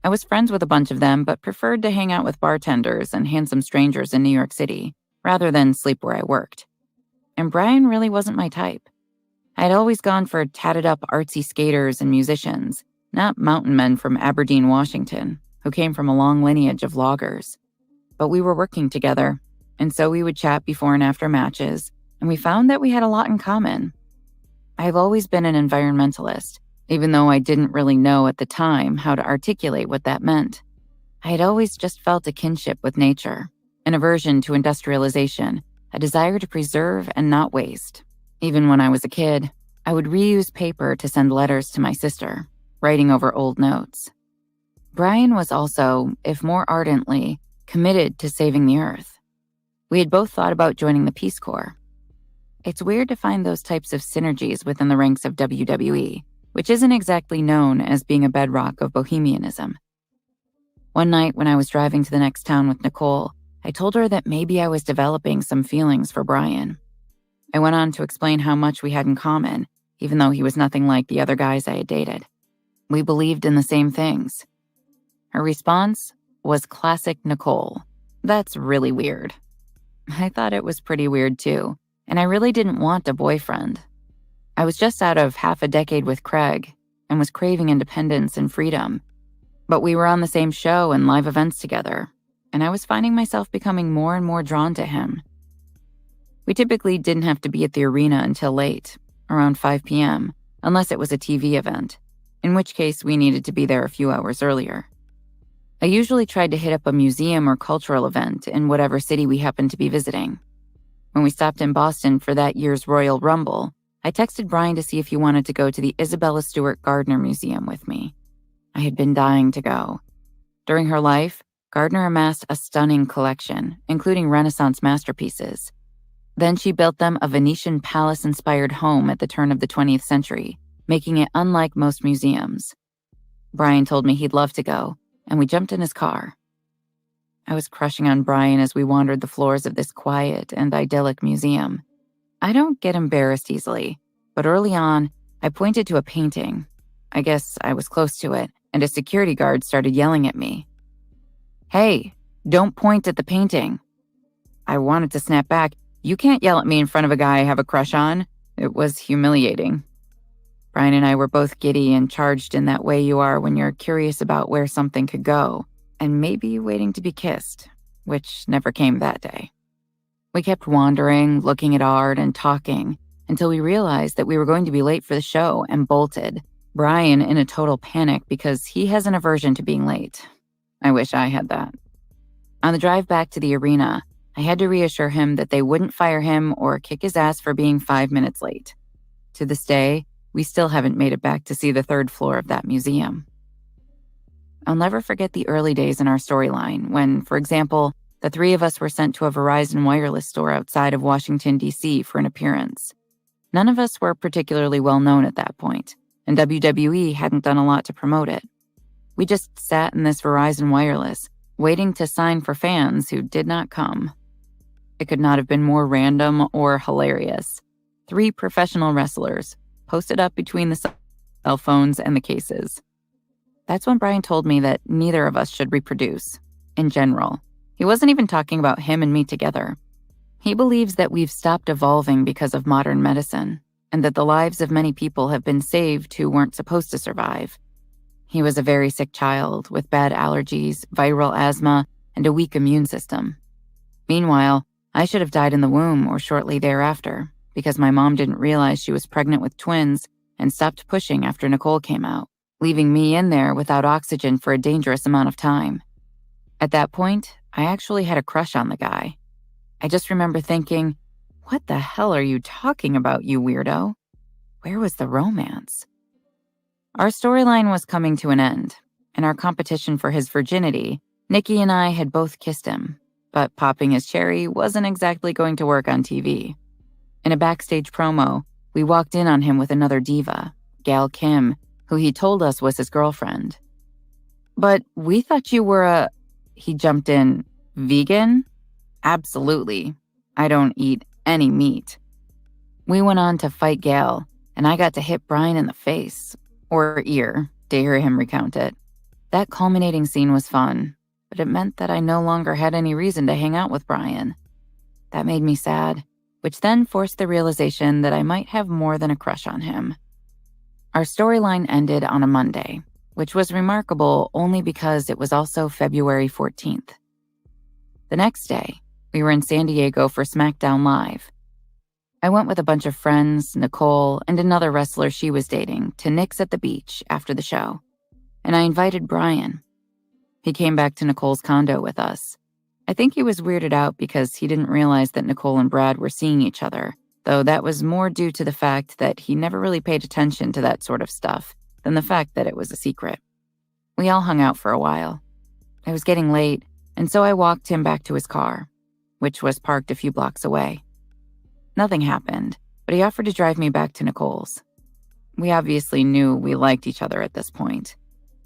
I was friends with a bunch of them, but preferred to hang out with bartenders and handsome strangers in New York City, rather than sleep where I worked. And Bryan really wasn't my type. I had always gone for tatted-up artsy skaters and musicians, not mountain men from Aberdeen, Washington, who came from a long lineage of loggers. But we were working together, and so we would chat before and after matches, and we found that we had a lot in common. I've always been an environmentalist, even though I didn't really know at the time how to articulate what that meant. I had always just felt a kinship with nature, an aversion to industrialization, a desire to preserve and not waste. Even when I was a kid, I would reuse paper to send letters to my sister, writing over old notes. Bryan was also, if more ardently, committed to saving the earth. We had both thought about joining the Peace Corps. It's weird to find those types of synergies within the ranks of WWE, which isn't exactly known as being a bedrock of bohemianism. One night when I was driving to the next town with Nicole, I told her that maybe I was developing some feelings for Bryan. I went on to explain how much we had in common, even though he was nothing like the other guys I had dated. We believed in the same things. Her response was classic Nicole. That's really weird. I thought it was pretty weird too, and I really didn't want a boyfriend. I was just out of half a decade with Craig and was craving independence and freedom. But we were on the same show and live events together, and I was finding myself becoming more and more drawn to him. We typically didn't have to be at the arena until late, around 5 p.m., unless it was a TV event, in which case we needed to be there a few hours earlier. I usually tried to hit up a museum or cultural event in whatever city we happened to be visiting. When we stopped in Boston for that year's Royal Rumble, I texted Bryan to see if he wanted to go to the Isabella Stewart Gardner Museum with me. I had been dying to go. During her life, Gardner amassed a stunning collection, including Renaissance masterpieces. Then she built them a Venetian palace-inspired home at the turn of the 20th century, making it unlike most museums. Bryan told me he'd love to go, and we jumped in his car. I was crushing on Bryan as we wandered the floors of this quiet and idyllic museum. I don't get embarrassed easily, but early on, I pointed to a painting. I guess I was close to it, and a security guard started yelling at me. "Hey, don't point at the painting." I wanted to snap back. "You can't yell at me in front of a guy I have a crush on." It was humiliating. Bryan and I were both giddy and charged in that way you are when you're curious about where something could go, and maybe waiting to be kissed, which never came that day. We kept wandering, looking at art and talking, until we realized that we were going to be late for the show and bolted, Bryan in a total panic because he has an aversion to being late. I wish I had that. On the drive back to the arena, I had to reassure him that they wouldn't fire him or kick his ass for being 5 minutes late. To this day, we still haven't made it back to see the third floor of that museum. I'll never forget the early days in our storyline when, for example, the three of us were sent to a Verizon wireless store outside of Washington, D.C. for an appearance. None of us were particularly well known at that point, and WWE hadn't done a lot to promote it. We just sat in this Verizon wireless, waiting to sign for fans who did not come. It could not have been more random or hilarious. 3 professional wrestlers, posted up between the cell phones and the cases. That's when Bryan told me that neither of us should reproduce, in general. He wasn't even talking about him and me together. He believes that we've stopped evolving because of modern medicine, and that the lives of many people have been saved who weren't supposed to survive. He was a very sick child with bad allergies, viral asthma, and a weak immune system. Meanwhile, I should have died in the womb or shortly thereafter, because my mom didn't realize she was pregnant with twins and stopped pushing after Nicole came out, leaving me in there without oxygen for a dangerous amount of time. At that point, I actually had a crush on the guy. I just remember thinking, what the hell are you talking about, you weirdo? Where was the romance? Our storyline was coming to an end. In our competition for his virginity, Nikki and I had both kissed him, but popping his cherry wasn't exactly going to work on TV. In a backstage promo, we walked in on him with another diva, Gail Kim, who he told us was his girlfriend. "But we thought you were he jumped in, vegan?" Absolutely. I don't eat any meat. We went on to fight Gail, and I got to hit Bryan in the face, or ear, to hear him recount it. That culminating scene was fun, but it meant that I no longer had any reason to hang out with Bryan. That made me sad, which then forced the realization that I might have more than a crush on him. Our storyline ended on a Monday, which was remarkable only because it was also February 14th. The next day, we were in San Diego for SmackDown Live. I went with a bunch of friends, Nicole, and another wrestler she was dating, to Nick's at the beach after the show, and I invited Bryan. He came back to Nicole's condo with us. I think he was weirded out because he didn't realize that Nicole and Brad were seeing each other, though that was more due to the fact that he never really paid attention to that sort of stuff than the fact that it was a secret. We all hung out for a while. It was getting late, and so I walked him back to his car, which was parked a few blocks away. Nothing happened, but he offered to drive me back to Nicole's. We obviously knew we liked each other at this point.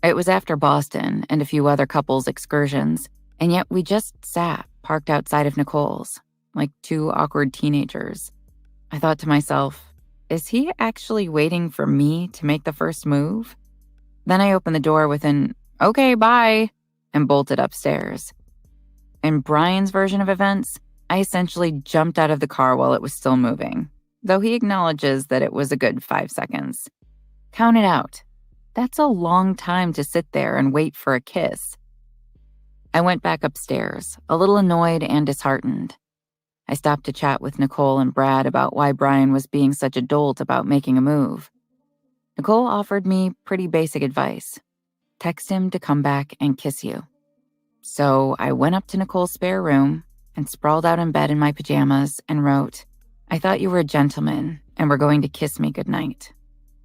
It was after Boston and a few other couples' excursions, and yet we just sat, parked outside of Nicole's, like two awkward teenagers. I thought to myself, is he actually waiting for me to make the first move? Then I opened the door with an, "Okay, bye," and bolted upstairs. In Bryan's version of events, I essentially jumped out of the car while it was still moving, though he acknowledges that it was a good 5 seconds. Count it out. That's a long time to sit there and wait for a kiss. I went back upstairs, a little annoyed and disheartened. I stopped to chat with Nicole and Brad about why Bryan was being such a dolt about making a move. Nicole offered me pretty basic advice. Text him to come back and kiss you. So I went up to Nicole's spare room and sprawled out in bed in my pajamas and wrote, "I thought you were a gentleman and were going to kiss me goodnight."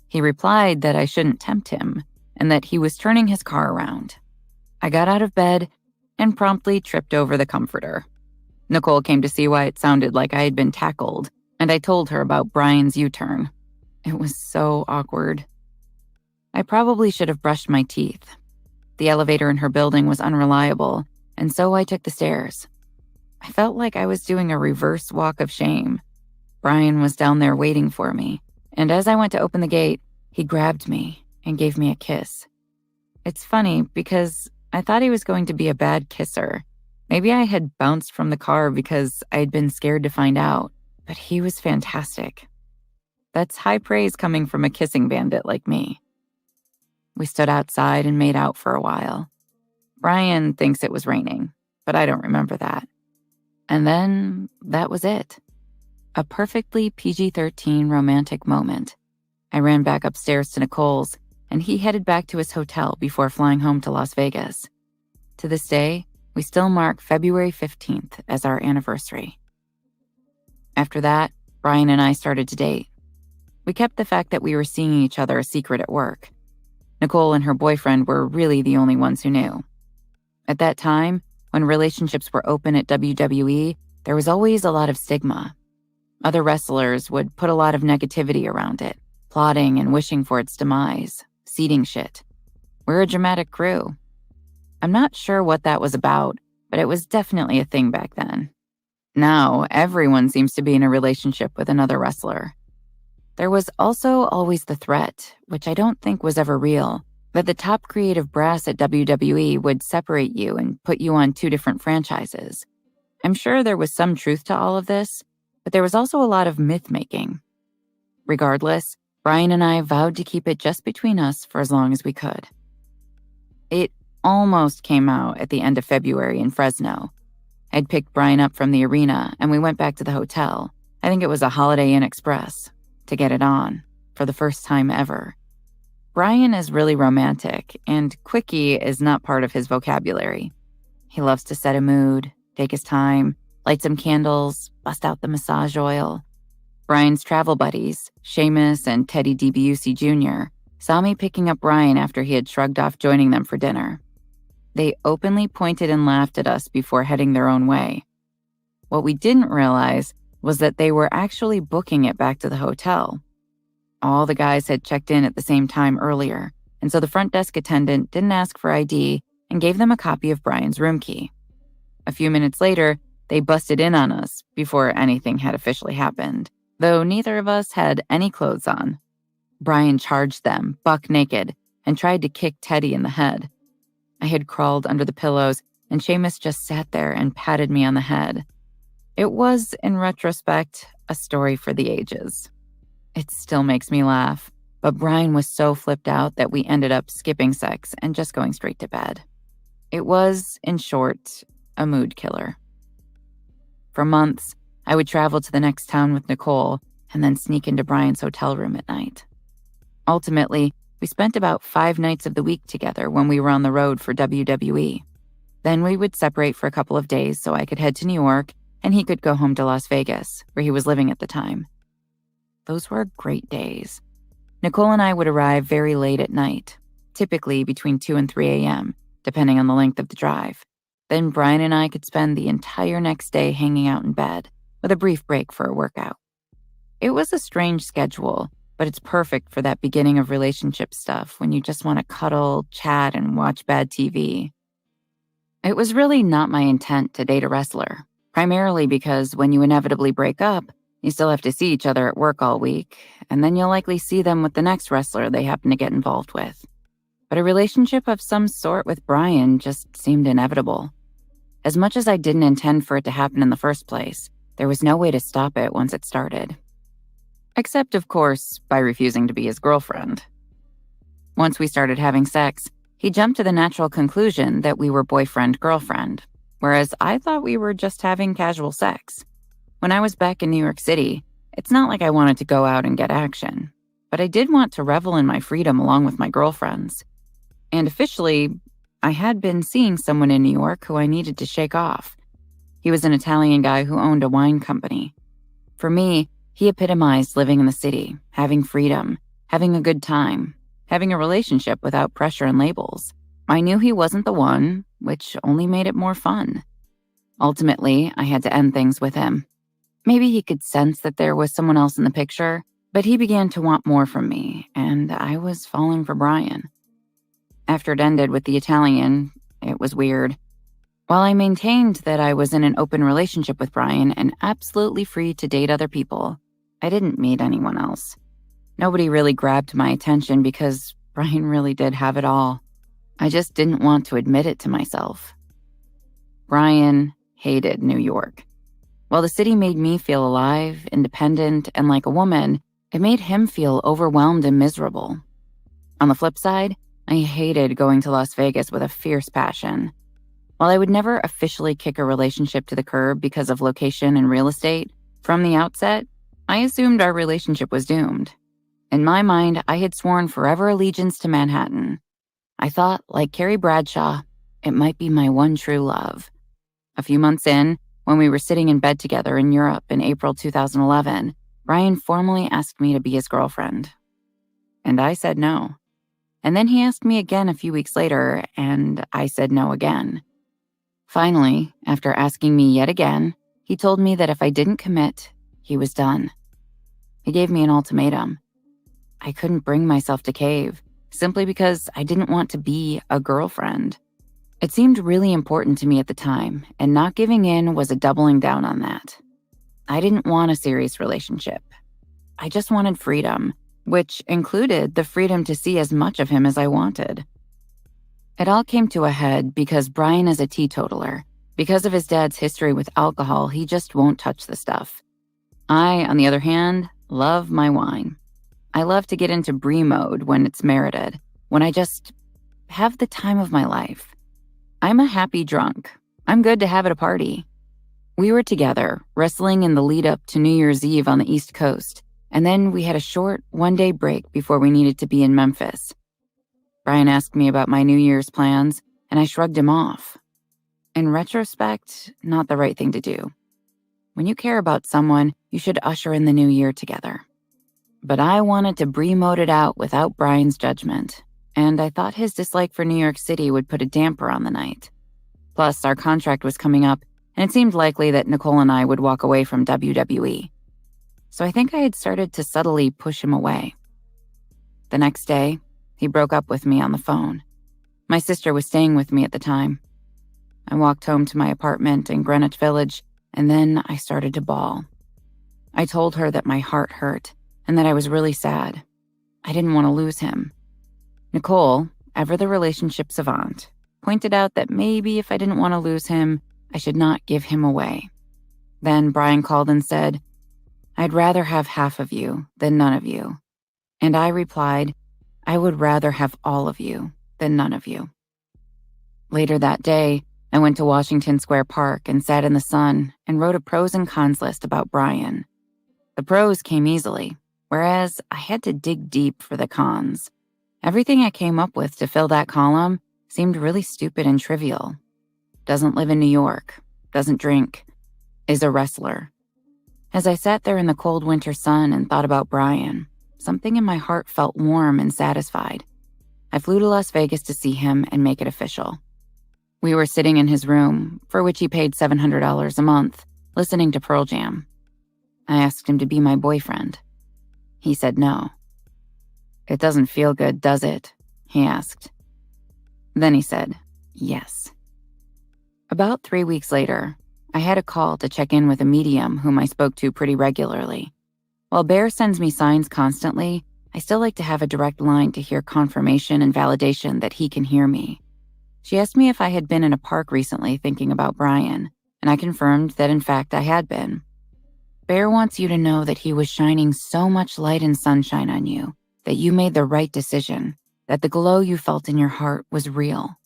He replied that I shouldn't tempt him and that he was turning his car around. I got out of bed and promptly tripped over the comforter. Nicole came to see why it sounded like I had been tackled, and I told her about Bryan's U-turn. It was so awkward. I probably should have brushed my teeth. The elevator in her building was unreliable, and so I took the stairs. I felt like I was doing a reverse walk of shame. Bryan was down there waiting for me, and as I went to open the gate, he grabbed me and gave me a kiss. It's funny because I thought he was going to be a bad kisser. Maybe I had bounced from the car because I had been scared to find out, but he was fantastic. That's high praise coming from a kissing bandit like me. We stood outside and made out for a while. Bryan thinks it was raining, but I don't remember that. And then that was it. A perfectly PG-13 romantic moment. I ran back upstairs to Nicole's, and he headed back to his hotel before flying home to Las Vegas. To this day, we still mark February 15th as our anniversary. After that, Bryan and I started to date. We kept the fact that we were seeing each other a secret at work. Nicole and her boyfriend were really the only ones who knew. At that time, when relationships were open at WWE, there was always a lot of stigma. Other wrestlers would put a lot of negativity around it, plotting and wishing for its demise, seeding shit. We're a dramatic crew. I'm not sure what that was about, but it was definitely a thing back then. Now, everyone seems to be in a relationship with another wrestler. There was also always the threat, which I don't think was ever real, that the top creative brass at WWE would separate you and put you on 2 different franchises. I'm sure there was some truth to all of this, but there was also a lot of myth-making. Regardless, Bryan and I vowed to keep it just between us for as long as we could. It almost came out at the end of February in Fresno. I'd picked Bryan up from the arena, and we went back to the hotel. I think it was a Holiday Inn Express, to get it on, for the first time ever. Bryan is really romantic, and quickie is not part of his vocabulary. He loves to set a mood, take his time, light some candles, bust out the massage oil. Bryan's travel buddies, Sheamus and Teddy DiBiase Jr., saw me picking up Bryan after he had shrugged off joining them for dinner. They openly pointed and laughed at us before heading their own way. What we didn't realize was that they were actually booking it back to the hotel. All the guys had checked in at the same time earlier, and so the front desk attendant didn't ask for ID and gave them a copy of Bryan's room key. A few minutes later, They busted in on us before anything had officially happened, though neither of us had any clothes on. Bryan charged them, buck naked, and tried to kick Teddy in the head. I had crawled under the pillows, and Sheamus just sat there and patted me on the head. It was, in retrospect, a story for the ages. It still makes me laugh, but Bryan was so flipped out that we ended up skipping sex and just going straight to bed. It was, in short, a mood killer. For months, I would travel to the next town with Nicole and then sneak into Bryan's hotel room at night. Ultimately, we spent about 5 nights of the week together when we were on the road for WWE. Then we would separate for a couple of days so I could head to New York and he could go home to Las Vegas, where he was living at the time. Those were great days. Nicole and I would arrive very late at night, typically between 2 and 3 a.m., depending on the length of the drive. Then Bryan and I could spend the entire next day hanging out in bed, with a brief break for a workout. It was a strange schedule, but it's perfect for that beginning of relationship stuff when you just want to cuddle, chat, and watch bad TV. It was really not my intent to date a wrestler, primarily because when you inevitably break up, you still have to see each other at work all week, and then you'll likely see them with the next wrestler they happen to get involved with. But a relationship of some sort with Bryan just seemed inevitable. As much as I didn't intend for it to happen in the first place, there was no way to stop it once it started. Except, of course, by refusing to be his girlfriend. Once we started having sex, he jumped to the natural conclusion that we were boyfriend-girlfriend, whereas I thought we were just having casual sex. When I was back in New York City, it's not like I wanted to go out and get action, but I did want to revel in my freedom along with my girlfriends. And officially, I had been seeing someone in New York who I needed to shake off. He was an Italian guy who owned a wine company. For me, he epitomized living in the city, having freedom, having a good time, having a relationship without pressure and labels. I knew he wasn't the one, which only made it more fun. Ultimately, I had to end things with him. Maybe he could sense that there was someone else in the picture, but he began to want more from me, and I was falling for Bryan. After it ended with the Italian, it was weird. While I maintained that I was in an open relationship with Bryan and absolutely free to date other people, I didn't meet anyone else. Nobody really grabbed my attention because Bryan really did have it all. I just didn't want to admit it to myself. Bryan hated New York. While the city made me feel alive, independent, and like a woman, it made him feel overwhelmed and miserable. On the flip side, I hated going to Las Vegas with a fierce passion. While I would never officially kick a relationship to the curb because of location and real estate, from the outset, I assumed our relationship was doomed. In my mind, I had sworn forever allegiance to Manhattan. I thought, like Carrie Bradshaw, it might be my one true love. A few months in, when we were sitting in bed together in Europe in April 2011, Bryan formally asked me to be his girlfriend. And I said no. And then he asked me again a few weeks later, and I said no again. Finally, after asking me yet again, he told me that if I didn't commit, he was done. He gave me an ultimatum. I couldn't bring myself to cave, simply because I didn't want to be a girlfriend. It seemed really important to me at the time, and not giving in was a doubling down on that. I didn't want a serious relationship. I just wanted freedom, which included the freedom to see as much of him as I wanted. It all came to a head because Bryan is a teetotaler. Because of his dad's history with alcohol, he just won't touch the stuff. I, on the other hand, love my wine. I love to get into Brie mode when it's merited, when I just have the time of my life. I'm a happy drunk. I'm good to have at a party. We were together, wrestling in the lead up to New Year's Eve on the East Coast, and then we had a short, one-day break before we needed to be in Memphis. Bryan asked me about my New Year's plans, and I shrugged him off. In retrospect, not the right thing to do. When you care about someone, you should usher in the new year together. But I wanted to Brie mode it out without Bryan's judgment, and I thought his dislike for New York City would put a damper on the night. Plus, our contract was coming up, and it seemed likely that Nicole and I would walk away from WWE. So I think I had started to subtly push him away. The next day, he broke up with me on the phone. My sister was staying with me at the time. I walked home to my apartment in Greenwich Village and then I started to bawl. I told her that my heart hurt and that I was really sad. I didn't want to lose him. Nicole, ever the relationship savant, pointed out that maybe if I didn't want to lose him, I should not give him away. Then Bryan called and said, "I'd rather have half of you than none of you." And I replied, "I would rather have all of you than none of you." Later that day, I went to Washington Square Park and sat in the sun and wrote a pros and cons list about Bryan. The pros came easily, whereas I had to dig deep for the cons. Everything I came up with to fill that column seemed really stupid and trivial. Doesn't live in New York, doesn't drink, is a wrestler. As I sat there in the cold winter sun and thought about Bryan, something in my heart felt warm and satisfied. I flew to Las Vegas to see him and make it official. We were sitting in his room, for which he paid $700 a month, listening to Pearl Jam. I asked him to be my boyfriend. He said no. "It doesn't feel good, does it?" he asked. Then he said, "Yes." About 3 weeks later, I had a call to check in with a medium whom I spoke to pretty regularly. While Bear sends me signs constantly, I still like to have a direct line to hear confirmation and validation that he can hear me. She asked me if I had been in a park recently thinking about Bryan, and I confirmed that in fact I had been. Bear wants you to know that he was shining so much light and sunshine on you that you made the right decision, that the glow you felt in your heart was real.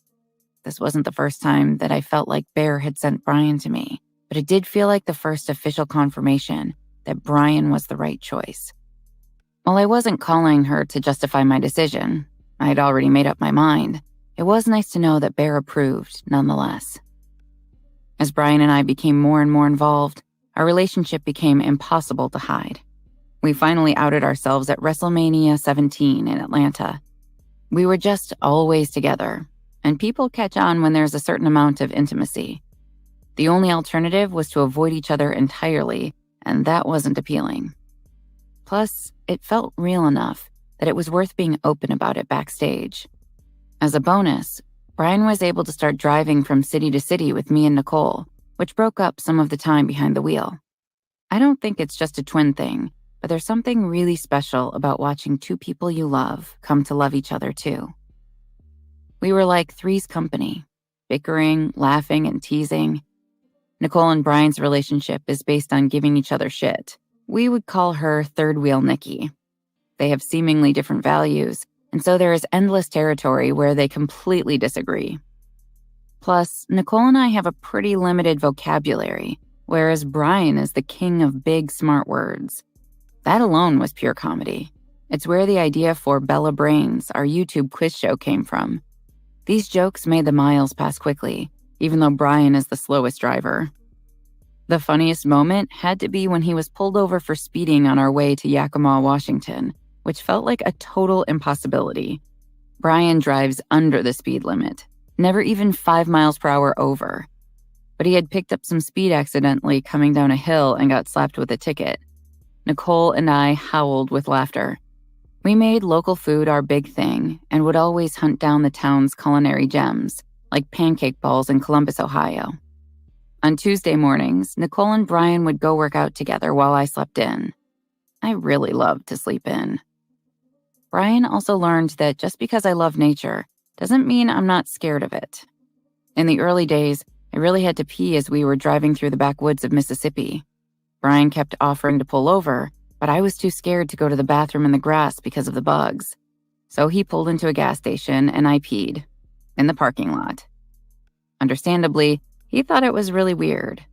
This wasn't the first time that I felt like Bear had sent Bryan to me, but it did feel like the first official confirmation that Bryan was the right choice. While I wasn't calling her to justify my decision, I had already made up my mind. It was nice to know that Bear approved, nonetheless. As Bryan and I became more and more involved, our relationship became impossible to hide. We finally outed ourselves at WrestleMania 17 in Atlanta. We were just always together, and people catch on when there's a certain amount of intimacy. The only alternative was to avoid each other entirely, and that wasn't appealing. Plus, it felt real enough that it was worth being open about it backstage. As a bonus, Bryan was able to start driving from city to city with me and Nicole, which broke up some of the time behind the wheel. I don't think it's just a twin thing, but there's something really special about watching two people you love come to love each other too. We were like Three's Company, bickering, laughing, and teasing. Nicole and Bryan's relationship is based on giving each other shit. We would call her Third Wheel Nikki. They have seemingly different values, and so there is endless territory where they completely disagree. Plus, Nicole and I have a pretty limited vocabulary, whereas Bryan is the king of big, smart words. That alone was pure comedy. It's where the idea for Bella Brains, our YouTube quiz show, came from. These jokes made the miles pass quickly, even though Bryan is the slowest driver. The funniest moment had to be when he was pulled over for speeding on our way to Yakima, Washington, which felt like a total impossibility. Bryan drives under the speed limit, never even 5 miles per hour over. But he had picked up some speed accidentally coming down a hill and got slapped with a ticket. Nicole and I howled with laughter. We made local food our big thing and would always hunt down the town's culinary gems, like pancake balls in Columbus, Ohio. On Tuesday mornings, Nicole and Bryan would go work out together while I slept in. I really loved to sleep in. Bryan also learned that just because I love nature doesn't mean I'm not scared of it. In the early days, I really had to pee as we were driving through the backwoods of Mississippi. Bryan kept offering to pull over, but I was too scared to go to the bathroom in the grass because of the bugs. So he pulled into a gas station and I peed in the parking lot. Understandably, he thought it was really weird.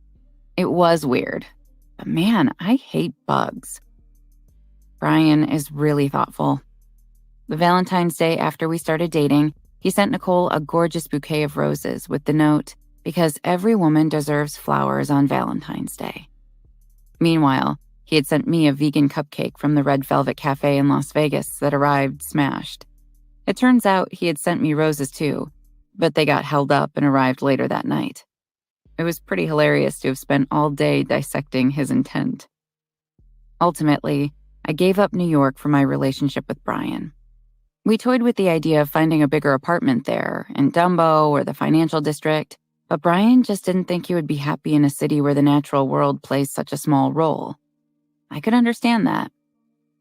It was weird. But man, I hate bugs. Bryan is really thoughtful. The Valentine's Day after we started dating, he sent Nicole a gorgeous bouquet of roses with the note, "Because every woman deserves flowers on Valentine's Day." Meanwhile, he had sent me a vegan cupcake from the Red Velvet Cafe in Las Vegas that arrived smashed. It turns out he had sent me roses too, but they got held up and arrived later that night. It was pretty hilarious to have spent all day dissecting his intent. Ultimately, I gave up New York for my relationship with Bryan. We toyed with the idea of finding a bigger apartment there, in Dumbo or the financial district, But Bryan just didn't think he would be happy in a city where the natural world plays such a small role. I could understand that.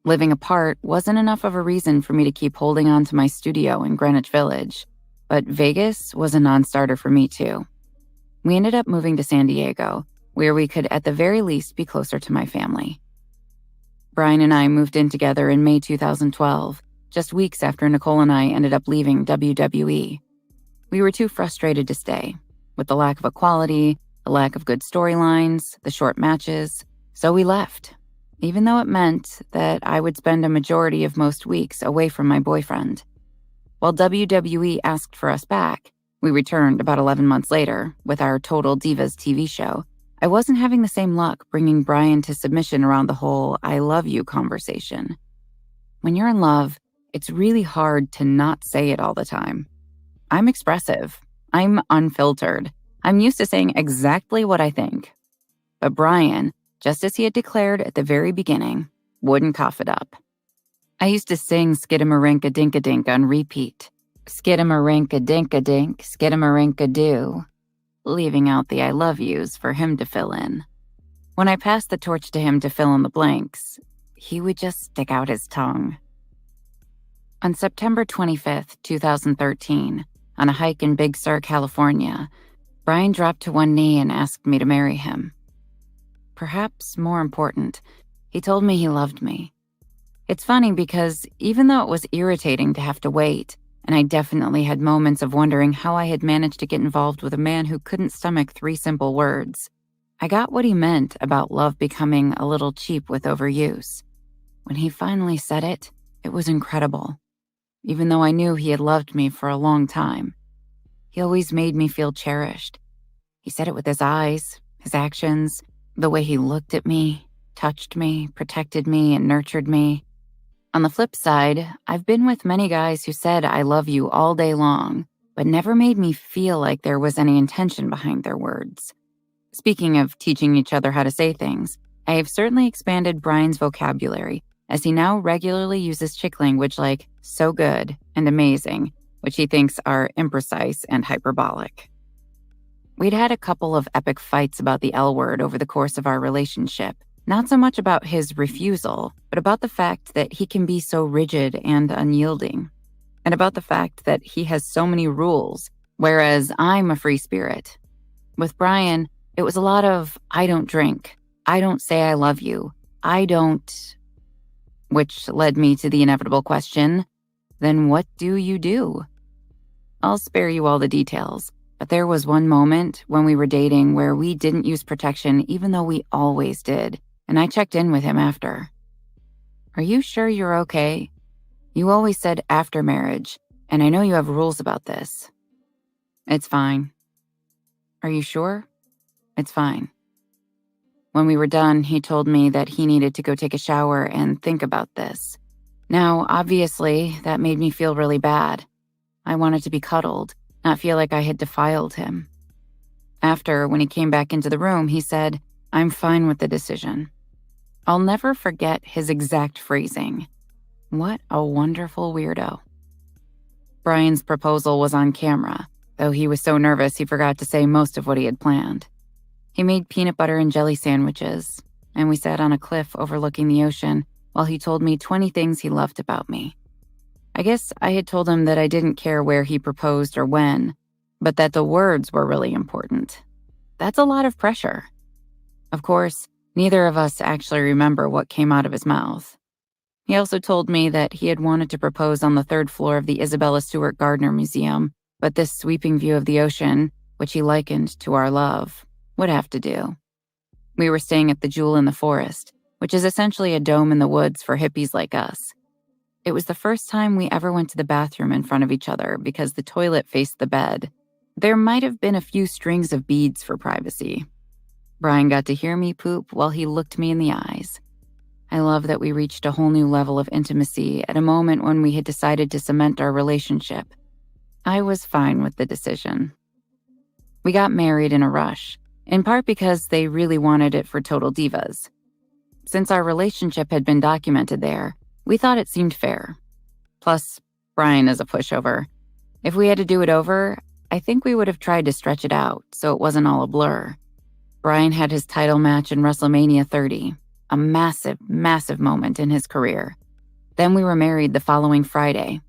Living apart wasn't enough of a reason for me to keep holding on to my studio in Greenwich Village, but Vegas was a non-starter for me too. We ended up moving to San Diego, where we could at the very least be closer to my family. Bryan and I moved in together in May 2012, just weeks after Nicole and I ended up leaving WWE. We were too frustrated to stay, with the lack of equality, the lack of good storylines, the short matches, so we left, even though it meant that I would spend a majority of most weeks away from my boyfriend. While WWE asked for us back, we returned about 11 months later with our Total Divas TV show. I wasn't having the same luck bringing Bryan to submission around the whole "I love you" conversation. When you're in love, it's really hard to not say it all the time. I'm expressive. I'm unfiltered. I'm used to saying exactly what I think. But Bryan, just as he had declared at the very beginning, wouldn't cough it up. I used to sing Skidamarinka-Dinka-Dink on repeat. Skidamarinka-Dinka-Dink, Skidamarinka-Doo, leaving out the I love yous for him to fill in. When I passed the torch to him to fill in the blanks, he would just stick out his tongue. On September 25th, 2013, on a hike in Big Sur, California, Bryan dropped to one knee and asked me to marry him. Perhaps more important, he told me he loved me. It's funny because even though it was irritating to have to wait, and I definitely had moments of wondering how I had managed to get involved with a man who couldn't stomach 3 simple words, I got what he meant about love becoming a little cheap with overuse. When he finally said it, it was incredible. Even though I knew he had loved me for a long time, he always made me feel cherished. He said it with his eyes, his actions, the way he looked at me, touched me, protected me, and nurtured me. On the flip side, I've been with many guys who said I love you all day long, but never made me feel like there was any intention behind their words. Speaking of teaching each other how to say things, I have certainly expanded Bryan's vocabulary, as he now regularly uses chick language like so good and amazing, which he thinks are imprecise and hyperbolic. We'd had a couple of epic fights about the L word over the course of our relationship, not so much about his refusal, but about the fact that he can be so rigid and unyielding, and about the fact that he has so many rules, whereas I'm a free spirit. With Bryan, it was a lot of I don't drink, I don't say I love you, I don't, which led me to the inevitable question, then what do you do? I'll spare you all the details, but there was one moment when we were dating where we didn't use protection even though we always did, and I checked in with him after. Are you sure you're okay? You always said after marriage, and I know you have rules about this. It's fine. Are you sure? It's fine. When we were done, he told me that he needed to go take a shower and think about this. Now, obviously, that made me feel really bad. I wanted to be cuddled, not feel like I had defiled him. After, when he came back into the room, he said, I'm fine with the decision. I'll never forget his exact phrasing. What a wonderful weirdo. Bryan's proposal was on camera, though he was so nervous he forgot to say most of what he had planned. He made peanut butter and jelly sandwiches, and we sat on a cliff overlooking the ocean while he told me 20 things he loved about me. I guess I had told him that I didn't care where he proposed or when, but that the words were really important. That's a lot of pressure. Of course, neither of us actually remember what came out of his mouth. He also told me that he had wanted to propose on the 3rd floor of the Isabella Stewart Gardner Museum, but this sweeping view of the ocean, which he likened to our love, would have to do. We were staying at the Jewel in the Forest, which is essentially a dome in the woods for hippies like us. It was the first time we ever went to the bathroom in front of each other because the toilet faced the bed. There might have been a few strings of beads for privacy. Bryan got to hear me poop while he looked me in the eyes. I love that we reached a whole new level of intimacy at a moment when we had decided to cement our relationship. I was fine with the decision. We got married in a rush, in part because they really wanted it for Total Divas. Since our relationship had been documented there, we thought it seemed fair. Plus, Bryan is a pushover. If we had to do it over, I think we would have tried to stretch it out so it wasn't all a blur. Bryan had his title match in WrestleMania 30, a massive, massive moment in his career. Then we were married the following Friday.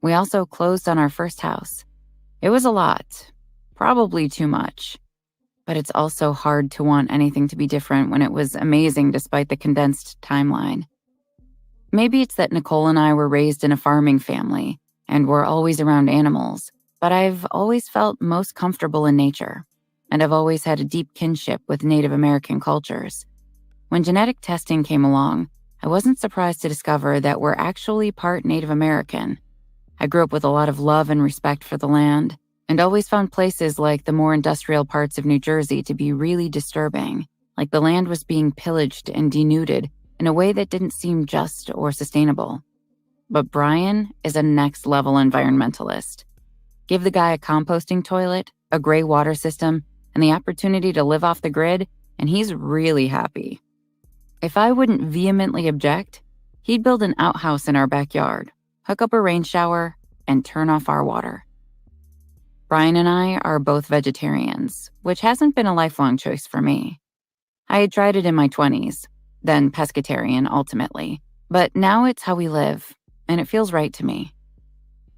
We also closed on our first house. It was a lot, probably too much. But it's also hard to want anything to be different when it was amazing despite the condensed timeline. Maybe it's that Nicole and I were raised in a farming family and were always around animals, but I've always felt most comfortable in nature, and I've always had a deep kinship with Native American cultures. When genetic testing came along, I wasn't surprised to discover that we're actually part Native American. I grew up with a lot of love and respect for the land, and always found places like the more industrial parts of New Jersey to be really disturbing, like the land was being pillaged and denuded in a way that didn't seem just or sustainable. But Bryan is a next-level environmentalist. Give the guy a composting toilet, a gray water system, and the opportunity to live off the grid, and he's really happy. If I wouldn't vehemently object, he'd build an outhouse in our backyard, hook up a rain shower, and turn off our water. Bryan and I are both vegetarians, which hasn't been a lifelong choice for me. I had tried it in my 20s, then pescatarian ultimately, but now it's how we live, and it feels right to me.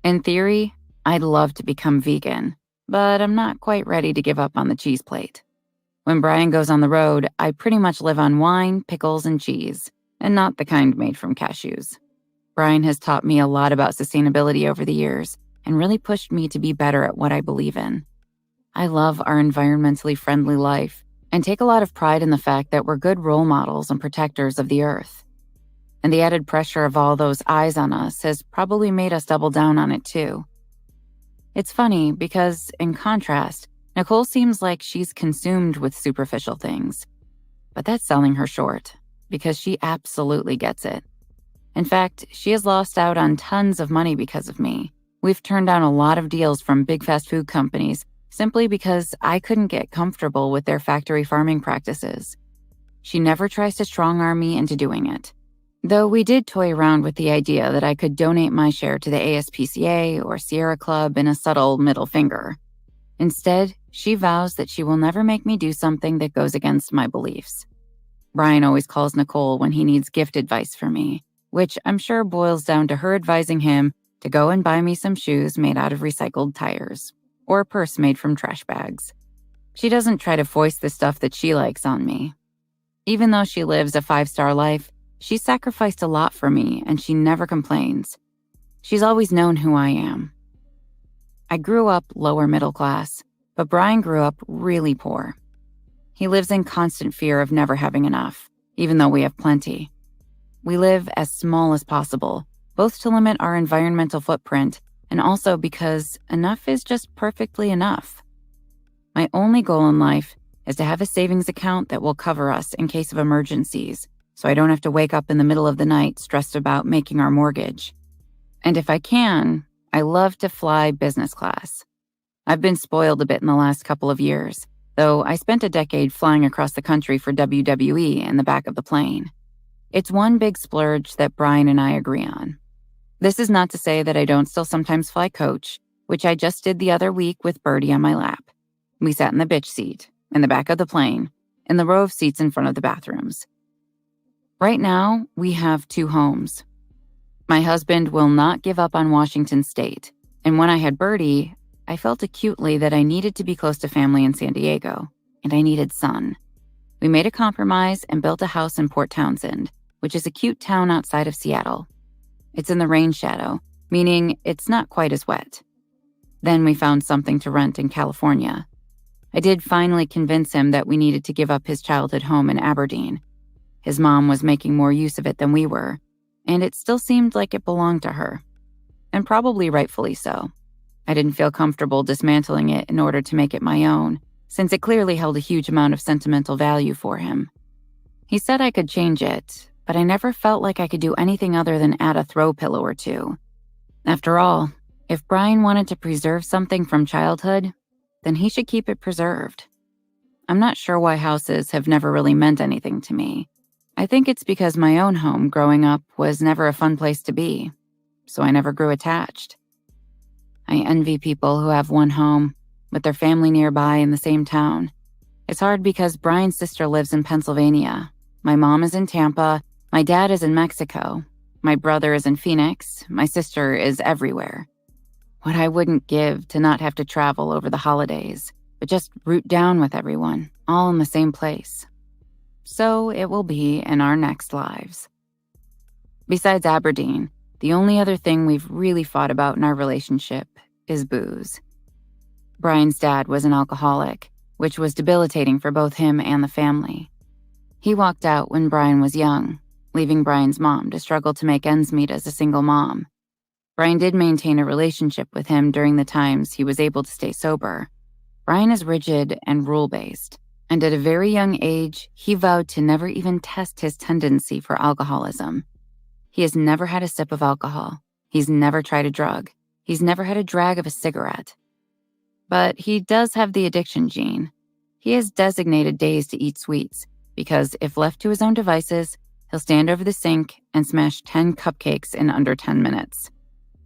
In theory, I'd love to become vegan, but I'm not quite ready to give up on the cheese plate. When Bryan goes on the road, I pretty much live on wine, pickles, and cheese, and not the kind made from cashews. Bryan has taught me a lot about sustainability over the years and really pushed me to be better at what I believe in. I love our environmentally friendly life and take a lot of pride in the fact that we're good role models and protectors of the earth. And the added pressure of all those eyes on us has probably made us double down on it too. It's funny because, in contrast, Nicole seems like she's consumed with superficial things. But that's selling her short, because she absolutely gets it. In fact, she has lost out on tons of money because of me. We've turned down a lot of deals from big fast food companies simply because I couldn't get comfortable with their factory farming practices. She never tries to strong-arm me into doing it. Though we did toy around with the idea that I could donate my share to the ASPCA or Sierra Club in a subtle middle finger. Instead, she vows that she will never make me do something that goes against my beliefs. Bryan always calls Nicole when he needs gift advice from me, which I'm sure boils down to her advising him to go and buy me some shoes made out of recycled tires, or a purse made from trash bags. She doesn't try to foist the stuff that she likes on me. Even though she lives a 5-star life, she's sacrificed a lot for me, and she never complains. She's always known who I am. I grew up lower middle class, but Bryan grew up really poor. He lives in constant fear of never having enough, even though we have plenty. We live as small as possible, both to limit our environmental footprint and also because enough is just perfectly enough. My only goal in life is to have a savings account that will cover us in case of emergencies, so I don't have to wake up in the middle of the night stressed about making our mortgage. And if I can, I love to fly business class. I've been spoiled a bit in the last couple of years, though I spent a decade flying across the country for WWE in the back of the plane. It's one big splurge that Bryan and I agree on. This is not to say that I don't still sometimes fly coach, which I just did the other week with Birdie on my lap. We sat in the bitch seat, in the back of the plane, in the row of seats in front of the bathrooms. Right now, we have 2 homes. My husband will not give up on Washington State, and when I had Birdie, I felt acutely that I needed to be close to family in San Diego, and I needed sun. We made a compromise and built a house in Port Townsend, which is a cute town outside of Seattle. It's in the rain shadow, meaning it's not quite as wet. Then we found something to rent in California. I did finally convince him that we needed to give up his childhood home in Aberdeen. His mom was making more use of it than we were, and it still seemed like it belonged to her. And probably rightfully so. I didn't feel comfortable dismantling it in order to make it my own, since it clearly held a huge amount of sentimental value for him. He said I could change it, but I never felt like I could do anything other than add a throw pillow or 2. After all, if Bryan wanted to preserve something from childhood, then he should keep it preserved. I'm not sure why houses have never really meant anything to me. I think it's because my own home growing up was never a fun place to be, so I never grew attached. I envy people who have one home, with their family nearby in the same town. It's hard because Bryan's sister lives in Pennsylvania. My mom is in Tampa. My dad is in Mexico. My brother is in Phoenix. My sister is everywhere. What I wouldn't give to not have to travel over the holidays, but just root down with everyone, all in the same place. So it will be in our next lives. Besides Aberdeen, the only other thing we've really fought about in our relationship is booze. Bryan's dad was an alcoholic, which was debilitating for both him and the family. He walked out when Bryan was young, leaving Bryan's mom to struggle to make ends meet as a single mom. Bryan did maintain a relationship with him during the times he was able to stay sober. Bryan is rigid and rule-based, and at a very young age, he vowed to never even test his tendency for alcoholism. He has never had a sip of alcohol. He's never tried a drug. He's never had a drag of a cigarette. But he does have the addiction gene. He has designated days to eat sweets, because if left to his own devices, he'll stand over the sink and smash 10 cupcakes in under 10 minutes.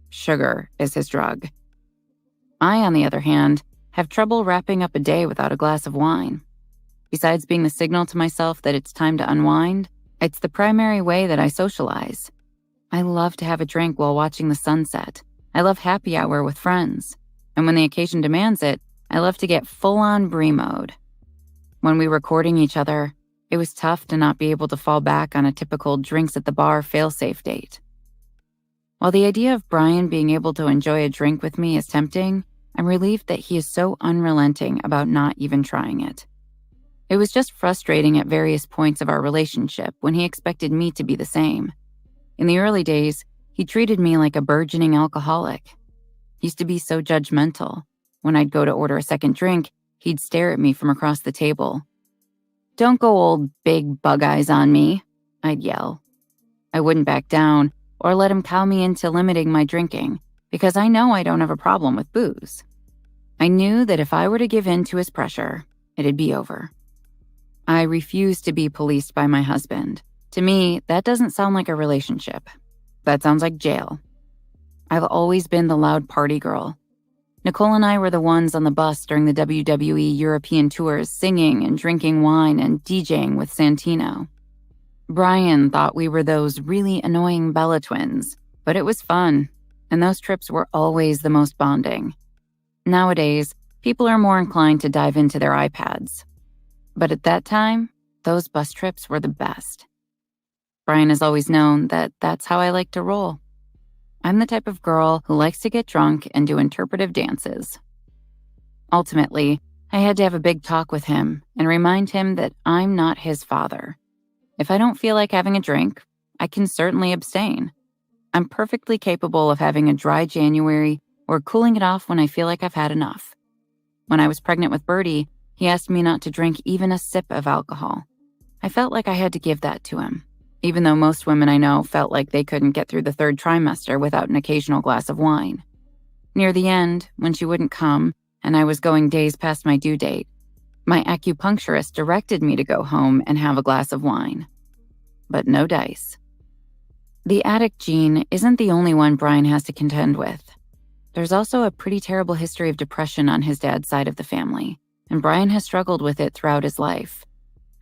Sugar is his drug. I, on the other hand, have trouble wrapping up a day without a glass of wine. Besides being the signal to myself that it's time to unwind, it's the primary way that I socialize. I love to have a drink while watching the sunset. I love happy hour with friends. And when the occasion demands it, I love to get full-on Brie mode. When we were courting each other, it was tough to not be able to fall back on a typical drinks at the bar fail-safe date. While the idea of Bryan being able to enjoy a drink with me is tempting, I'm relieved that he is so unrelenting about not even trying it. It was just frustrating at various points of our relationship when he expected me to be the same. In the early days, he treated me like a burgeoning alcoholic. He used to be so judgmental. When I'd go to order a second drink, he'd stare at me from across the table. "Don't go old big bug eyes on me," I'd yell. I wouldn't back down or let him cow me into limiting my drinking, because I know I don't have a problem with booze. I knew that if I were to give in to his pressure, it'd be over. I refused to be policed by my husband. To me, that doesn't sound like a relationship. That sounds like jail. I've always been the loud party girl. Nicole and I were the ones on the bus during the WWE European tours singing and drinking wine and DJing with Santino. Bryan thought we were those really annoying Bella twins, but it was fun, and those trips were always the most bonding. Nowadays, people are more inclined to dive into their iPads. But at that time, those bus trips were the best. Bryan has always known that that's how I like to roll. I'm the type of girl who likes to get drunk and do interpretive dances. Ultimately, I had to have a big talk with him and remind him that I'm not his father. If I don't feel like having a drink, I can certainly abstain. I'm perfectly capable of having a dry January or cooling it off when I feel like I've had enough. When I was pregnant with Birdie, he asked me not to drink even a sip of alcohol. I felt like I had to give that to him, even though most women I know felt like they couldn't get through the third trimester without an occasional glass of wine. Near the end, when she wouldn't come and I was going days past my due date, my acupuncturist directed me to go home and have a glass of wine. But no dice. The addict gene isn't the only one Bryan has to contend with. There's also a pretty terrible history of depression on his dad's side of the family, and Bryan has struggled with it throughout his life.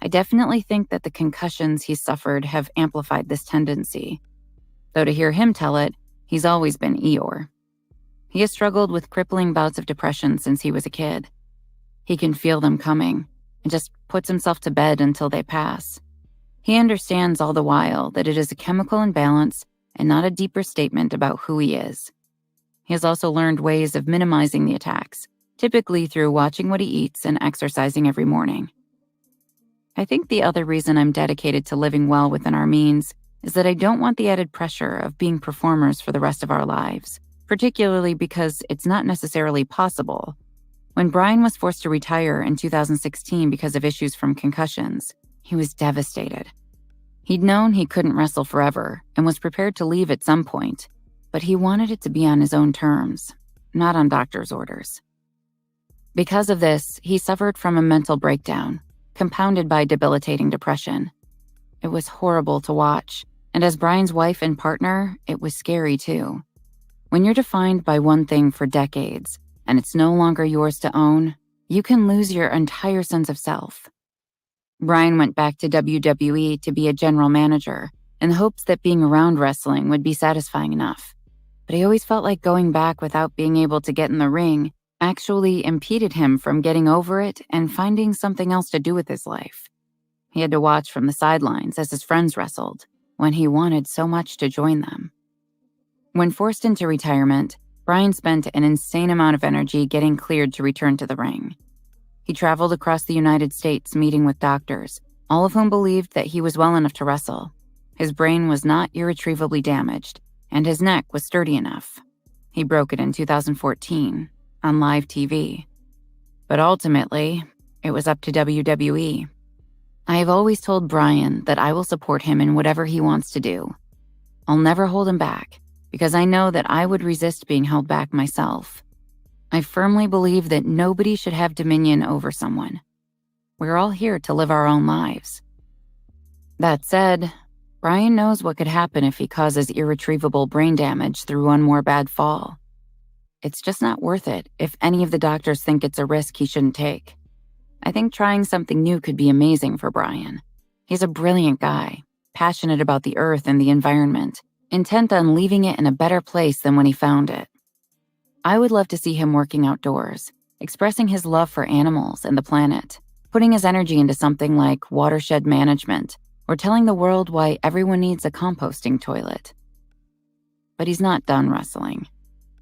I definitely think that the concussions he's suffered have amplified this tendency. Though to hear him tell it, he's always been Eeyore. He has struggled with crippling bouts of depression since he was a kid. He can feel them coming and just puts himself to bed until they pass. He understands all the while that it is a chemical imbalance and not a deeper statement about who he is. He has also learned ways of minimizing the attacks, typically through watching what he eats and exercising every morning. I think the other reason I'm dedicated to living well within our means is that I don't want the added pressure of being performers for the rest of our lives, particularly because it's not necessarily possible. When Bryan was forced to retire in 2016 because of issues from concussions, he was devastated. He'd known he couldn't wrestle forever and was prepared to leave at some point, but he wanted it to be on his own terms, not on doctor's orders. Because of this, he suffered from a mental breakdown, compounded by debilitating depression. It was horrible to watch, and as Bryan's wife and partner, it was scary too. When you're defined by one thing for decades, and it's no longer yours to own, you can lose your entire sense of self. Bryan went back to WWE to be a general manager in the hopes that being around wrestling would be satisfying enough. But he always felt like going back without being able to get in the ring actually impeded him from getting over it and finding something else to do with his life. He had to watch from the sidelines as his friends wrestled, when he wanted so much to join them. When forced into retirement, Bryan spent an insane amount of energy getting cleared to return to the ring. He traveled across the United States meeting with doctors, all of whom believed that he was well enough to wrestle. His brain was not irretrievably damaged, and his neck was sturdy enough. He broke it in 2014 on live TV. But ultimately, it was up to WWE. I have always told Bryan that I will support him in whatever he wants to do. I'll never hold him back, because I know that I would resist being held back myself. I firmly believe that nobody should have dominion over someone. We're all here to live our own lives. That said, Bryan knows what could happen if he causes irretrievable brain damage through one more bad fall. It's just not worth it if any of the doctors think it's a risk he shouldn't take. I think trying something new could be amazing for Bryan. He's a brilliant guy, passionate about the earth and the environment, intent on leaving it in a better place than when he found it. I would love to see him working outdoors, expressing his love for animals and the planet, putting his energy into something like watershed management, or telling the world why everyone needs a composting toilet. But he's not done wrestling.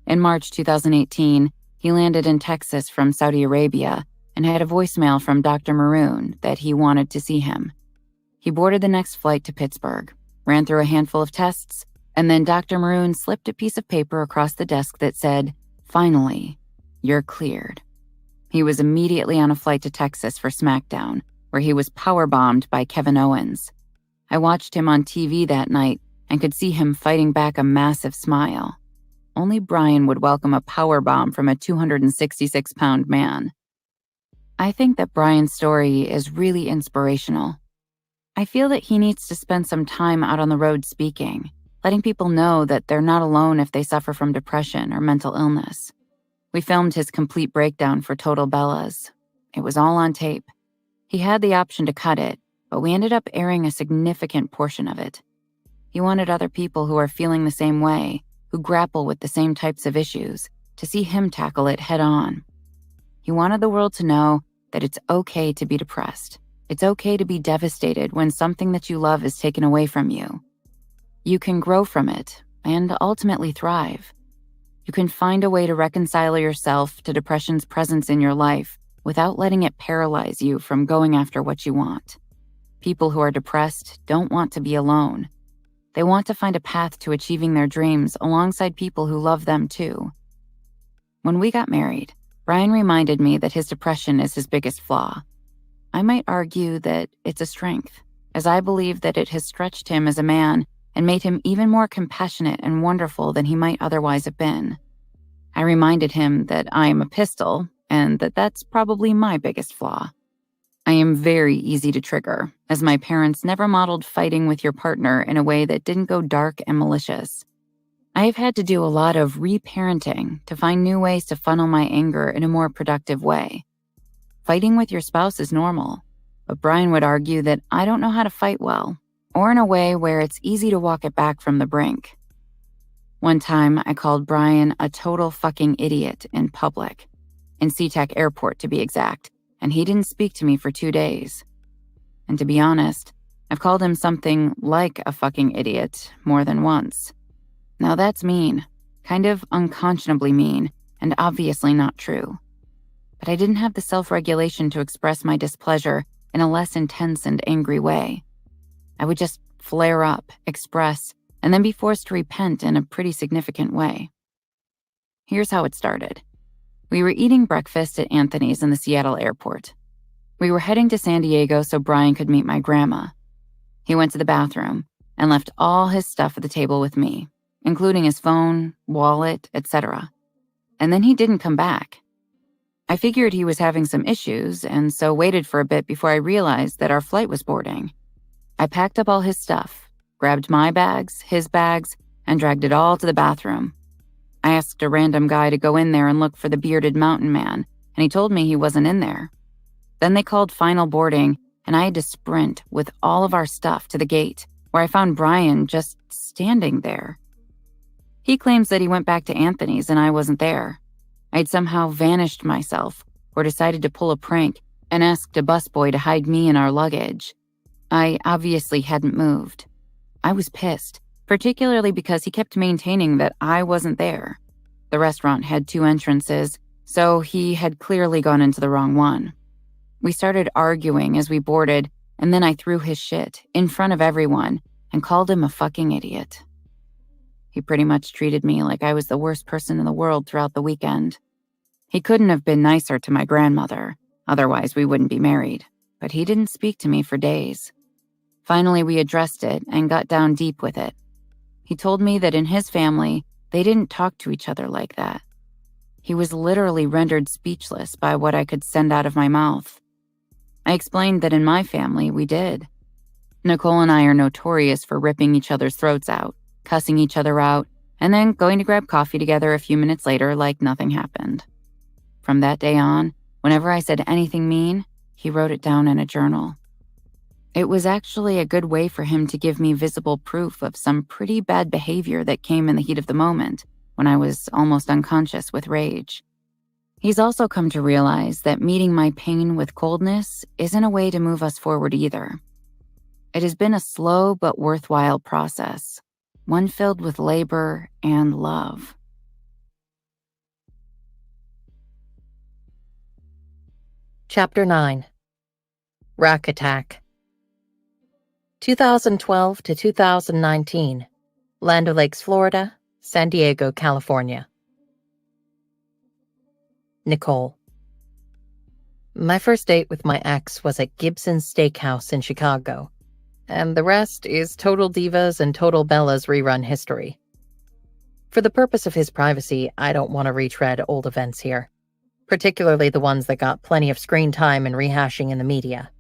In March 2018, he landed in Texas from Saudi Arabia and had a voicemail from Dr. Maroon that he wanted to see him. He boarded the next flight to Pittsburgh, ran through a handful of tests, and then Dr. Maroon slipped a piece of paper across the desk that said, "Finally, you're cleared." He was immediately on a flight to Texas for SmackDown, where he was powerbombed by Kevin Owens. I watched him on TV that night and could see him fighting back a massive smile. Only Bryan would welcome a powerbomb from a 266-pound man. I think that Bryan's story is really inspirational. I feel that he needs to spend some time out on the road speaking, letting people know that they're not alone if they suffer from depression or mental illness. We filmed his complete breakdown for Total Bellas. It was all on tape. He had the option to cut it, but we ended up airing a significant portion of it. He wanted other people who are feeling the same way, who grapple with the same types of issues, to see him tackle it head on. He wanted the world to know that it's okay to be depressed. It's okay to be devastated when something that you love is taken away from you. You can grow from it and ultimately thrive. You can find a way to reconcile yourself to depression's presence in your life without letting it paralyze you from going after what you want. People who are depressed don't want to be alone. They want to find a path to achieving their dreams alongside people who love them too. When we got married, Bryan reminded me that his depression is his biggest flaw. I might argue that it's a strength, as I believe that it has stretched him as a man and made him even more compassionate and wonderful than he might otherwise have been. I reminded him that I am a pistol and that that's probably my biggest flaw. I am very easy to trigger, as my parents never modeled fighting with your partner in a way that didn't go dark and malicious. I have had to do a lot of reparenting to find new ways to funnel my anger in a more productive way. Fighting with your spouse is normal, but Bryan would argue that I don't know how to fight well, or in a way where it's easy to walk it back from the brink. One time, I called Bryan a total fucking idiot in public, in SeaTac Airport to be exact, and he didn't speak to me for 2 days. And to be honest, I've called him something like a fucking idiot more than once. Now that's mean, kind of unconscionably mean, and obviously not true. But I didn't have the self-regulation to express my displeasure in a less intense and angry way. I would just flare up, express, and then be forced to repent in a pretty significant way. Here's how it started. We were eating breakfast at Anthony's in the Seattle airport. We were heading to San Diego so Bryan could meet my grandma. He went to the bathroom and left all his stuff at the table with me, including his phone, wallet, etc. And then he didn't come back. I figured he was having some issues and so waited for a bit before I realized that our flight was boarding. I packed up all his stuff, grabbed my bags, his bags, and dragged it all to the bathroom. I asked a random guy to go in there and look for the bearded mountain man, and he told me he wasn't in there. Then they called final boarding, and I had to sprint with all of our stuff to the gate, where I found Bryan just standing there. He claims that he went back to Anthony's and I wasn't there. I'd somehow vanished myself, or decided to pull a prank and asked a busboy to hide me and our luggage. I obviously hadn't moved. I was pissed, particularly because he kept maintaining that I wasn't there. The restaurant had 2 entrances, so he had clearly gone into the wrong one. We started arguing as we boarded, and then I threw his shit in front of everyone and called him a fucking idiot. He pretty much treated me like I was the worst person in the world throughout the weekend. He couldn't have been nicer to my grandmother, otherwise we wouldn't be married, but he didn't speak to me for days. Finally, we addressed it and got down deep with it. He told me that in his family, they didn't talk to each other like that. He was literally rendered speechless by what I could send out of my mouth. I explained that in my family, we did. Nicole and I are notorious for ripping each other's throats out, cussing each other out, and then going to grab coffee together a few minutes later like nothing happened. From that day on, whenever I said anything mean, he wrote it down in a journal. It was actually a good way for him to give me visible proof of some pretty bad behavior that came in the heat of the moment, when I was almost unconscious with rage. He's also come to realize that meeting my pain with coldness isn't a way to move us forward either. It has been a slow but worthwhile process, one filled with labor and love. Chapter 9. Rack Attack. 2012 to 2019. Land O'Lakes, Florida. San Diego, California. Nicole. My first date with my ex was at Gibson's Steakhouse in Chicago, and the rest is Total Divas and Total Bella's rerun history. For the purpose of his privacy, I don't want to retread old events here, particularly the ones that got plenty of screen time and rehashing in the media.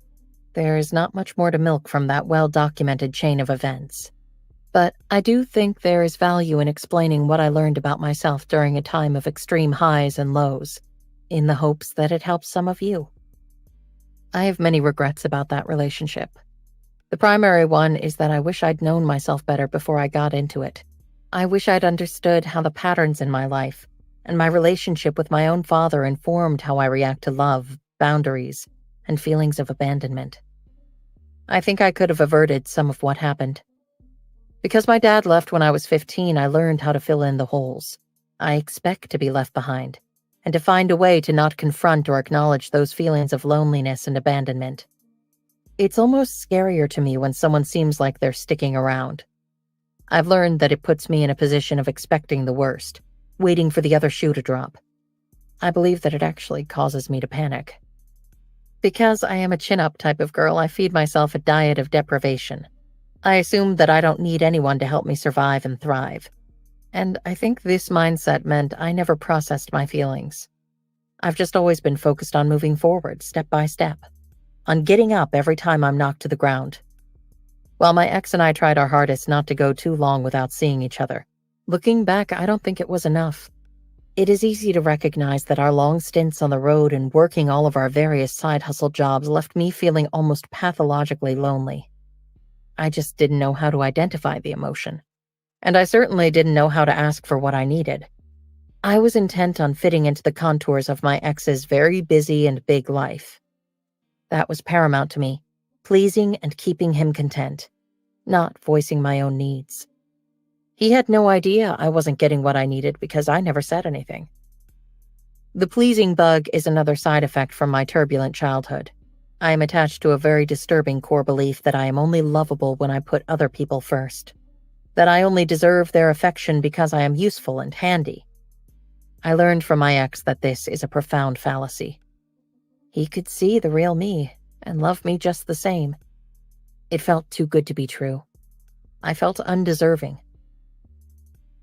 There is not much more to milk from that well-documented chain of events. But I do think there is value in explaining what I learned about myself during a time of extreme highs and lows, in the hopes that it helps some of you. I have many regrets about that relationship. The primary one is that I wish I'd known myself better before I got into it. I wish I'd understood how the patterns in my life and my relationship with my own father informed how I react to love, boundaries, and feelings of abandonment. I think I could have averted some of what happened. Because my dad left when I was 15, I learned how to fill in the holes. I expect to be left behind, and to find a way to not confront or acknowledge those feelings of loneliness and abandonment. It's almost scarier to me when someone seems like they're sticking around. I've learned that it puts me in a position of expecting the worst, waiting for the other shoe to drop. I believe that it actually causes me to panic. Because I am a chin-up type of girl, I feed myself a diet of deprivation. I assume that I don't need anyone to help me survive and thrive. And I think this mindset meant I never processed my feelings. I've just always been focused on moving forward, step by step, on getting up every time I'm knocked to the ground. While my ex and I tried our hardest not to go too long without seeing each other, looking back, I don't think it was enough. It is easy to recognize that our long stints on the road and working all of our various side hustle jobs left me feeling almost pathologically lonely. I just didn't know how to identify the emotion. And I certainly didn't know how to ask for what I needed. I was intent on fitting into the contours of my ex's very busy and big life. That was paramount to me, pleasing and keeping him content, not voicing my own needs. He had no idea I wasn't getting what I needed because I never said anything. The pleasing bug is another side effect from my turbulent childhood. I am attached to a very disturbing core belief that I am only lovable when I put other people first, that I only deserve their affection because I am useful and handy. I learned from my ex that this is a profound fallacy. He could see the real me and love me just the same. It felt too good to be true. I felt undeserving.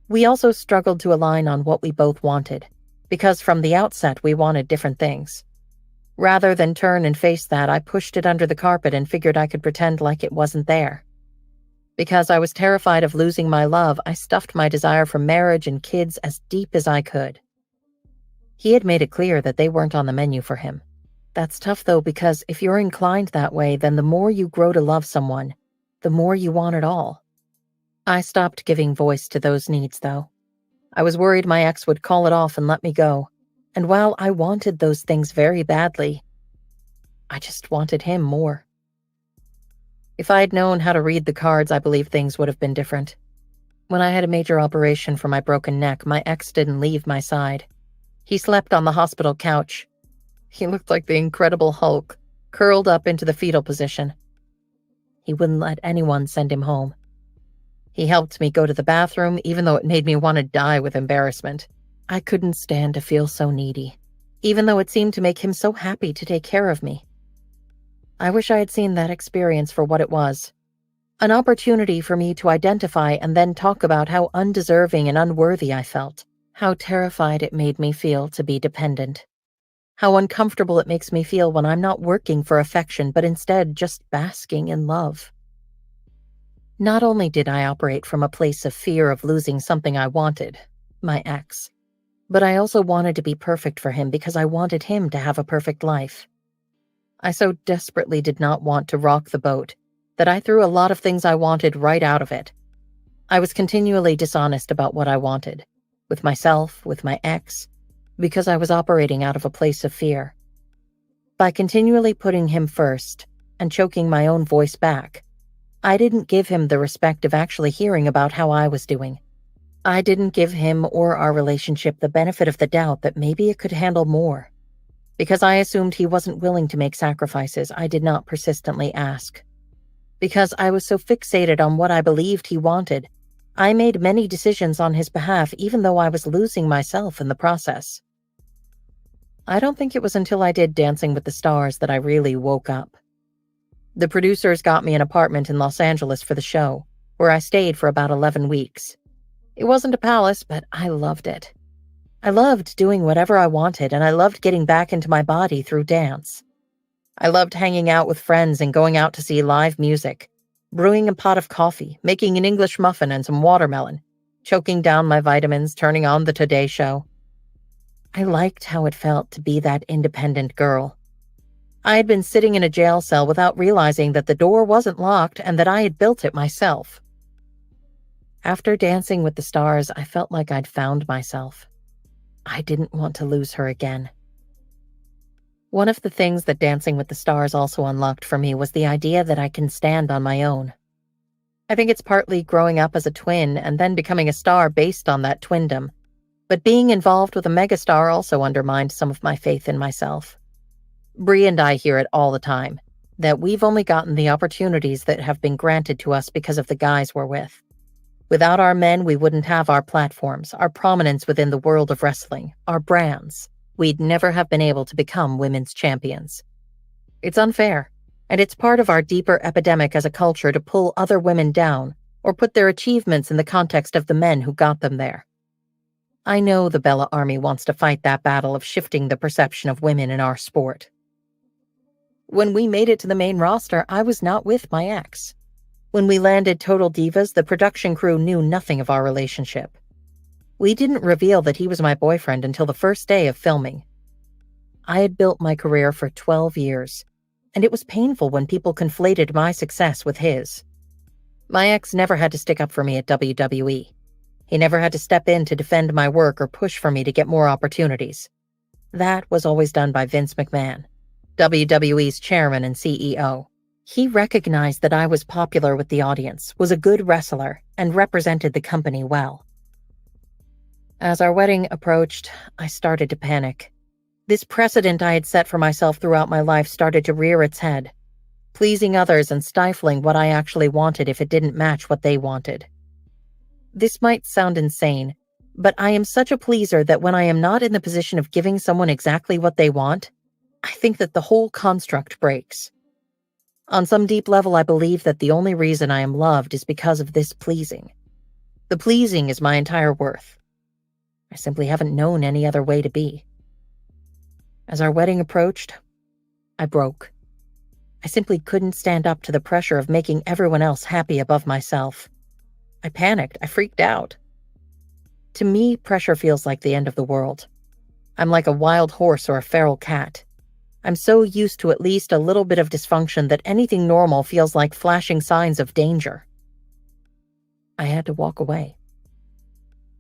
We also struggled to align on what we both wanted, because from the outset we wanted different things. Rather than turn and face that, I pushed it under the carpet and figured I could pretend like it wasn't there. Because I was terrified of losing my love, I stuffed my desire for marriage and kids as deep as I could. He had made it clear that they weren't on the menu for him. That's tough though, because if you're inclined that way, then the more you grow to love someone, the more you want it all. I stopped giving voice to those needs though. I was worried my ex would call it off and let me go. And while I wanted those things very badly, I just wanted him more. If I had known how to read the cards, I believe things would have been different. When I had a major operation for my broken neck, my ex didn't leave my side. He slept on the hospital couch. He looked like the Incredible Hulk, curled up into the fetal position. He wouldn't let anyone send him home. He helped me go to the bathroom, even though it made me want to die with embarrassment. I couldn't stand to feel so needy, even though it seemed to make him so happy to take care of me. I wish I had seen that experience for what it was. An opportunity for me to identify and then talk about how undeserving and unworthy I felt, how terrified it made me feel to be dependent, how uncomfortable it makes me feel when I'm not working for affection but instead just basking in love. Not only did I operate from a place of fear of losing something I wanted, my ex, but I also wanted to be perfect for him because I wanted him to have a perfect life. I so desperately did not want to rock the boat that I threw a lot of things I wanted right out of it. I was continually dishonest about what I wanted, with myself, with my ex, because I was operating out of a place of fear. By continually putting him first and choking my own voice back, I didn't give him the respect of actually hearing about how I was doing. I didn't give him or our relationship the benefit of the doubt that maybe it could handle more. Because I assumed he wasn't willing to make sacrifices, I did not persistently ask. Because I was so fixated on what I believed he wanted, I made many decisions on his behalf even though I was losing myself in the process. I don't think it was until I did Dancing with the Stars that I really woke up. The producers got me an apartment in Los Angeles for the show, where I stayed for about 11 weeks. It wasn't a palace, but I loved it. I loved doing whatever I wanted, and I loved getting back into my body through dance. I loved hanging out with friends and going out to see live music, brewing a pot of coffee, making an English muffin and some watermelon, choking down my vitamins, turning on the Today Show. I liked how it felt to be that independent girl. I had been sitting in a jail cell without realizing that the door wasn't locked and that I had built it myself. After Dancing with the Stars, I felt like I'd found myself. I didn't want to lose her again. One of the things that Dancing with the Stars also unlocked for me was the idea that I can stand on my own. I think it's partly growing up as a twin and then becoming a star based on that twindom, but being involved with a megastar also undermined some of my faith in myself. Brie and I hear it all the time, that we've only gotten the opportunities that have been granted to us because of the guys we're with. Without our men, we wouldn't have our platforms, our prominence within the world of wrestling, our brands. We'd never have been able to become women's champions. It's unfair, and it's part of our deeper epidemic as a culture to pull other women down or put their achievements in the context of the men who got them there. I know the Bella Army wants to fight that battle of shifting the perception of women in our sport. When we made it to the main roster, I was not with my ex. When we landed Total Divas, the production crew knew nothing of our relationship. We didn't reveal that he was my boyfriend until the first day of filming. I had built my career for 12 years, and it was painful when people conflated my success with his. My ex never had to stick up for me at WWE. He never had to step in to defend my work or push for me to get more opportunities. That was always done by Vince McMahon, WWE's chairman and CEO. He recognized that I was popular with the audience, was a good wrestler, and represented the company well. As our wedding approached, I started to panic. This precedent I had set for myself throughout my life started to rear its head, pleasing others and stifling what I actually wanted if it didn't match what they wanted. This might sound insane, but I am such a pleaser that when I am not in the position of giving someone exactly what they want, I think that the whole construct breaks. On some deep level, I believe that the only reason I am loved is because of this pleasing. The pleasing is my entire worth. I simply haven't known any other way to be. As our wedding approached, I broke. I simply couldn't stand up to the pressure of making everyone else happy above myself. I panicked. I freaked out. To me, pressure feels like the end of the world. I'm like a wild horse or a feral cat. I'm so used to at least a little bit of dysfunction that anything normal feels like flashing signs of danger. I had to walk away.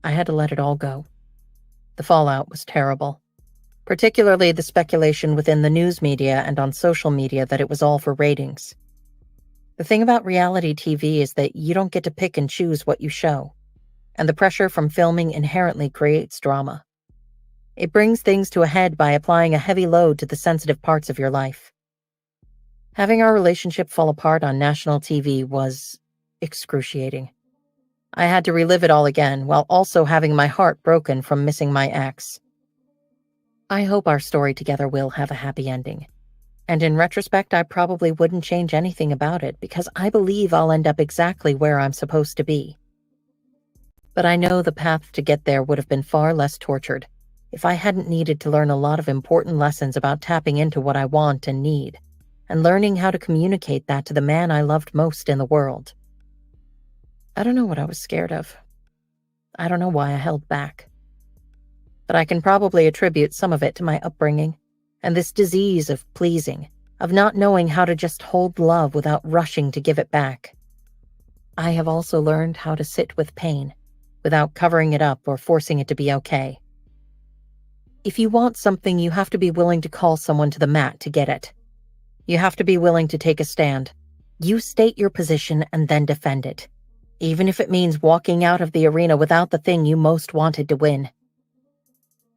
I had to let it all go. The fallout was terrible, particularly the speculation within the news media and on social media that it was all for ratings. The thing about reality TV is that you don't get to pick and choose what you show, and the pressure from filming inherently creates drama. It brings things to a head by applying a heavy load to the sensitive parts of your life. Having our relationship fall apart on national TV was excruciating. I had to relive it all again while also having my heart broken from missing my ex. I hope our story together will have a happy ending. And in retrospect, I probably wouldn't change anything about it because I believe I'll end up exactly where I'm supposed to be. But I know the path to get there would have been far less tortured if I hadn't needed to learn a lot of important lessons about tapping into what I want and need, and learning how to communicate that to the man I loved most in the world. I don't know what I was scared of. I don't know why I held back. But I can probably attribute some of it to my upbringing, and this disease of pleasing, of not knowing how to just hold love without rushing to give it back. I have also learned how to sit with pain, without covering it up or forcing it to be okay. If you want something, you have to be willing to call someone to the mat to get it. You have to be willing to take a stand. You state your position and then defend it, even if it means walking out of the arena without the thing you most wanted to win.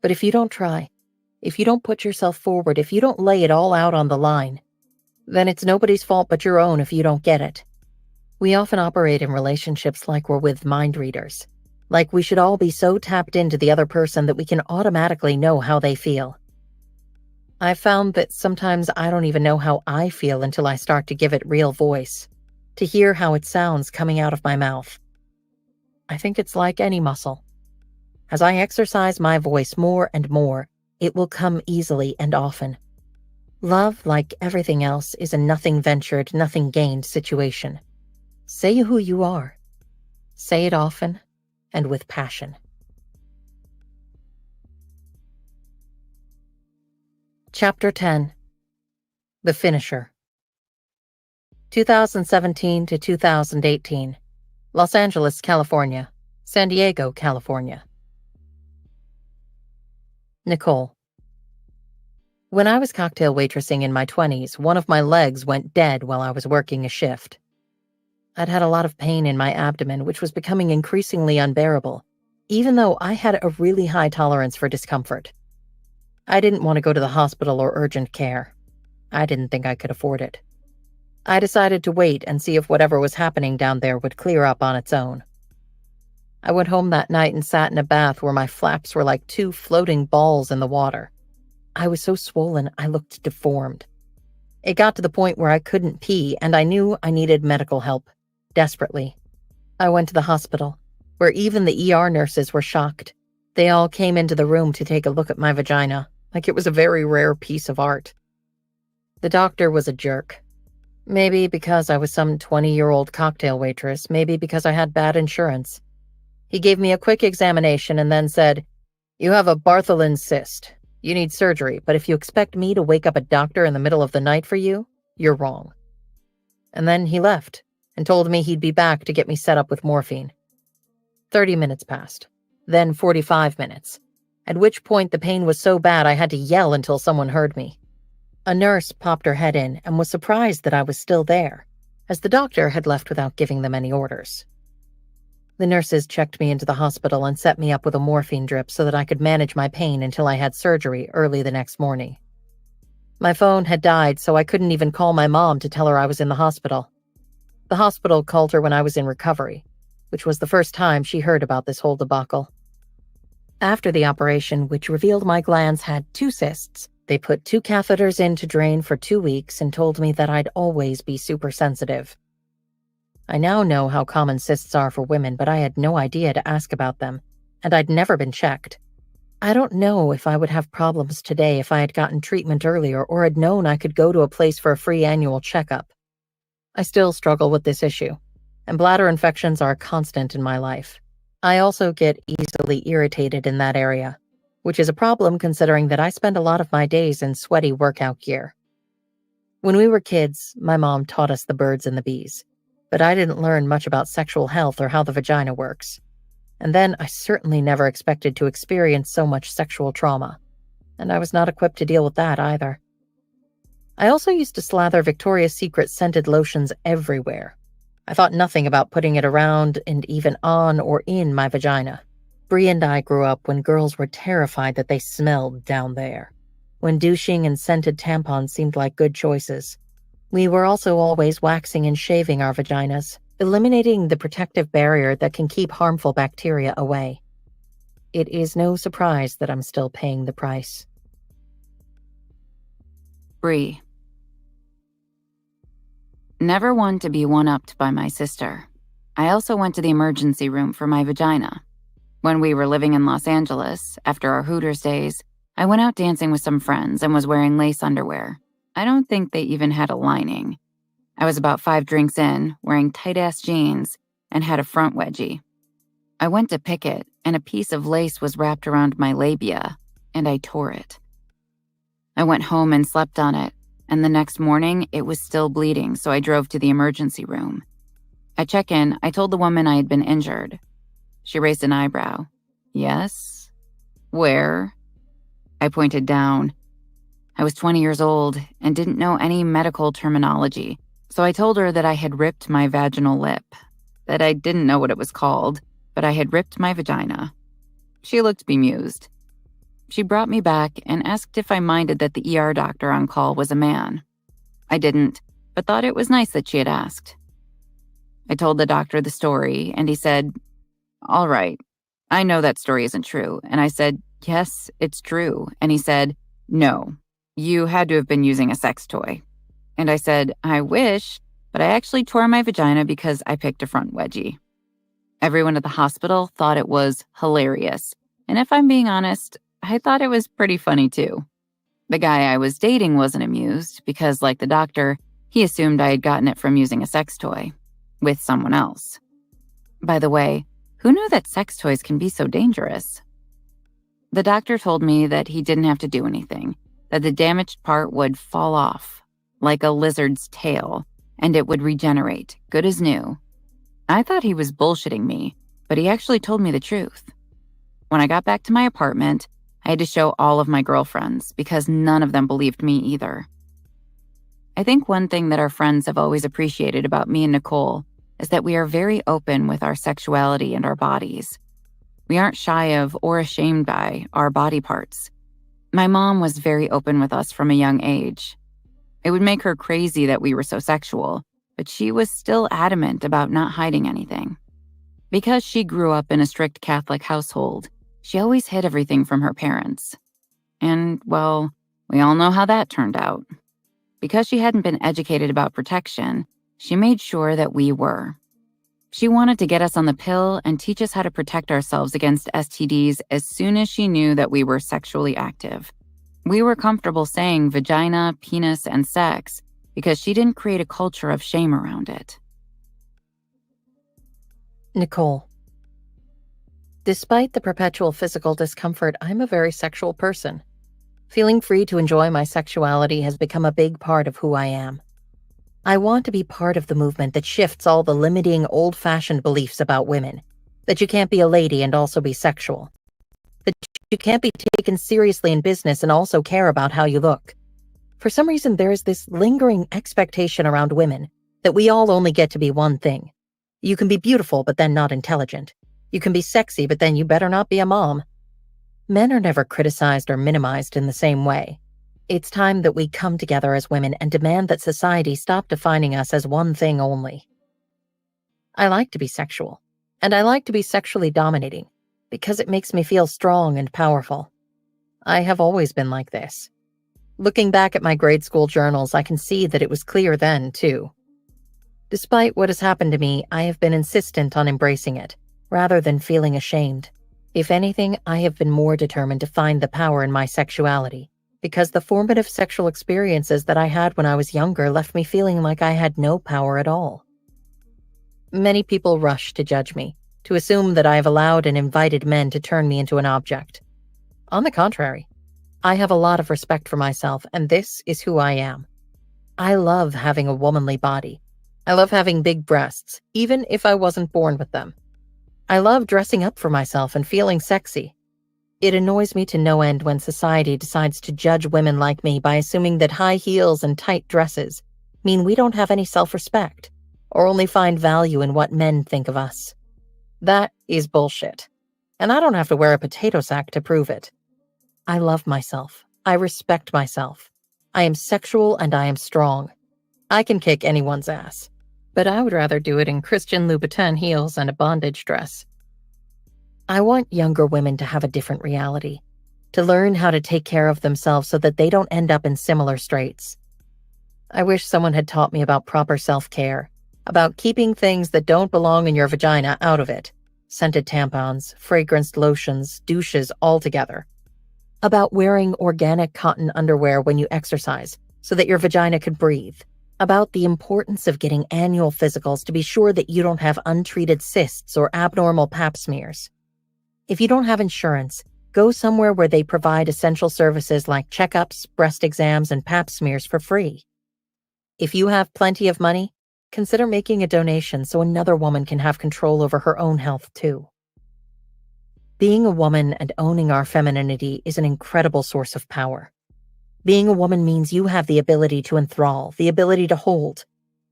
But if you don't try, if you don't put yourself forward, if you don't lay it all out on the line, then it's nobody's fault but your own if you don't get it. We often operate in relationships like we're with mind readers. Like we should all be so tapped into the other person that we can automatically know how they feel. I've found that sometimes I don't even know how I feel until I start to give it real voice, to hear how it sounds coming out of my mouth. I think it's like any muscle. As I exercise my voice more and more, it will come easily and often. Love, like everything else, is a nothing ventured, nothing gained situation. Say who you are. Say it often and with passion. Chapter 10. The Finisher. 2017 to 2018. Los Angeles, California. San Diego, California. Nicole. When I was cocktail waitressing in my 20s, one of my legs went dead while I was working a shift. I'd had a lot of pain in my abdomen, which was becoming increasingly unbearable, even though I had a really high tolerance for discomfort. I didn't want to go to the hospital or urgent care. I didn't think I could afford it. I decided to wait and see if whatever was happening down there would clear up on its own. I went home that night and sat in a bath where my flaps were like two floating balls in the water. I was so swollen I looked deformed. It got to the point where I couldn't pee, and I knew I needed medical help. Desperately. I went to the hospital, where even the ER nurses were shocked. They all came into the room to take a look at my vagina, like it was a very rare piece of art. The doctor was a jerk. Maybe because I was some 20-year-old cocktail waitress, maybe because I had bad insurance. He gave me a quick examination and then said, "You have a Bartholin cyst. You need surgery, but if you expect me to wake up a doctor in the middle of the night for you, you're wrong." And then he left and told me he'd be back to get me set up with morphine. 30 minutes passed, then 45 minutes, at which point the pain was so bad I had to yell until someone heard me. A nurse popped her head in and was surprised that I was still there, as the doctor had left without giving them any orders. The nurses checked me into the hospital and set me up with a morphine drip so that I could manage my pain until I had surgery early the next morning. My phone had died, so I couldn't even call my mom to tell her I was in the hospital. The hospital called her when I was in recovery, which was the first time she heard about this whole debacle. After the operation, which revealed my glands had 2 cysts, they put 2 catheters in to drain for 2 weeks and told me that I'd always be super sensitive. I now know how common cysts are for women, but I had no idea to ask about them, and I'd never been checked. I don't know if I would have problems today if I had gotten treatment earlier or had known I could go to a place for a free annual checkup. I still struggle with this issue, and bladder infections are a constant in my life. I also get easily irritated in that area, which is a problem considering that I spend a lot of my days in sweaty workout gear. When we were kids, my mom taught us the birds and the bees, but I didn't learn much about sexual health or how the vagina works. And then I certainly never expected to experience so much sexual trauma, and I was not equipped to deal with that either. I also used to slather Victoria's Secret scented lotions everywhere. I thought nothing about putting it around and even on or in my vagina. Brie and I grew up when girls were terrified that they smelled down there, when douching and scented tampons seemed like good choices. We were also always waxing and shaving our vaginas, eliminating the protective barrier that can keep harmful bacteria away. It is no surprise that I'm still paying the price. Brie. Never one to be one-upped by my sister. I also went to the emergency room for my vagina. When we were living in Los Angeles, after our Hooters days, I went out dancing with some friends and was wearing lace underwear. I don't think they even had a lining. I was about 5 drinks in, wearing tight-ass jeans, and had a front wedgie. I went to pick it, and a piece of lace was wrapped around my labia, and I tore it. I went home and slept on it, and the next morning, it was still bleeding, so I drove to the emergency room. At check-in, I told the woman I had been injured. She raised an eyebrow. Yes? Where? I pointed down. I was 20 years old and didn't know any medical terminology, so I told her that I had ripped my vaginal lip, that I didn't know what it was called, but I had ripped my vagina. She looked bemused. She brought me back and asked if I minded that the ER doctor on call was a man. I didn't, but thought it was nice that she had asked. I told the doctor the story, and he said, "All right, I know that story isn't true." And I said, "Yes, it's true." And he said, "No, you had to have been using a sex toy." And I said, "I wish, but I actually tore my vagina because I picked a front wedgie." Everyone at the hospital thought it was hilarious. And if I'm being honest, I thought it was pretty funny too. The guy I was dating wasn't amused because, like the doctor, he assumed I had gotten it from using a sex toy with someone else. By the way, who knew that sex toys can be so dangerous? The doctor told me that he didn't have to do anything, that the damaged part would fall off, like a lizard's tail, and it would regenerate, good as new. I thought he was bullshitting me, but he actually told me the truth. When I got back to my apartment, I had to show all of my girlfriends because none of them believed me either. I think one thing that our friends have always appreciated about me and Nicole is that we are very open with our sexuality and our bodies. We aren't shy of or ashamed by our body parts. My mom was very open with us from a young age. It would make her crazy that we were so sexual, but she was still adamant about not hiding anything. Because she grew up in a strict Catholic household, she always hid everything from her parents. And, well, we all know how that turned out. Because she hadn't been educated about protection, she made sure that we were. She wanted to get us on the pill and teach us how to protect ourselves against STDs as soon as she knew that we were sexually active. We were comfortable saying vagina, penis, and sex because she didn't create a culture of shame around it. Nicole. Despite the perpetual physical discomfort, I'm a very sexual person. Feeling free to enjoy my sexuality has become a big part of who I am. I want to be part of the movement that shifts all the limiting, old-fashioned beliefs about women. That you can't be a lady and also be sexual. That you can't be taken seriously in business and also care about how you look. For some reason, there is this lingering expectation around women that we all only get to be one thing. You can be beautiful, but then not intelligent. You can be sexy, but then you better not be a mom. Men are never criticized or minimized in the same way. It's time that we come together as women and demand that society stop defining us as one thing only. I like to be sexual, and I like to be sexually dominating because it makes me feel strong and powerful. I have always been like this. Looking back at my grade school journals, I can see that it was clear then, too. Despite what has happened to me, I have been insistent on embracing it, rather than feeling ashamed. If anything, I have been more determined to find the power in my sexuality, because the formative sexual experiences that I had when I was younger left me feeling like I had no power at all. Many people rush to judge me, to assume that I have allowed and invited men to turn me into an object. On the contrary, I have a lot of respect for myself, and this is who I am. I love having a womanly body. I love having big breasts, even if I wasn't born with them. I love dressing up for myself and feeling sexy. It annoys me to no end when society decides to judge women like me by assuming that high heels and tight dresses mean we don't have any self-respect, or only find value in what men think of us. That is bullshit. And I don't have to wear a potato sack to prove it. I love myself. I respect myself. I am sexual and I am strong. I can kick anyone's ass. But I would rather do it in Christian Louboutin heels and a bondage dress. I want younger women to have a different reality, to learn how to take care of themselves so that they don't end up in similar straits. I wish someone had taught me about proper self-care, about keeping things that don't belong in your vagina out of it, scented tampons, fragranced lotions, douches all together, about wearing organic cotton underwear when you exercise so that your vagina could breathe, about the importance of getting annual physicals to be sure that you don't have untreated cysts or abnormal pap smears. If you don't have insurance, go somewhere where they provide essential services like checkups, breast exams, and pap smears for free. If you have plenty of money, consider making a donation so another woman can have control over her own health too. Being a woman and owning our femininity is an incredible source of power. Being a woman means you have the ability to enthrall, the ability to hold,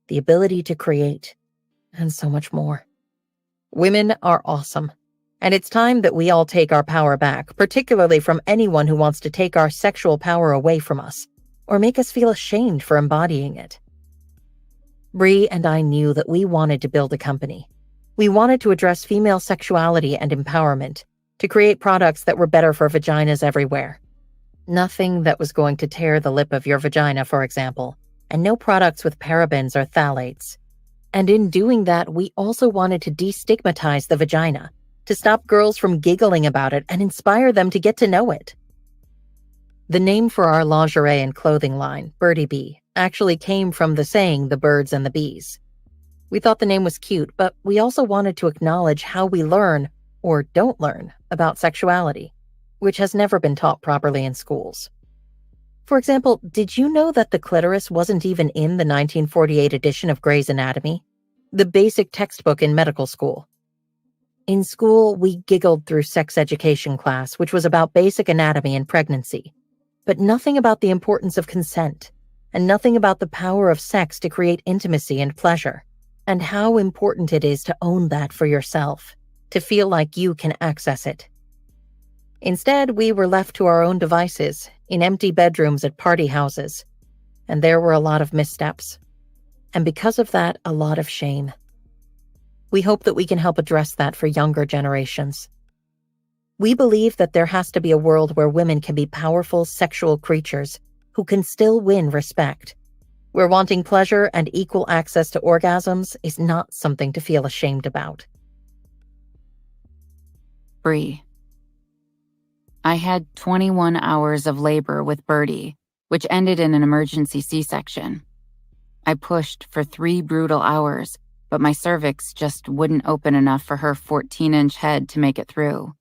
the ability to create, and so much more. Women are awesome, and it's time that we all take our power back, particularly from anyone who wants to take our sexual power away from us, or make us feel ashamed for embodying it. Brie and I knew that we wanted to build a company. We wanted to address female sexuality and empowerment, to create products that were better for vaginas everywhere. Nothing that was going to tear the lip of your vagina, for example, and no products with parabens or phthalates. And in doing that, we also wanted to destigmatize the vagina, to stop girls from giggling about it and inspire them to get to know it. The name for our lingerie and clothing line, Birdiebee, actually came from the saying, the birds and the bees. We thought the name was cute, but we also wanted to acknowledge how we learn, or don't learn, about sexuality, which has never been taught properly in schools. For example, did you know that the clitoris wasn't even in the 1948 edition of Grey's Anatomy, the basic textbook in medical school? In school, we giggled through sex education class, which was about basic anatomy and pregnancy, but nothing about the importance of consent, and nothing about the power of sex to create intimacy and pleasure, and how important it is to own that for yourself, to feel like you can access it. Instead, we were left to our own devices, in empty bedrooms at party houses, and there were a lot of missteps. And because of that, a lot of shame. We hope that we can help address that for younger generations. We believe that there has to be a world where women can be powerful sexual creatures who can still win respect, where wanting pleasure and equal access to orgasms is not something to feel ashamed about. Brie. I had 21 hours of labor with Birdie, which ended in an emergency C-section. I pushed for 3 brutal hours, but my cervix just wouldn't open enough for her 14-inch head to make it through.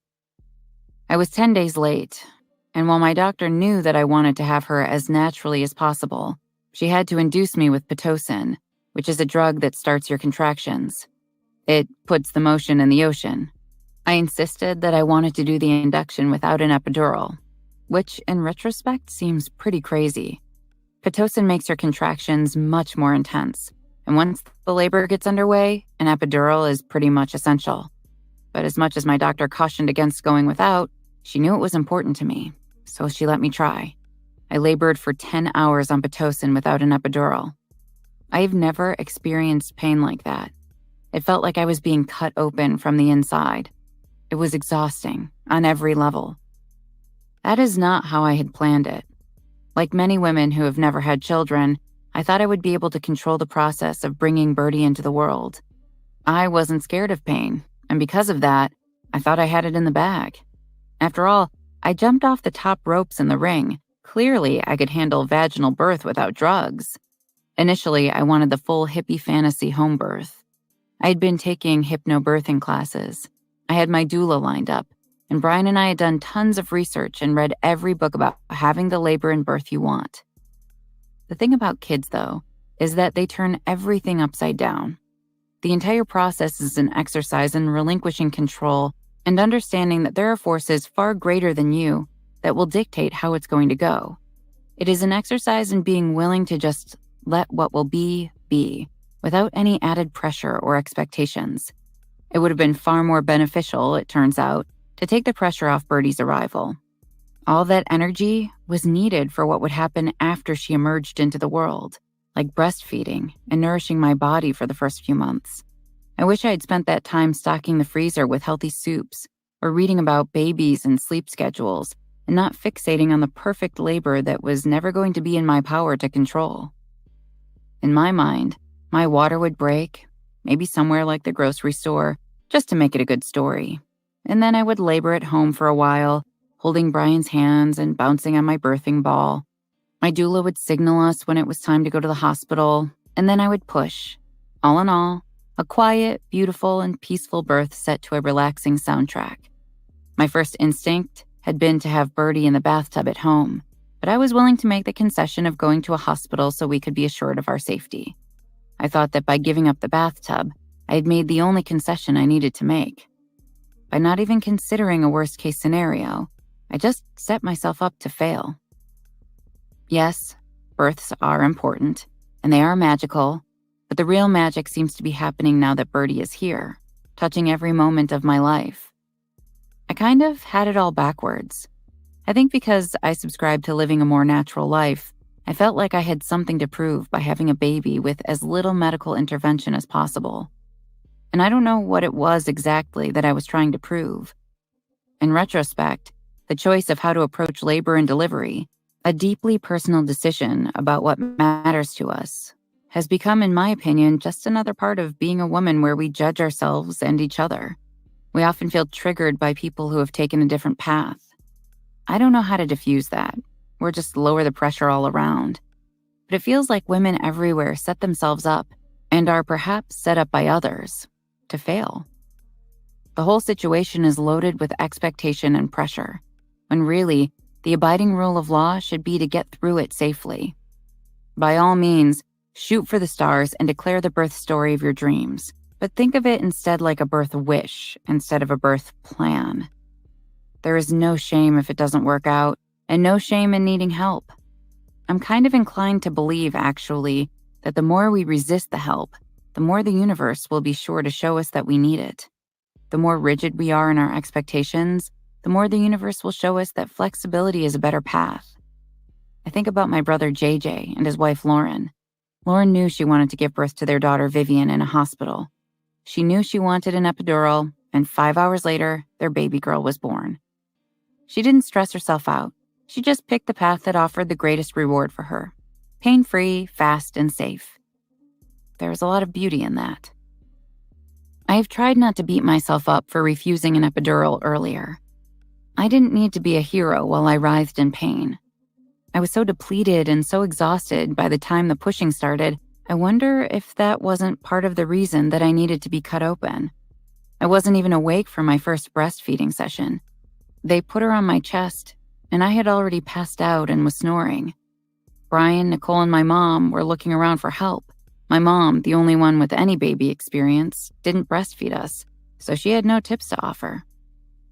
I was 10 days late, and while my doctor knew that I wanted to have her as naturally as possible, she had to induce me with Pitocin, which is a drug that starts your contractions. It puts the motion in the ocean. I insisted that I wanted to do the induction without an epidural, which in retrospect seems pretty crazy. Pitocin makes your contractions much more intense, and once the labor gets underway, an epidural is pretty much essential. But as much as my doctor cautioned against going without, she knew it was important to me, so she let me try. I labored for 10 hours on Pitocin without an epidural. I've never experienced pain like that. It felt like I was being cut open from the inside. It was exhausting on every level. That is not how I had planned it. Like many women who have never had children, I thought I would be able to control the process of bringing Birdie into the world. I wasn't scared of pain, and because of that, I thought I had it in the bag. After all, I jumped off the top ropes in the ring. Clearly, I could handle vaginal birth without drugs. Initially, I wanted the full hippie fantasy home birth. I had been taking hypnobirthing classes. I had my doula lined up, and Bryan and I had done tons of research and read every book about having the labor and birth you want. The thing about kids, though, is that they turn everything upside down. The entire process is an exercise in relinquishing control and understanding that there are forces far greater than you that will dictate how it's going to go. It is an exercise in being willing to just let what will be, without any added pressure or expectations. It would have been far more beneficial, it turns out, to take the pressure off Birdie's arrival. All that energy was needed for what would happen after she emerged into the world, like breastfeeding and nourishing my body for the first few months. I wish I had spent that time stocking the freezer with healthy soups or reading about babies and sleep schedules and not fixating on the perfect labor that was never going to be in my power to control. In my mind, my water would break, maybe somewhere like the grocery store, just to make it a good story. And then I would labor at home for a while, holding Bryan's hands and bouncing on my birthing ball. My doula would signal us when it was time to go to the hospital, and then I would push. All in all, a quiet, beautiful, and peaceful birth set to a relaxing soundtrack. My first instinct had been to have Birdie in the bathtub at home, but I was willing to make the concession of going to a hospital so we could be assured of our safety. I thought that by giving up the bathtub, I had made the only concession I needed to make. By not even considering a worst-case scenario, I just set myself up to fail. Yes, births are important, and they are magical, but the real magic seems to be happening now that Birdie is here, touching every moment of my life. I kind of had it all backwards. I think because I subscribed to living a more natural life, I felt like I had something to prove by having a baby with as little medical intervention as possible. And I don't know what it was exactly that I was trying to prove. In retrospect, the choice of how to approach labor and delivery, a deeply personal decision about what matters to us, has become, in my opinion, just another part of being a woman where we judge ourselves and each other. We often feel triggered by people who have taken a different path. I don't know how to diffuse that, or just lower the pressure all around. But it feels like women everywhere set themselves up, and are perhaps set up by others, to fail. The whole situation is loaded with expectation and pressure, when really, the abiding rule of law should be to get through it safely. By all means, shoot for the stars and declare the birth story of your dreams, but think of it instead like a birth wish instead of a birth plan. There is no shame if it doesn't work out, and no shame in needing help. I'm kind of inclined to believe, actually, that the more we resist the help, the more the universe will be sure to show us that we need it. The more rigid we are in our expectations, the more the universe will show us that flexibility is a better path. I think about my brother JJ and his wife Lauren. Lauren knew she wanted to give birth to their daughter Vivian in a hospital. She knew she wanted an epidural, and 5 hours later, their baby girl was born. She didn't stress herself out. She just picked the path that offered the greatest reward for her. Pain-free, fast, and safe. There was a lot of beauty in that. I have tried not to beat myself up for refusing an epidural earlier. I didn't need to be a hero while I writhed in pain. I was so depleted and so exhausted by the time the pushing started, I wonder if that wasn't part of the reason that I needed to be cut open. I wasn't even awake for my first breastfeeding session. They put her on my chest, and I had already passed out and was snoring. Bryan, Nicole, and my mom were looking around for help. My mom, the only one with any baby experience, didn't breastfeed us, so she had no tips to offer.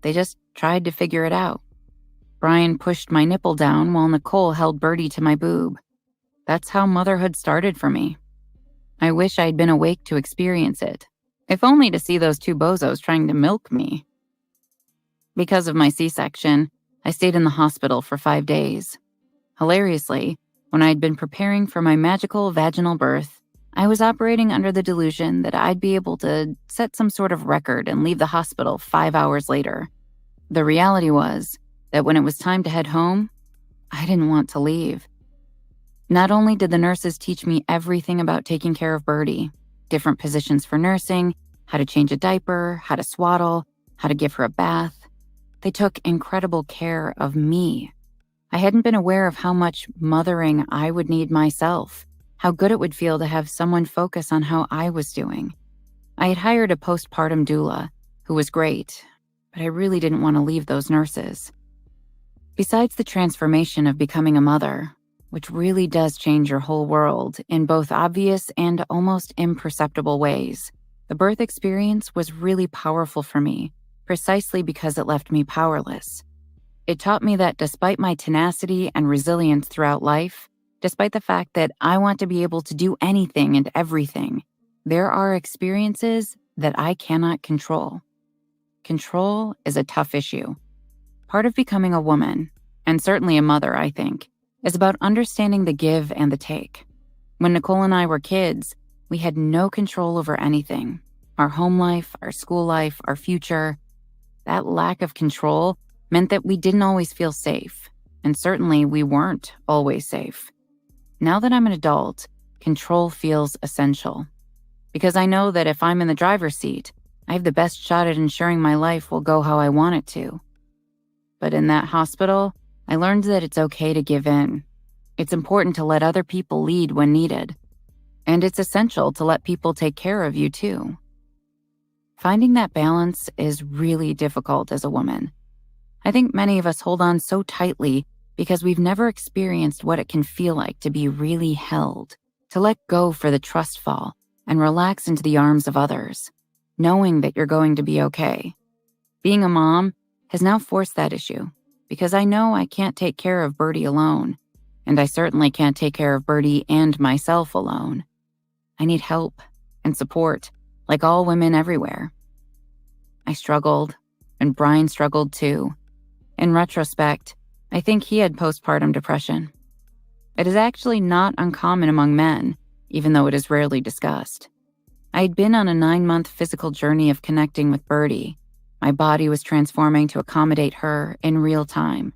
They just tried to figure it out. Bryan pushed my nipple down while Nicole held Birdie to my boob. That's how motherhood started for me. I wish I'd been awake to experience it, if only to see those two bozos trying to milk me. Because of my C-section, I stayed in the hospital for 5 days. Hilariously, when I'd been preparing for my magical vaginal birth, I was operating under the delusion that I'd be able to set some sort of record and leave the hospital 5 hours later. The reality was that when it was time to head home, I didn't want to leave. Not only did the nurses teach me everything about taking care of Birdie, different positions for nursing, how to change a diaper, how to swaddle, how to give her a bath. They took incredible care of me. I hadn't been aware of how much mothering I would need myself, how good it would feel to have someone focus on how I was doing. I had hired a postpartum doula, who was great, but I really didn't want to leave those nurses. Besides the transformation of becoming a mother, which really does change your whole world in both obvious and almost imperceptible ways, the birth experience was really powerful for me, precisely because it left me powerless. It taught me that despite my tenacity and resilience throughout life, despite the fact that I want to be able to do anything and everything, there are experiences that I cannot control. Control is a tough issue. Part of becoming a woman, and certainly a mother, I think, is about understanding the give and the take. When Nicole and I were kids, we had no control over anything. Our home life, our school life, our future. That lack of control meant that we didn't always feel safe, and certainly we weren't always safe. Now that I'm an adult, control feels essential. Because I know that if I'm in the driver's seat, I have the best shot at ensuring my life will go how I want it to. But in that hospital, I learned that it's okay to give in. It's important to let other people lead when needed. And it's essential to let people take care of you too. Finding that balance is really difficult as a woman. I think many of us hold on so tightly because we've never experienced what it can feel like to be really held, to let go for the trust fall and relax into the arms of others, knowing that you're going to be okay. Being a mom has now forced that issue because I know I can't take care of Birdie alone, and I certainly can't take care of Birdie and myself alone. I need help and support, like all women everywhere. I struggled, and Bryan struggled too. In retrospect, I think he had postpartum depression. It is actually not uncommon among men, even though it is rarely discussed. I had been on a 9-month physical journey of connecting with Birdie. My body was transforming to accommodate her in real time.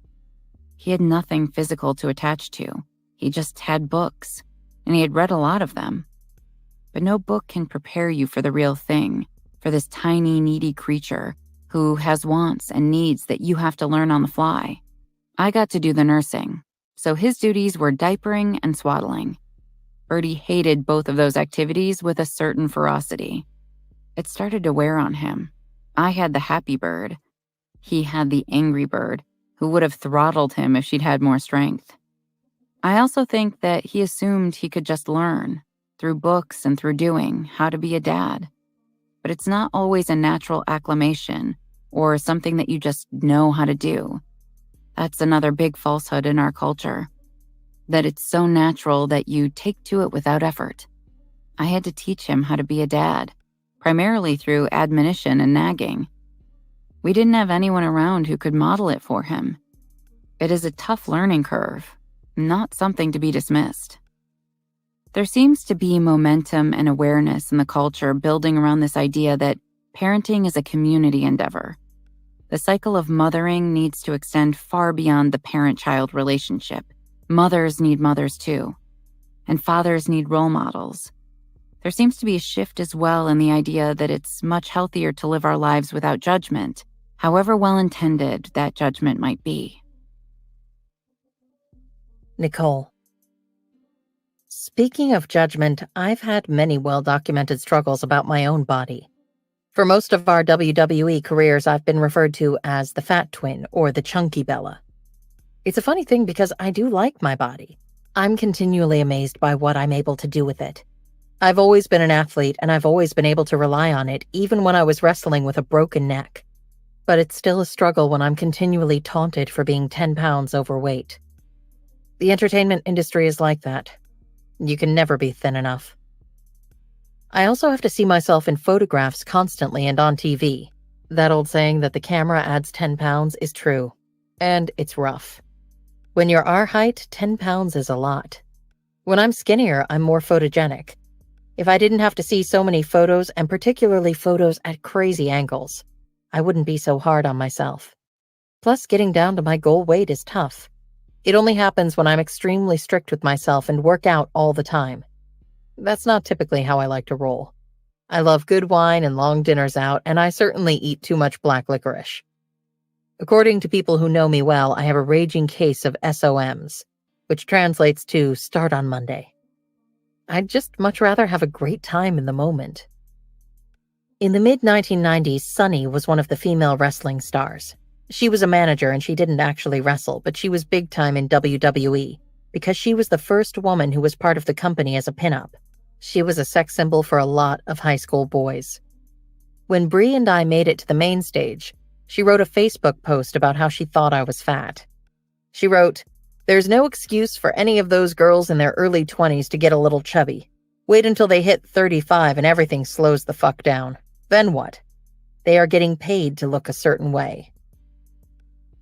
He had nothing physical to attach to. He just had books, and he had read a lot of them. But no book can prepare you for the real thing, for this tiny, needy creature who has wants and needs that you have to learn on the fly. I got to do the nursing, so his duties were diapering and swaddling. Birdie hated both of those activities with a certain ferocity. It started to wear on him. I had the happy bird. He had the angry bird, who would have throttled him if she'd had more strength. I also think that he assumed he could just learn, through books and through doing, how to be a dad. But it's not always a natural acclimation or something that you just know how to do. That's another big falsehood in our culture, that it's so natural that you take to it without effort. I had to teach him how to be a dad, primarily through admonition and nagging. We didn't have anyone around who could model it for him. It is a tough learning curve, not something to be dismissed. There seems to be momentum and awareness in the culture building around this idea that parenting is a community endeavor. The cycle of mothering needs to extend far beyond the parent-child relationship. Mothers need mothers too, and fathers need role models. There seems to be a shift as well in the idea that it's much healthier to live our lives without judgment, however well-intended that judgment might be. Nicole. Speaking of judgment, I've had many well-documented struggles about my own body. For most of our WWE careers, I've been referred to as the fat twin or the chunky Bella. It's a funny thing because I do like my body. I'm continually amazed by what I'm able to do with it. I've always been an athlete, and I've always been able to rely on it, even when I was wrestling with a broken neck. But it's still a struggle when I'm continually taunted for being 10 pounds overweight. The entertainment industry is like that. You can never be thin enough. I also have to see myself in photographs constantly and on TV. That old saying that the camera adds 10 pounds is true. And it's rough. When you're our height, 10 pounds is a lot. When I'm skinnier, I'm more photogenic. If I didn't have to see so many photos, and particularly photos at crazy angles, I wouldn't be so hard on myself. Plus, getting down to my goal weight is tough. It only happens when I'm extremely strict with myself and work out all the time. That's not typically how I like to roll. I love good wine and long dinners out, and I certainly eat too much black licorice. According to people who know me well, I have a raging case of SOMs, which translates to start on Monday. I'd just much rather have a great time in the moment. In the mid-1990s, Sunny was one of the female wrestling stars. She was a manager and she didn't actually wrestle, but she was big time in WWE because she was the first woman who was part of the company as a pinup. She was a sex symbol for a lot of high school boys. When Brie and I made it to the main stage, she wrote a Facebook post about how she thought I was fat. She wrote, "There's no excuse for any of those girls in their early 20s to get a little chubby. Wait until they hit 35 and everything slows the fuck down. Then what? They are getting paid to look a certain way."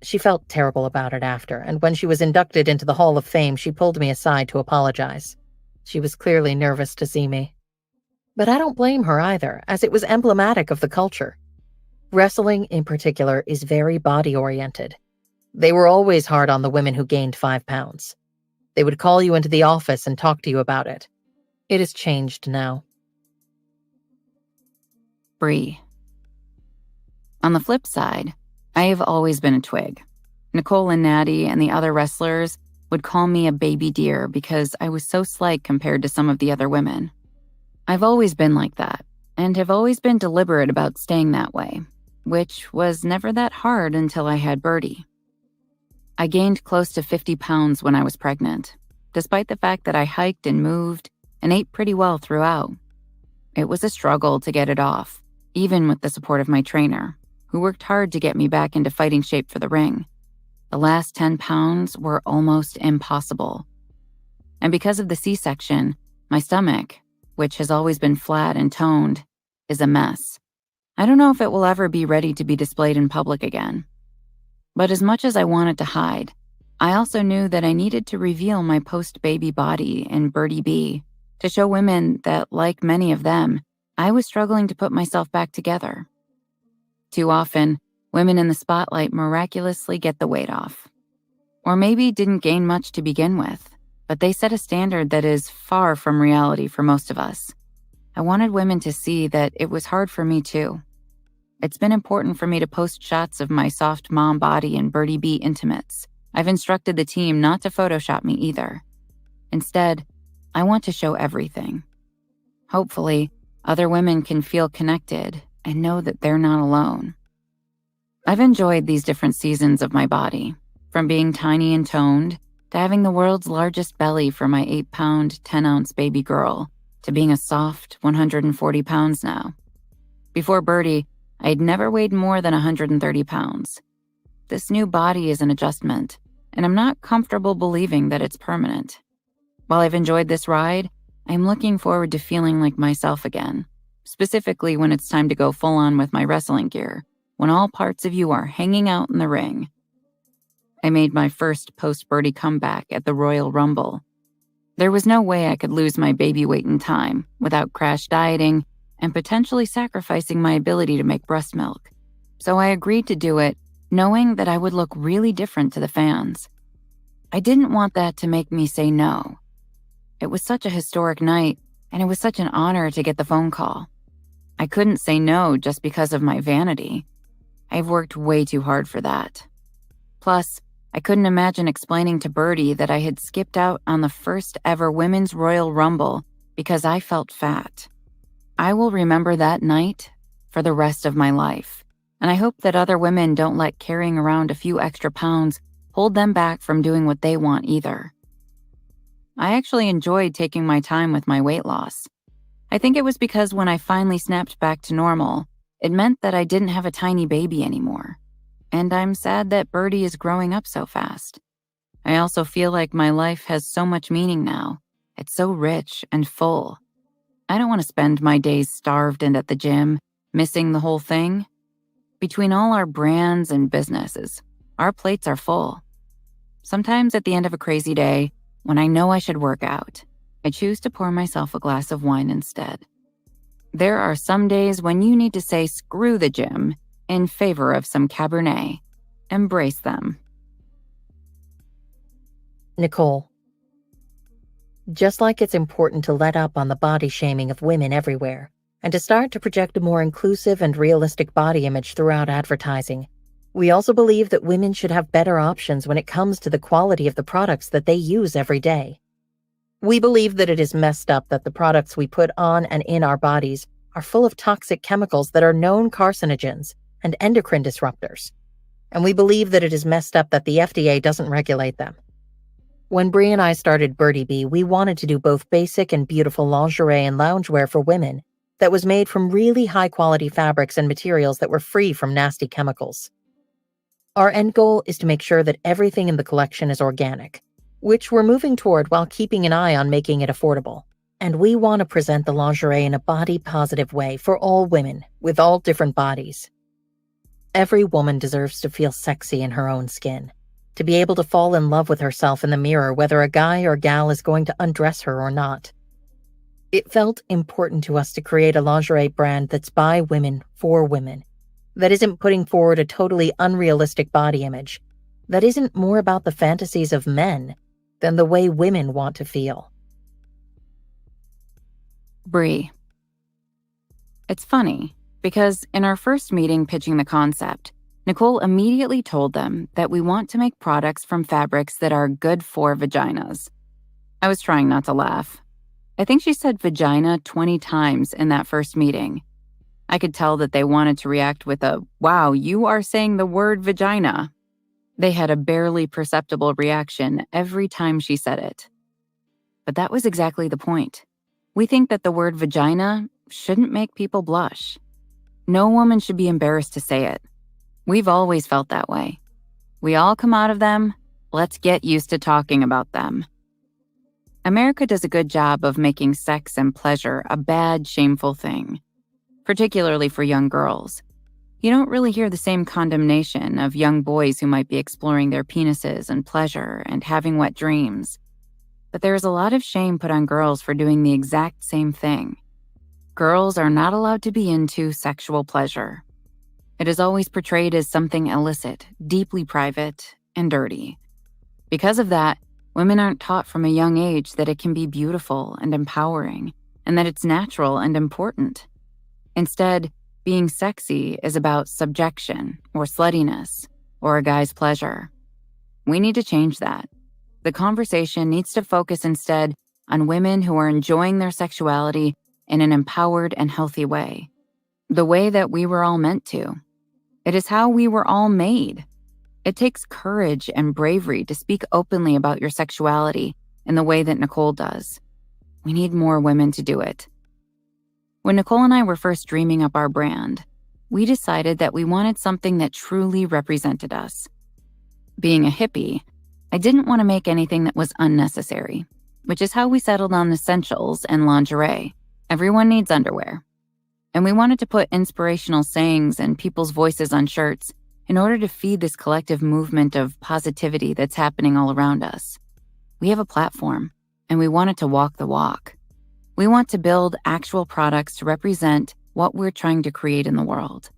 She felt terrible about it after, and when she was inducted into the Hall of Fame, she pulled me aside to apologize. She was clearly nervous to see me. But I don't blame her either, as it was emblematic of the culture. Wrestling, in particular, is very body-oriented. They were always hard on the women who gained 5 pounds. They would call you into the office and talk to you about it. It has changed now. Brie. On the flip side, I have always been a twig. Nicole and Natty and the other wrestlers would call me a baby deer because I was so slight compared to some of the other women. I've always been like that, and have always been deliberate about staying that way, which was never that hard until I had Birdie. I gained close to 50 pounds when I was pregnant, despite the fact that I hiked and moved and ate pretty well throughout. It was a struggle to get it off, even with the support of my trainer, who worked hard to get me back into fighting shape for the ring. The last 10 pounds were almost impossible. And because of the C-section, my stomach, which has always been flat and toned, is a mess. I don't know if it will ever be ready to be displayed in public again. But as much as I wanted to hide, I also knew that I needed to reveal my post-baby body in Birdiebee to show women that, like many of them, I was struggling to put myself back together. Too often, women in the spotlight miraculously get the weight off. Or maybe didn't gain much to begin with, but they set a standard that is far from reality for most of us. I wanted women to see that it was hard for me too. It's been important for me to post shots of my soft mom body in Birdiebee intimates. I've instructed the team not to Photoshop me either. Instead, I want to show everything. Hopefully, other women can feel connected and know that they're not alone. I've enjoyed these different seasons of my body, from being tiny and toned to having the world's largest belly for my 8-pound, 10-ounce baby girl, to being a soft 140 pounds now. Before Birdie, I'd never weighed more than 130 pounds. This new body is an adjustment, and I'm not comfortable believing that it's permanent. While I've enjoyed this ride, I'm looking forward to feeling like myself again, specifically when it's time to go full-on with my wrestling gear, when all parts of you are hanging out in the ring. I made my first post-Birdie comeback at the Royal Rumble. There was no way I could lose my baby weight in time without crash dieting and potentially sacrificing my ability to make breast milk. So I agreed to do it, knowing that I would look really different to the fans. I didn't want that to make me say no. It was such a historic night, and it was such an honor to get the phone call. I couldn't say no just because of my vanity. I've worked way too hard for that. Plus, I couldn't imagine explaining to Birdie that I had skipped out on the first ever Women's Royal Rumble because I felt fat. I will remember that night for the rest of my life, and I hope that other women don't let carrying around a few extra pounds hold them back from doing what they want either. I actually enjoyed taking my time with my weight loss. I think it was because when I finally snapped back to normal, it meant that I didn't have a tiny baby anymore. And I'm sad that Birdie is growing up so fast. I also feel like my life has so much meaning now. It's so rich and full. I don't want to spend my days starved and at the gym, missing the whole thing. Between all our brands and businesses, our plates are full. Sometimes at the end of a crazy day, when I know I should work out, I choose to pour myself a glass of wine instead. There are some days when you need to say screw the gym in favor of some Cabernet. Embrace them. Nicole. Just like it's important to let up on the body shaming of women everywhere, and to start to project a more inclusive and realistic body image throughout advertising. We also believe that women should have better options when it comes to the quality of the products that they use every day. We believe that it is messed up that the products we put on and in our bodies are full of toxic chemicals that are known carcinogens and endocrine disruptors. And we believe that it is messed up that the FDA doesn't regulate them. When Brie and I started Birdiebee, we wanted to do both basic and beautiful lingerie and loungewear for women that was made from really high-quality fabrics and materials that were free from nasty chemicals. Our end goal is to make sure that everything in the collection is organic, which we're moving toward while keeping an eye on making it affordable. And we want to present the lingerie in a body-positive way for all women with all different bodies. Every woman deserves to feel sexy in her own skin, to be able to fall in love with herself in the mirror whether a guy or gal is going to undress her or not. It felt important to us to create a lingerie brand that's by women for women, that isn't putting forward a totally unrealistic body image, that isn't more about the fantasies of men than the way women want to feel. Brie. It's funny, because in our first meeting pitching the concept, Nicole immediately told them that we want to make products from fabrics that are good for vaginas. I was trying not to laugh. I think she said vagina 20 times in that first meeting. I could tell that they wanted to react with a, "Wow, you are saying the word vagina." They had a barely perceptible reaction every time she said it. But that was exactly the point. We think that the word vagina shouldn't make people blush. No woman should be embarrassed to say it. We've always felt that way. We all come out of them. Let's get used to talking about them. America does a good job of making sex and pleasure a bad, shameful thing, particularly for young girls. You don't really hear the same condemnation of young boys who might be exploring their penises and pleasure and having wet dreams. But there is a lot of shame put on girls for doing the exact same thing. Girls are not allowed to be into sexual pleasure. It is always portrayed as something illicit, deeply private, and dirty. Because of that, women aren't taught from a young age that it can be beautiful and empowering, and that it's natural and important. Instead, being sexy is about subjection or sluttiness or a guy's pleasure. We need to change that. The conversation needs to focus instead on women who are enjoying their sexuality in an empowered and healthy way. The way that we were all meant to. It is how we were all made. It takes courage and bravery to speak openly about your sexuality in the way that Nicole does. We need more women to do it. When Nicole and I were first dreaming up our brand, we decided that we wanted something that truly represented us. Being a hippie, I didn't want to make anything that was unnecessary, which is how we settled on essentials and lingerie. Everyone needs underwear. And we wanted to put inspirational sayings and people's voices on shirts in order to feed this collective movement of positivity that's happening all around us. We have a platform, and we wanted to walk the walk. We want to build actual products to represent what we're trying to create in the world.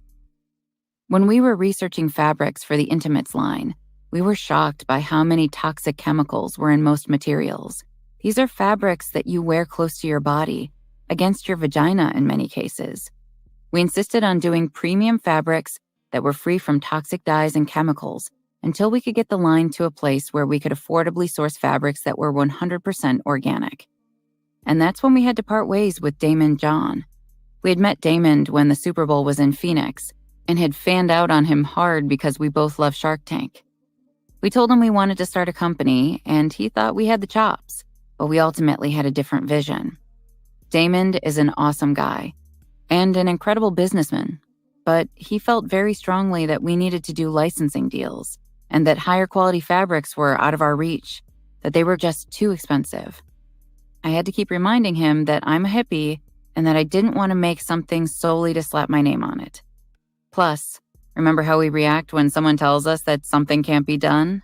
When we were researching fabrics for the Intimates line, we were shocked by how many toxic chemicals were in most materials. These are fabrics that you wear close to your body, against your vagina in many cases. We insisted on doing premium fabrics that were free from toxic dyes and chemicals until we could get the line to a place where we could affordably source fabrics that were 100% organic. And that's when we had to part ways with Damon John. We had met Damon when the Super Bowl was in Phoenix and had fanned out on him hard because we both love Shark Tank. We told him we wanted to start a company, and he thought we had the chops, but we ultimately had a different vision. Damon is an awesome guy and an incredible businessman, but he felt very strongly that we needed to do licensing deals and that higher quality fabrics were out of our reach, that they were just too expensive. I had to keep reminding him that I'm a hippie and that I didn't want to make something solely to slap my name on it. Plus, remember how we react when someone tells us that something can't be done?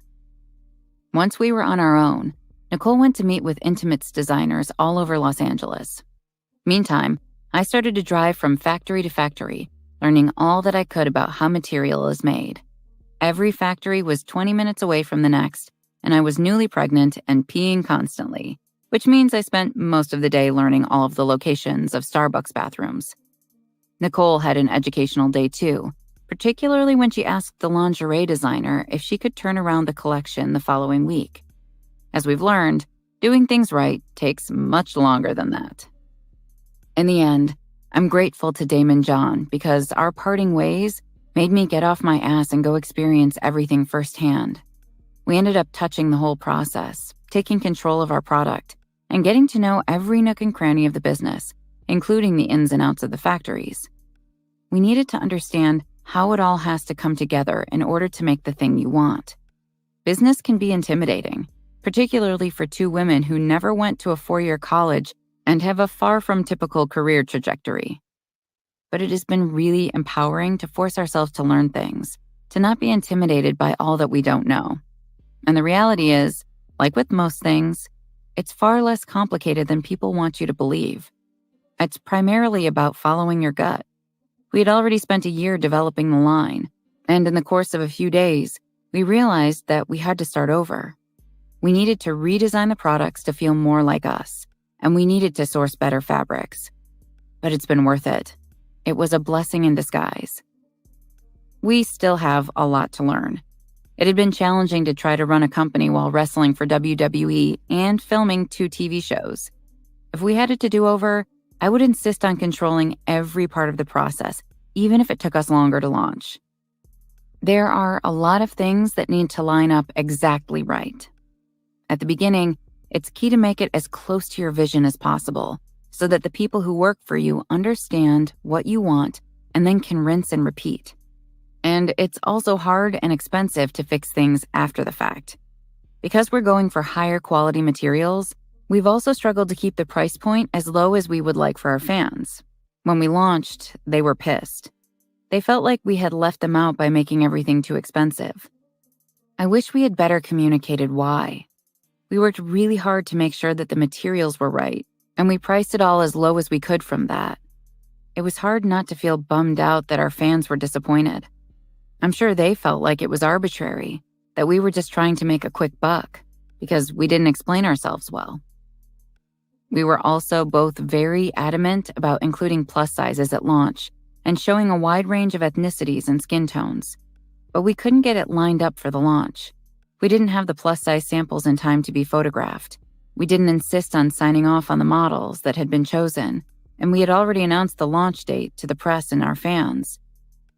Once we were on our own, Nicole went to meet with intimates designers all over Los Angeles. Meantime, I started to drive from factory to factory, learning all that I could about how material is made. Every factory was 20 minutes away from the next, and I was newly pregnant and peeing constantly, which means I spent most of the day learning all of the locations of Starbucks bathrooms. Nicole had an educational day too, particularly when she asked the lingerie designer if she could turn around the collection the following week. As we've learned, doing things right takes much longer than that. In the end, I'm grateful to Damon John because our parting ways made me get off my ass and go experience everything firsthand. We ended up touching the whole process, taking control of our product, and getting to know every nook and cranny of the business, including the ins and outs of the factories. We needed to understand how it all has to come together in order to make the thing you want. Business can be intimidating, particularly for two women who never went to a 4-year college and have a far from typical career trajectory. But it has been really empowering to force ourselves to learn things, to not be intimidated by all that we don't know. And the reality is, like with most things, it's far less complicated than people want you to believe. It's primarily about following your gut. We had already spent a year developing the line, and in the course of a few days, we realized that we had to start over. We needed to redesign the products to feel more like us, and we needed to source better fabrics. But it's been worth it. It was a blessing in disguise. We still have a lot to learn. It had been challenging to try to run a company while wrestling for WWE and filming 2 TV shows. If we had it to do over, I would insist on controlling every part of the process, even if it took us longer to launch. There are a lot of things that need to line up exactly right. At the beginning, it's key to make it as close to your vision as possible so that the people who work for you understand what you want and then can rinse and repeat. And it's also hard and expensive to fix things after the fact. Because we're going for higher quality materials, we've also struggled to keep the price point as low as we would like for our fans. When we launched, they were pissed. They felt like we had left them out by making everything too expensive. I wish we had better communicated why. We worked really hard to make sure that the materials were right, and we priced it all as low as we could from that. It was hard not to feel bummed out that our fans were disappointed. I'm sure they felt like it was arbitrary, that we were just trying to make a quick buck, because we didn't explain ourselves well. We were also both very adamant about including plus sizes at launch and showing a wide range of ethnicities and skin tones. But we couldn't get it lined up for the launch. We didn't have the plus size samples in time to be photographed. We didn't insist on signing off on the models that had been chosen, and we had already announced the launch date to the press and our fans.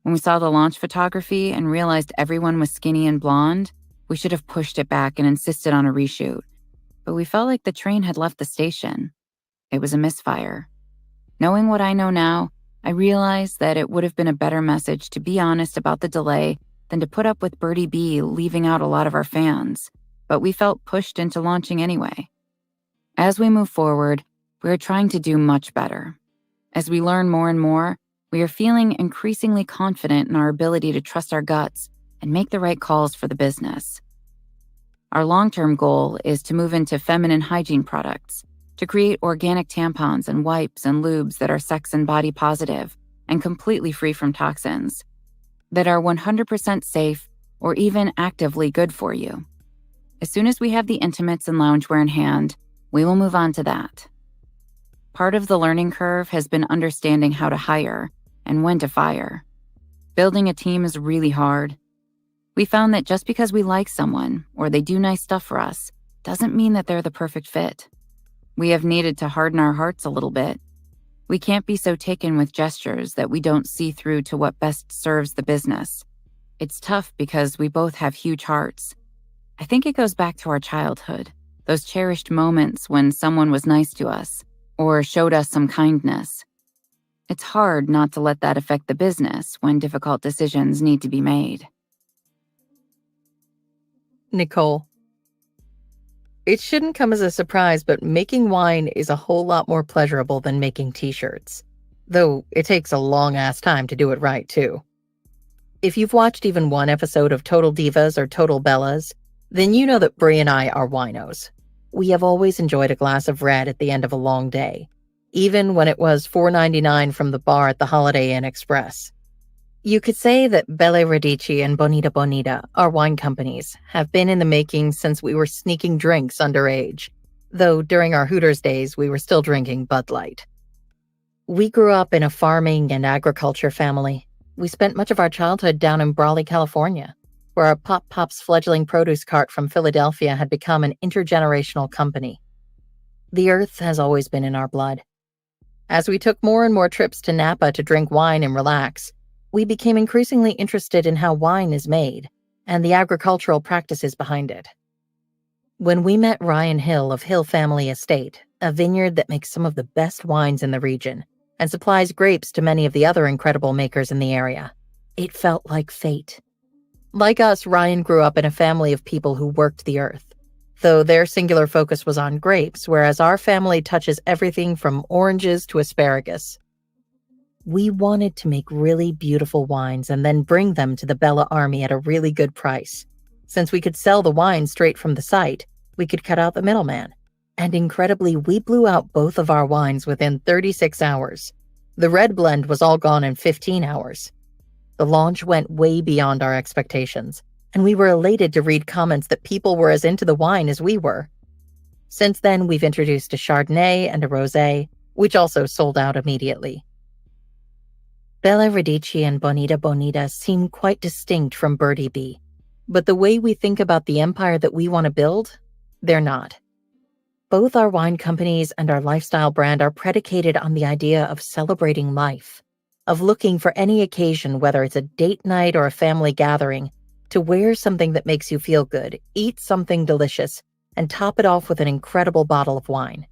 When we saw the launch photography and realized everyone was skinny and blonde, we should have pushed it back and insisted on a reshoot. But we felt like the train had left the station. It was a misfire. Knowing what I know now, I realized that it would have been a better message to be honest about the delay than to put up with Birdiebee leaving out a lot of our fans, but we felt pushed into launching anyway. As we move forward, we are trying to do much better. As we learn more and more, we are feeling increasingly confident in our ability to trust our guts and make the right calls for the business. Our long-term goal is to move into feminine hygiene products, to create organic tampons and wipes and lubes that are sex and body positive and completely free from toxins, that are 100% safe or even actively good for you. As soon as we have the intimates and loungewear in hand, we will move on to that. Part of the learning curve has been understanding how to hire and when to fire. Building a team is really hard. We found that just because we like someone or they do nice stuff for us doesn't mean that they're the perfect fit. We have needed to harden our hearts a little bit. We can't be so taken with gestures that we don't see through to what best serves the business. It's tough because we both have huge hearts. I think it goes back to our childhood, those cherished moments when someone was nice to us or showed us some kindness. It's hard not to let that affect the business when difficult decisions need to be made. Nicole. It shouldn't come as a surprise, but making wine is a whole lot more pleasurable than making t-shirts. Though it takes a long-ass time to do it right, too. If you've watched even one episode of Total Divas or Total Bellas, then you know that Brie and I are winos. We have always enjoyed a glass of red at the end of a long day, even when it was $4.99 from the bar at the Holiday Inn Express. You could say that Belle Radici and Bonita Bonita, our wine companies, have been in the making since we were sneaking drinks underage, though during our Hooters days we were still drinking Bud Light. We grew up in a farming and agriculture family. We spent much of our childhood down in Brawley, California, where our Pop's fledgling produce cart from Philadelphia had become an intergenerational company. The earth has always been in our blood. As we took more and more trips to Napa to drink wine and relax, we became increasingly interested in how wine is made and the agricultural practices behind it. When we met Ryan Hill of Hill Family Estate, a vineyard that makes some of the best wines in the region and supplies grapes to many of the other incredible makers in the area, it felt like fate. Like us, Ryan grew up in a family of people who worked the earth, though their singular focus was on grapes, whereas our family touches everything from oranges to asparagus. We wanted to make really beautiful wines and then bring them to the Bella Army at a really good price. Since we could sell the wine straight from the site, we could cut out the middleman. And incredibly, we blew out both of our wines within 36 hours. The red blend was all gone in 15 hours. The launch went way beyond our expectations, and we were elated to read comments that people were as into the wine as we were. Since then, we've introduced a Chardonnay and a Rosé, which also sold out immediately. Bella Radici and Bonita Bonita seem quite distinct from Birdiebee, but the way we think about the empire that we want to build, they're not. Both our wine companies and our lifestyle brand are predicated on the idea of celebrating life, of looking for any occasion, whether it's a date night or a family gathering, to wear something that makes you feel good, eat something delicious, and top it off with an incredible bottle of wine.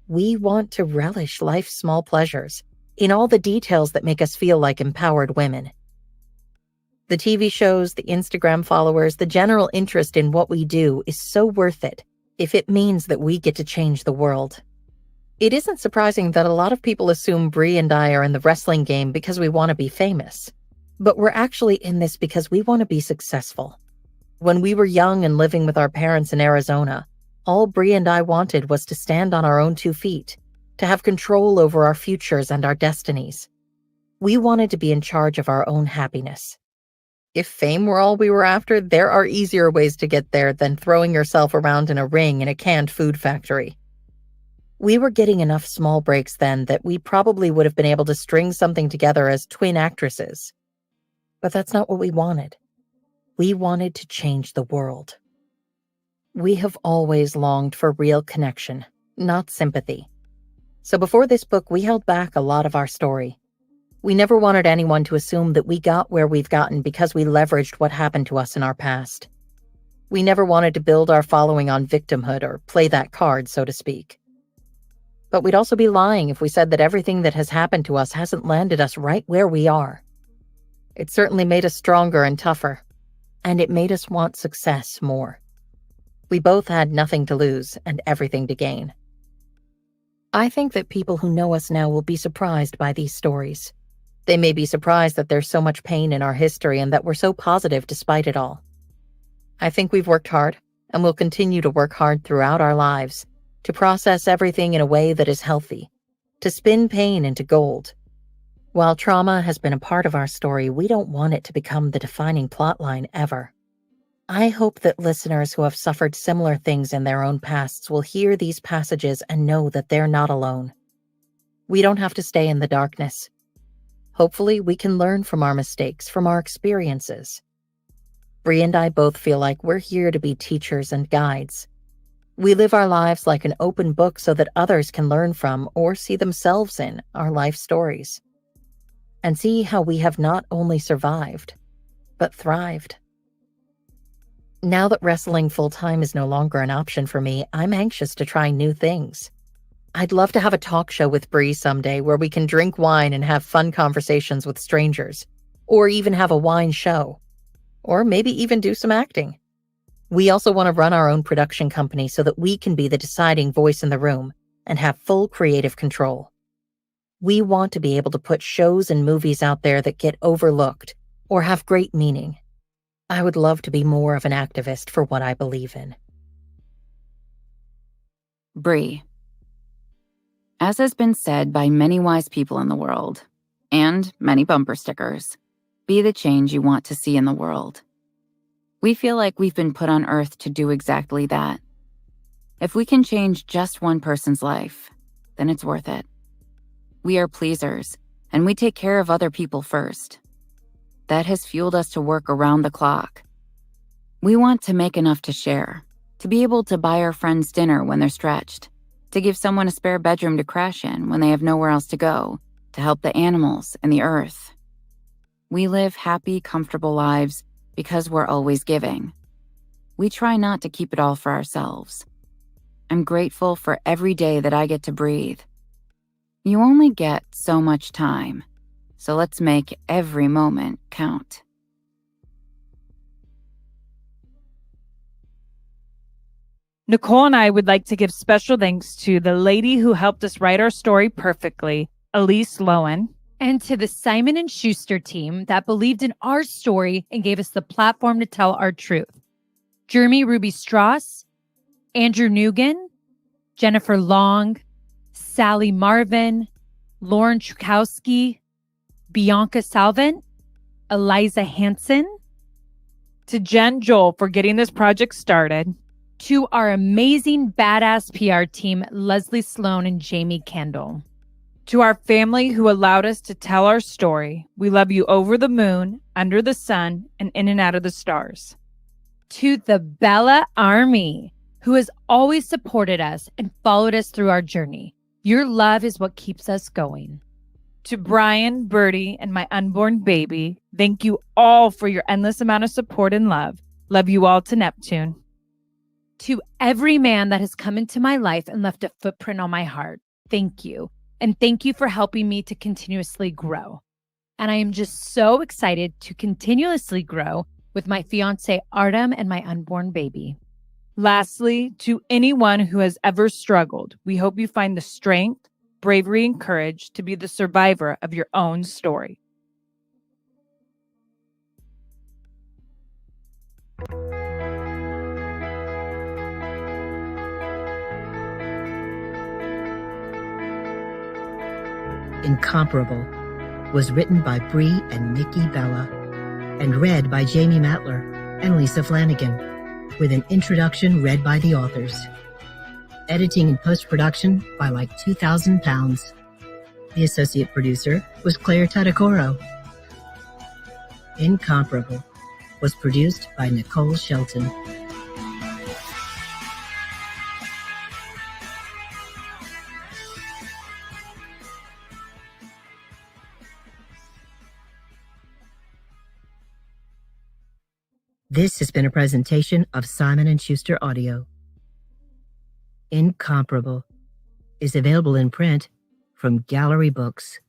We want to relish life's small pleasures in all the details that make us feel like empowered women. The TV shows, the Instagram followers, the general interest in what we do is so worth it if it means that we get to change the world. It isn't surprising that a lot of people assume Brie and I are in the wrestling game because we want to be famous. But we're actually in this because we want to be successful. When we were young and living with our parents in Arizona, all Brie and I wanted was to stand on our own 2 feet, to have control over our futures and our destinies. We wanted to be in charge of our own happiness. If fame were all we were after, there are easier ways to get there than throwing yourself around in a ring in a canned food factory. We were getting enough small breaks then that we probably would have been able to string something together as twin actresses. But that's not what we wanted. We wanted to change the world. We have always longed for real connection, not sympathy. So before this book, we held back a lot of our story. We never wanted anyone to assume that we got where we've gotten because we leveraged what happened to us in our past. We never wanted to build our following on victimhood or play that card, so to speak. But we'd also be lying if we said that everything that has happened to us hasn't landed us right where we are. It certainly made us stronger and tougher, and it made us want success more. We both had nothing to lose and everything to gain. I think that people who know us now will be surprised by these stories. They may be surprised that there's so much pain in our history and that we're so positive despite it all. I think we've worked hard and will continue to work hard throughout our lives to process everything in a way that is healthy, to spin pain into gold. While trauma has been a part of our story, we don't want it to become the defining plotline ever. I hope that listeners who have suffered similar things in their own pasts will hear these passages and know that they're not alone. We don't have to stay in the darkness. Hopefully, we can learn from our mistakes, from our experiences. Brie and I both feel like we're here to be teachers and guides. We live our lives like an open book so that others can learn from or see themselves in our life stories and see how we have not only survived, but thrived. Now that wrestling full-time is no longer an option for me, I'm anxious to try new things. I'd love to have a talk show with Brie someday where we can drink wine and have fun conversations with strangers, or even have a wine show, or maybe even do some acting. We also want to run our own production company so that we can be the deciding voice in the room and have full creative control. We want to be able to put shows and movies out there that get overlooked or have great meaning. I would love to be more of an activist for what I believe in. Brie. As has been said by many wise people in the world, and many bumper stickers, be the change you want to see in the world. We feel like we've been put on Earth to do exactly that. If we can change just one person's life, then it's worth it. We are pleasers, and we take care of other people first. That has fueled us to work around the clock. We want to make enough to share, to be able to buy our friends dinner when they're stretched, to give someone a spare bedroom to crash in when they have nowhere else to go, to help the animals and the earth. We live happy, comfortable lives because we're always giving. We try not to keep it all for ourselves. I'm grateful for every day that I get to breathe. You only get so much time, so let's make every moment count. Nicole and I would like to give special thanks to the lady who helped us write our story perfectly, Elise Lowen, and to the Simon & Schuster team that believed in our story and gave us the platform to tell our truth. Jeremy Ruby Strauss, Andrew Nugent, Jennifer Long, Sally Marvin, Lauren Chukowski, Bianca Salvant, Eliza Hansen, to Jen Joel for getting this project started, to our amazing badass PR team, Leslie Sloan and Jamie Kendall. To our family who allowed us to tell our story. We love you over the moon, under the sun, and in and out of the stars. To the Bella Army, who has always supported us and followed us through our journey. Your love is what keeps us going. To Bryan, Birdie, and my unborn baby, thank you all for your endless amount of support and love. Love you all to Neptune. To every man that has come into my life and left a footprint on my heart, thank you. And thank you for helping me to continuously grow. And I am just so excited to continuously grow with my fiance Artem and my unborn baby. Lastly, to anyone who has ever struggled, we hope you find the strength, bravery, and courage to be the survivor of your own story. Incomparable was written by Brie and Nikki Bella and read by Jamie Matler and Lisa Flanagan, with an introduction read by the authors. Editing and post-production by like 2,000 pounds. The associate producer was Claire Tadakoro. Incomparable was produced by Nicole Shelton. This has been a presentation of Simon & Schuster Audio. Incomparable is available in print from Gallery Books.